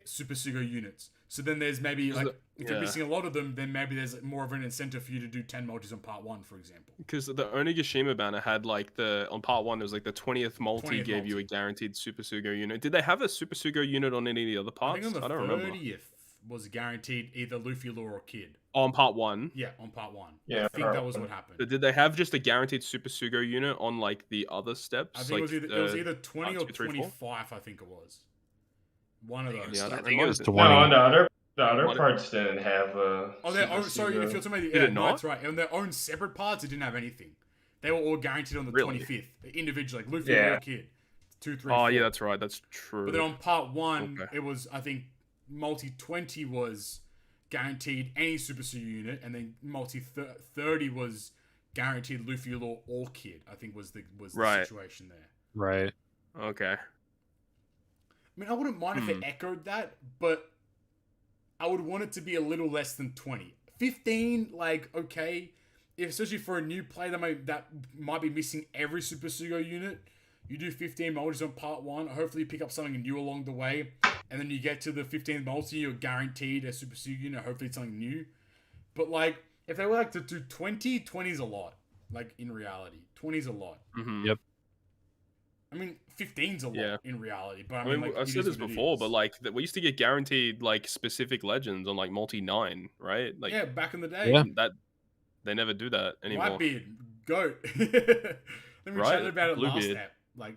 Super Sugo units. So then there's maybe like if you're missing a lot of them, then maybe there's more of an incentive for you to do 10 multis on part 1, for example. Because the Onigashima banner had like on part 1 there was like the 20th multi gave you a guaranteed Super Sugo unit. Did they have a Super Sugo unit on any of the other parts? I think on the don't remember. 30th was guaranteed either Luffy, Law, or Kid. On part 1? Yeah, on part 1. Yeah, I think that was what happened. But did they have just a guaranteed Super Sugo unit on like the other steps? I think it was either 20 or 25, I think it was. One of those. Yeah, I think it was 20. No, the other parts didn't have sorry, if you're talking about that's right. On their own separate parts, it didn't have anything. They were all guaranteed on the 25th, individually, like Luffy or Kid. 2, 3, 4. Oh yeah, that's right. That's true. But then on part 1, it was I multi 20 was guaranteed any Super Sugo unit, and then multi 30 was guaranteed Luffy, Law, or Kid. I think was the situation there. Right. Okay. I mean, I wouldn't mind if they echoed that, but I would want it to be a little less than 20. 15, like, okay. Especially for a new player that might be missing every Super Sugo unit. You do 15 multis on part 1. Hopefully you pick up something new along the way. And then you get to the 15th multi, you're guaranteed a Super Sugo unit. Hopefully it's something new. But, like, if they were like to do 20, 20 is a lot. Like, in reality. 20 is a lot. Mm-hmm. Yep. I mean, 15's a lot in reality, but I mean, like, I've said this before, but like we used to get guaranteed like specific legends on like multi 9, right? Like yeah, back in the day. Yeah. That they never do that anymore. Whitebeard, goat. Then we chatted about it last Bluebeard. ep. Like,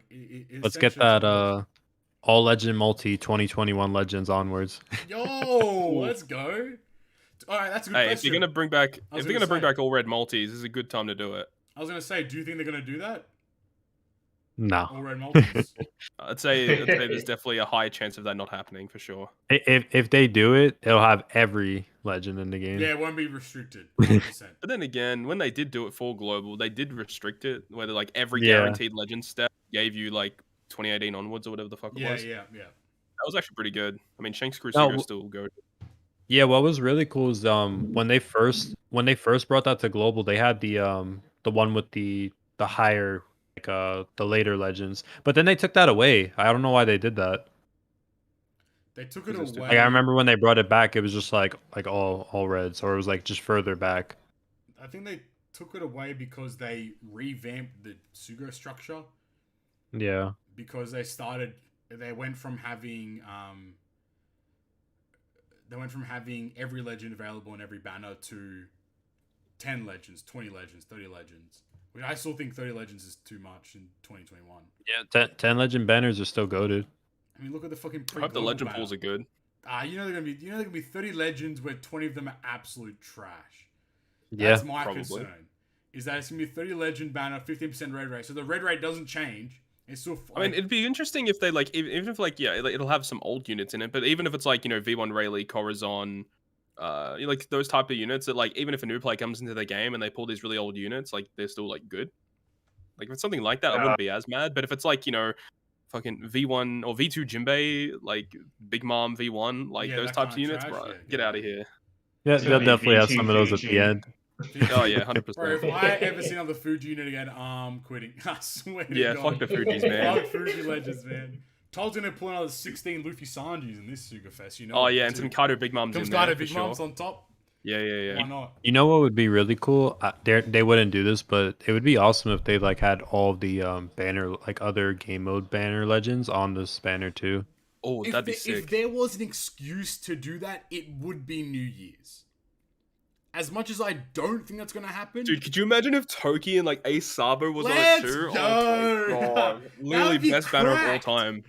Let's get that all legend multi 2021 legends onwards. Yo, let's go. All right, that's a good Hey, question. if you're gonna bring back all red multis, this is a good time to do it. I was gonna say, do you think they're gonna do that? No. All red multis. I'd say there's definitely a high chance of that not happening for sure. If they do it, it'll have every legend in the game. Yeah, it won't be restricted. 100%. But then again, when they did do it for global, they did restrict it, whether like every guaranteed legend step gave you like 2018 onwards or whatever the fuck it was. Yeah. That was actually pretty good. I mean, Shanks Crusader still good. Yeah, what was really cool is when they first brought that to global, they had the one with the higher the later legends, but then they took that away. I don't know why they did that. They took it away. Like, I remember when they brought it back, it was just like all reds, or it was like just further back. I think they took it away because they revamped the Sugo structure. Yeah. Because they went from having every legend available in every banner to 10 legends, 20 legends, 30 legends. Which I still think 30 legends is too much in 2021. Yeah, 10 legend banners are still goated. I mean, look at the fucking I hope the legend pools are good. You know they're gonna be 30 legends where 20 of them are absolute trash. Yeah, that's my concern. Is that it's gonna be 30 legend banner, 15% red rate. So the red rate doesn't change. It's still. I mean, it'd be interesting if they like, even if like, yeah, it'll have some old units in it. But even if it's like, V1 Rayleigh, Corazon, like those type of units that like, even if a new player comes into the game and they pull these really old units, like they're still like good. Like if it's something like that, I wouldn't be as mad. But if it's like, fucking V1 or V2 Jinbei, like Big Mom V1, like those types of units, bro, get out of here. Yeah, they'll definitely have some of those at the end. Oh yeah, 100%. Bro, if I ever see another Fuji unit again, I'm quitting. I swear to God. Fuck the Fujis, man. Fuck Fuji legends, man. Todd's gonna pull another 16 Luffy Sanjis in this Suga Fest, Oh yeah, and some Kaido Big Moms in there. Kaido Big Moms on top. Yeah. Why not? You know what would be really cool? They wouldn't do this, but it would be awesome if they like had all the banner, like other game mode banner legends on this banner too. Oh, that'd be sick. If there was an excuse to do that, it would be New Year's. As much as I don't think that's gonna happen, dude, could you imagine if Toki and like Ace Sabo was Let's on it too? go. Oh my God. Literally best banner of all time.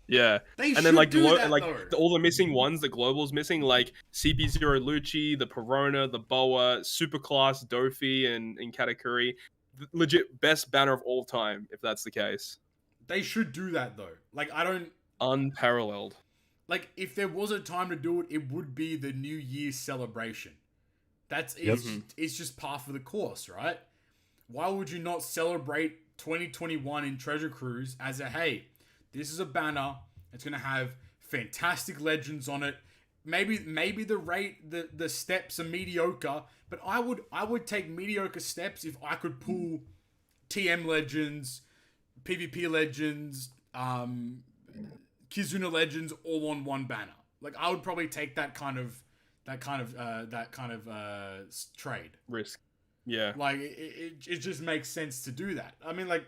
Yeah, and then like all the missing ones that Global's missing, like CP0 Lucci, the Perona, the Boa, Superclass, Dofi, and Katakuri. Legit best banner of all time, if that's the case. They should do that though. Like unparalleled. Like if there was a time to do it, it would be the New Year's celebration. It's just par for the course, right? Why would you not celebrate 2021 in Treasure Cruise as a hey? This is a banner. It's gonna have fantastic legends on it. Maybe the steps are mediocre, but I would take mediocre steps if I could pull TM legends, PvP legends, Kizuna legends all on one banner. Like I would probably take that kind of trade risk. Yeah. Like it just makes sense to do that. I mean, like.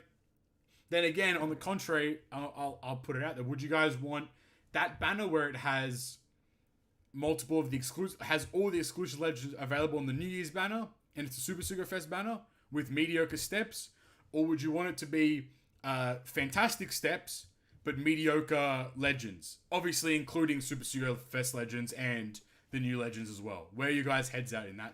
Then again, on the contrary, I'll put it out there. Would you guys want that banner where it has multiple of the has all the exclusive legends available on the New Year's banner, and it's a Super Suga Fest banner with mediocre steps, or would you want it to be fantastic steps but mediocre legends, obviously including Super Suga Fest legends and the new legends as well? Where are you guys' heads at in that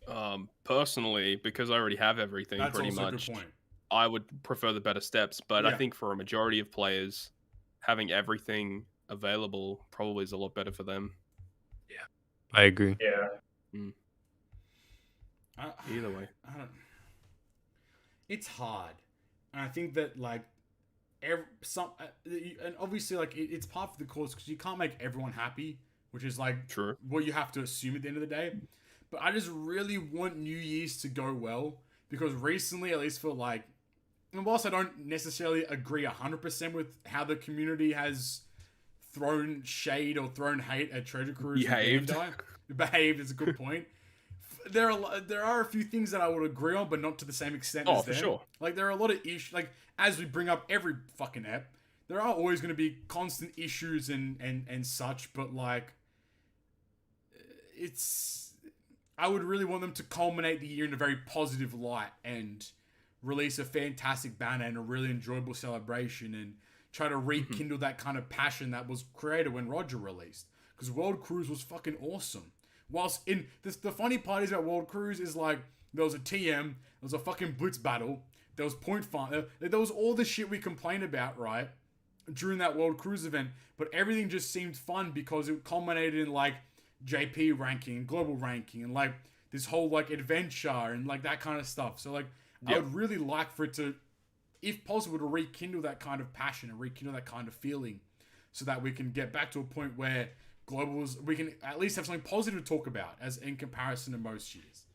realm? Personally, because I already have everything, that's pretty much. A good point. I would prefer the better steps, but I think for a majority of players, having everything available probably is a lot better for them. Yeah, I agree. Yeah. Either way, it's hard, and I think that like and obviously like it's part of the course because you can't make everyone happy, which is like true. What you have to assume at the end of the day. But I just really want New Year's to go well because recently, at least for like. And whilst I don't necessarily agree 100% with how the community has thrown shade or thrown hate at Treasure Cruise, behaved is a good point. there are a few things that I would agree on, but not to the same extent as them. For sure. Like, there are a lot of issues. Like, as we bring up every fucking ep, there are always going to be constant issues and such, but, like, I would really want them to culminate the year in a very positive light and release a fantastic banner and a really enjoyable celebration and try to rekindle that kind of passion that was created when Roger released. Because World Cruise was fucking awesome. Whilst in this, the funny part is about World Cruise is like, there was a TM, there was a fucking Blitz battle, there was point find, there was all the shit we complained about, right, during that World Cruise event, but everything just seemed fun because it culminated in like JP ranking and global ranking and like this whole like adventure and like that kind of stuff. So like, I would really like for it to, if possible, to rekindle that kind of passion and rekindle that kind of feeling so that we can get back to a point where globals, we can at least have something positive to talk about as in comparison to most years.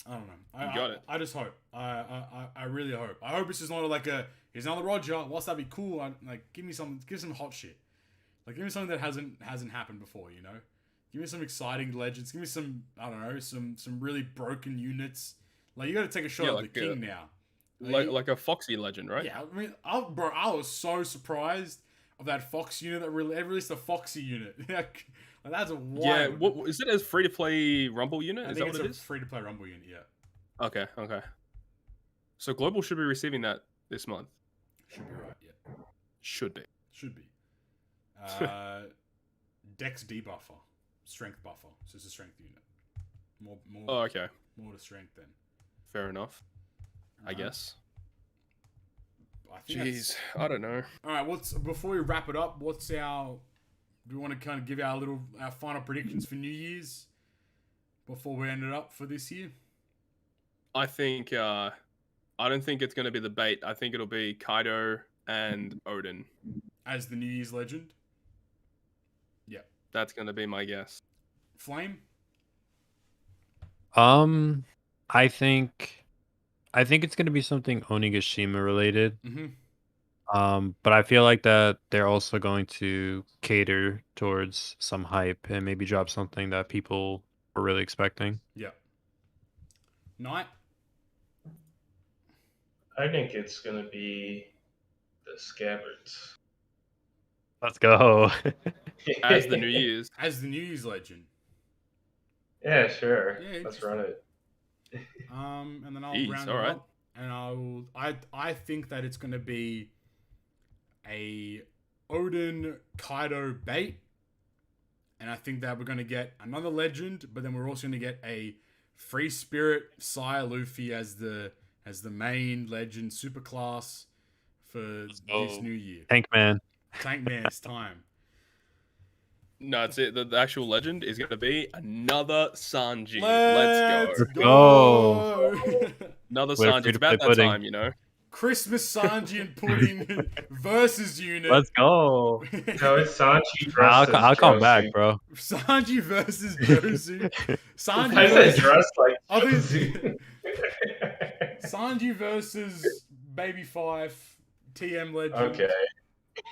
I don't know. You got it. I just hope. I really hope. I hope it's just not like here's another Roger. Whilst that'd be cool, give me some hot shit. Like, give me something that hasn't happened before, you know? Give me some exciting legends. Give me some, I don't know, some really broken units. Like, you got to take a shot at like the king now. Like a Foxy legend, right? Yeah, I mean, I was so surprised of that Fox unit that released a Foxy unit. Like, that's a wild. Yeah, what is it? As free to play Rumble unit? Is that what it is? Free to play Rumble unit, yeah. Okay. So Global should be receiving that this month. Should be right, yeah. Should be. Dex debuffer, strength buffer. So it's a strength unit. More. Oh, okay. More to strength then. Fair enough. I guess. Jeez, I don't know. All right, before we wrap it up? Do we want to kind of give our final predictions for New Year's before we end it up for this year? I think I don't think it's going to be the bait. I think it'll be Kaido and Odin as the New Year's legend. Yeah, that's going to be my guess. Flame. I think it's going to be something Onigashima related. But I feel like that they're also going to cater towards some hype and maybe drop something that people were really expecting. Yeah. Knight. I think it's going to be the Scabbards. Let's go. As the New Year's. As the New Year's legend. Yeah, sure. Yeah, let's run it. And then I'll round it up. And I think that it's going to be a Odin Kaido bait. And I think that we're going to get another legend, but then we're also going to get a Free Spirit Sai Luffy as the main legend superclass for this new year. Tank Man's time. No, it's it. The actual legend is going to be another Sanji. Let's go. Another Sanji. It's about that pudding. Time, you know. Christmas Sanji and pudding versus unit. Let's go. No, it's Sanji versus I'll come back, bro. Sanji versus Josu. Sanji versus dressed like Josu. Sanji versus Baby Fife, TM legend.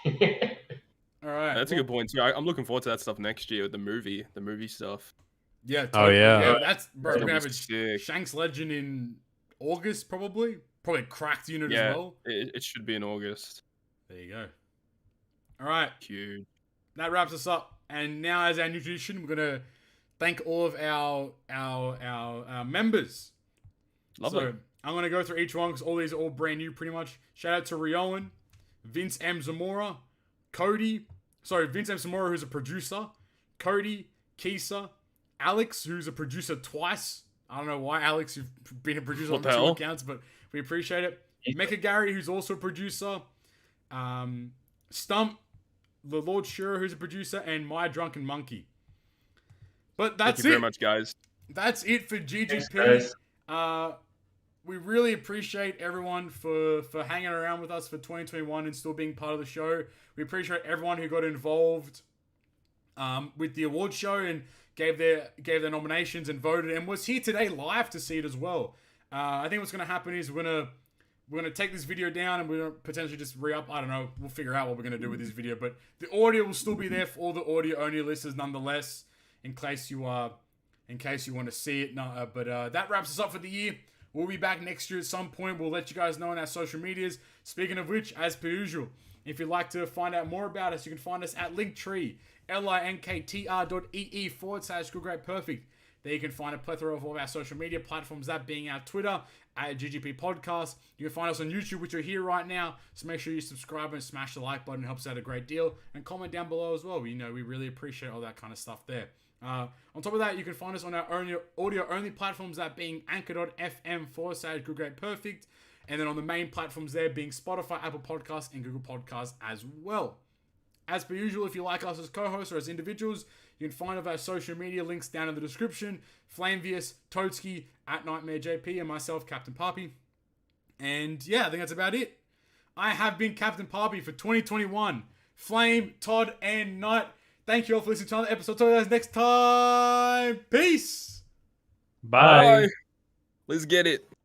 Okay. All right. That's a good point too. I'm looking forward to that stuff next year with the movie stuff. Yeah. Totally. Oh yeah. That's bro. We're gonna have a Shanks legend in August probably. Probably a cracked unit as well. It should be in August. There you go. All right. Cute. That wraps us up. And now, as our new tradition, we're gonna thank all of our members. Lovely. So I'm gonna go through each one because all these are all brand new, pretty much. Shout out to Rioan, Vince M. Zamora, Vince M. Zamora, who's a producer, Cody, Kisa, Alex, who's a producer twice. I don't know why, Alex, you've been a producer on 2 accounts, but we appreciate it. Mecha Gary, who's also a producer. Stump, the Lord Shura, who's a producer, and My Drunken Monkey. But that's it. Thank you very much, guys. That's it for GGP. Thanks, guys. We really appreciate everyone for hanging around with us for 2021 and still being part of the show. We appreciate everyone who got involved with the award show and gave their nominations and voted and was here today live to see it as well. I think what's going to happen is we're gonna take this video down and we're gonna potentially just re-up. I don't know. We'll figure out what we're gonna do with this video, but the audio will still be there for all the audio only listeners nonetheless. in case you want to see it. But that wraps us up for the year. We'll be back next year at some point. We'll let you guys know on our social medias. Speaking of which, as per usual, if you'd like to find out more about us, you can find us at Linktree, linktr.ee/GoodGreatPerfect. There you can find a plethora of all of our social media platforms, that being our Twitter, at GGP Podcast. You can find us on YouTube, which are here right now. So make sure you subscribe and smash the like button. It helps out a great deal. And comment down below as well. We really appreciate all that kind of stuff there. On top of that, you can find us on our audio-only platforms, that being anchor.fm/GoodGreatPerfect. And then on the main platforms there being Spotify, Apple Podcasts, and Google Podcasts as well. As per usual, if you like us as co-hosts or as individuals, you can find all of our social media links down in the description. Flamevius, Toadski, @NightmareJP, and myself, Captain Papi. And yeah, I think that's about it. I have been Captain Papi for 2021. Flame, Todd, and Knight. Thank you all for listening to another episode. Talk to you guys next time. Peace. Bye. Let's get it.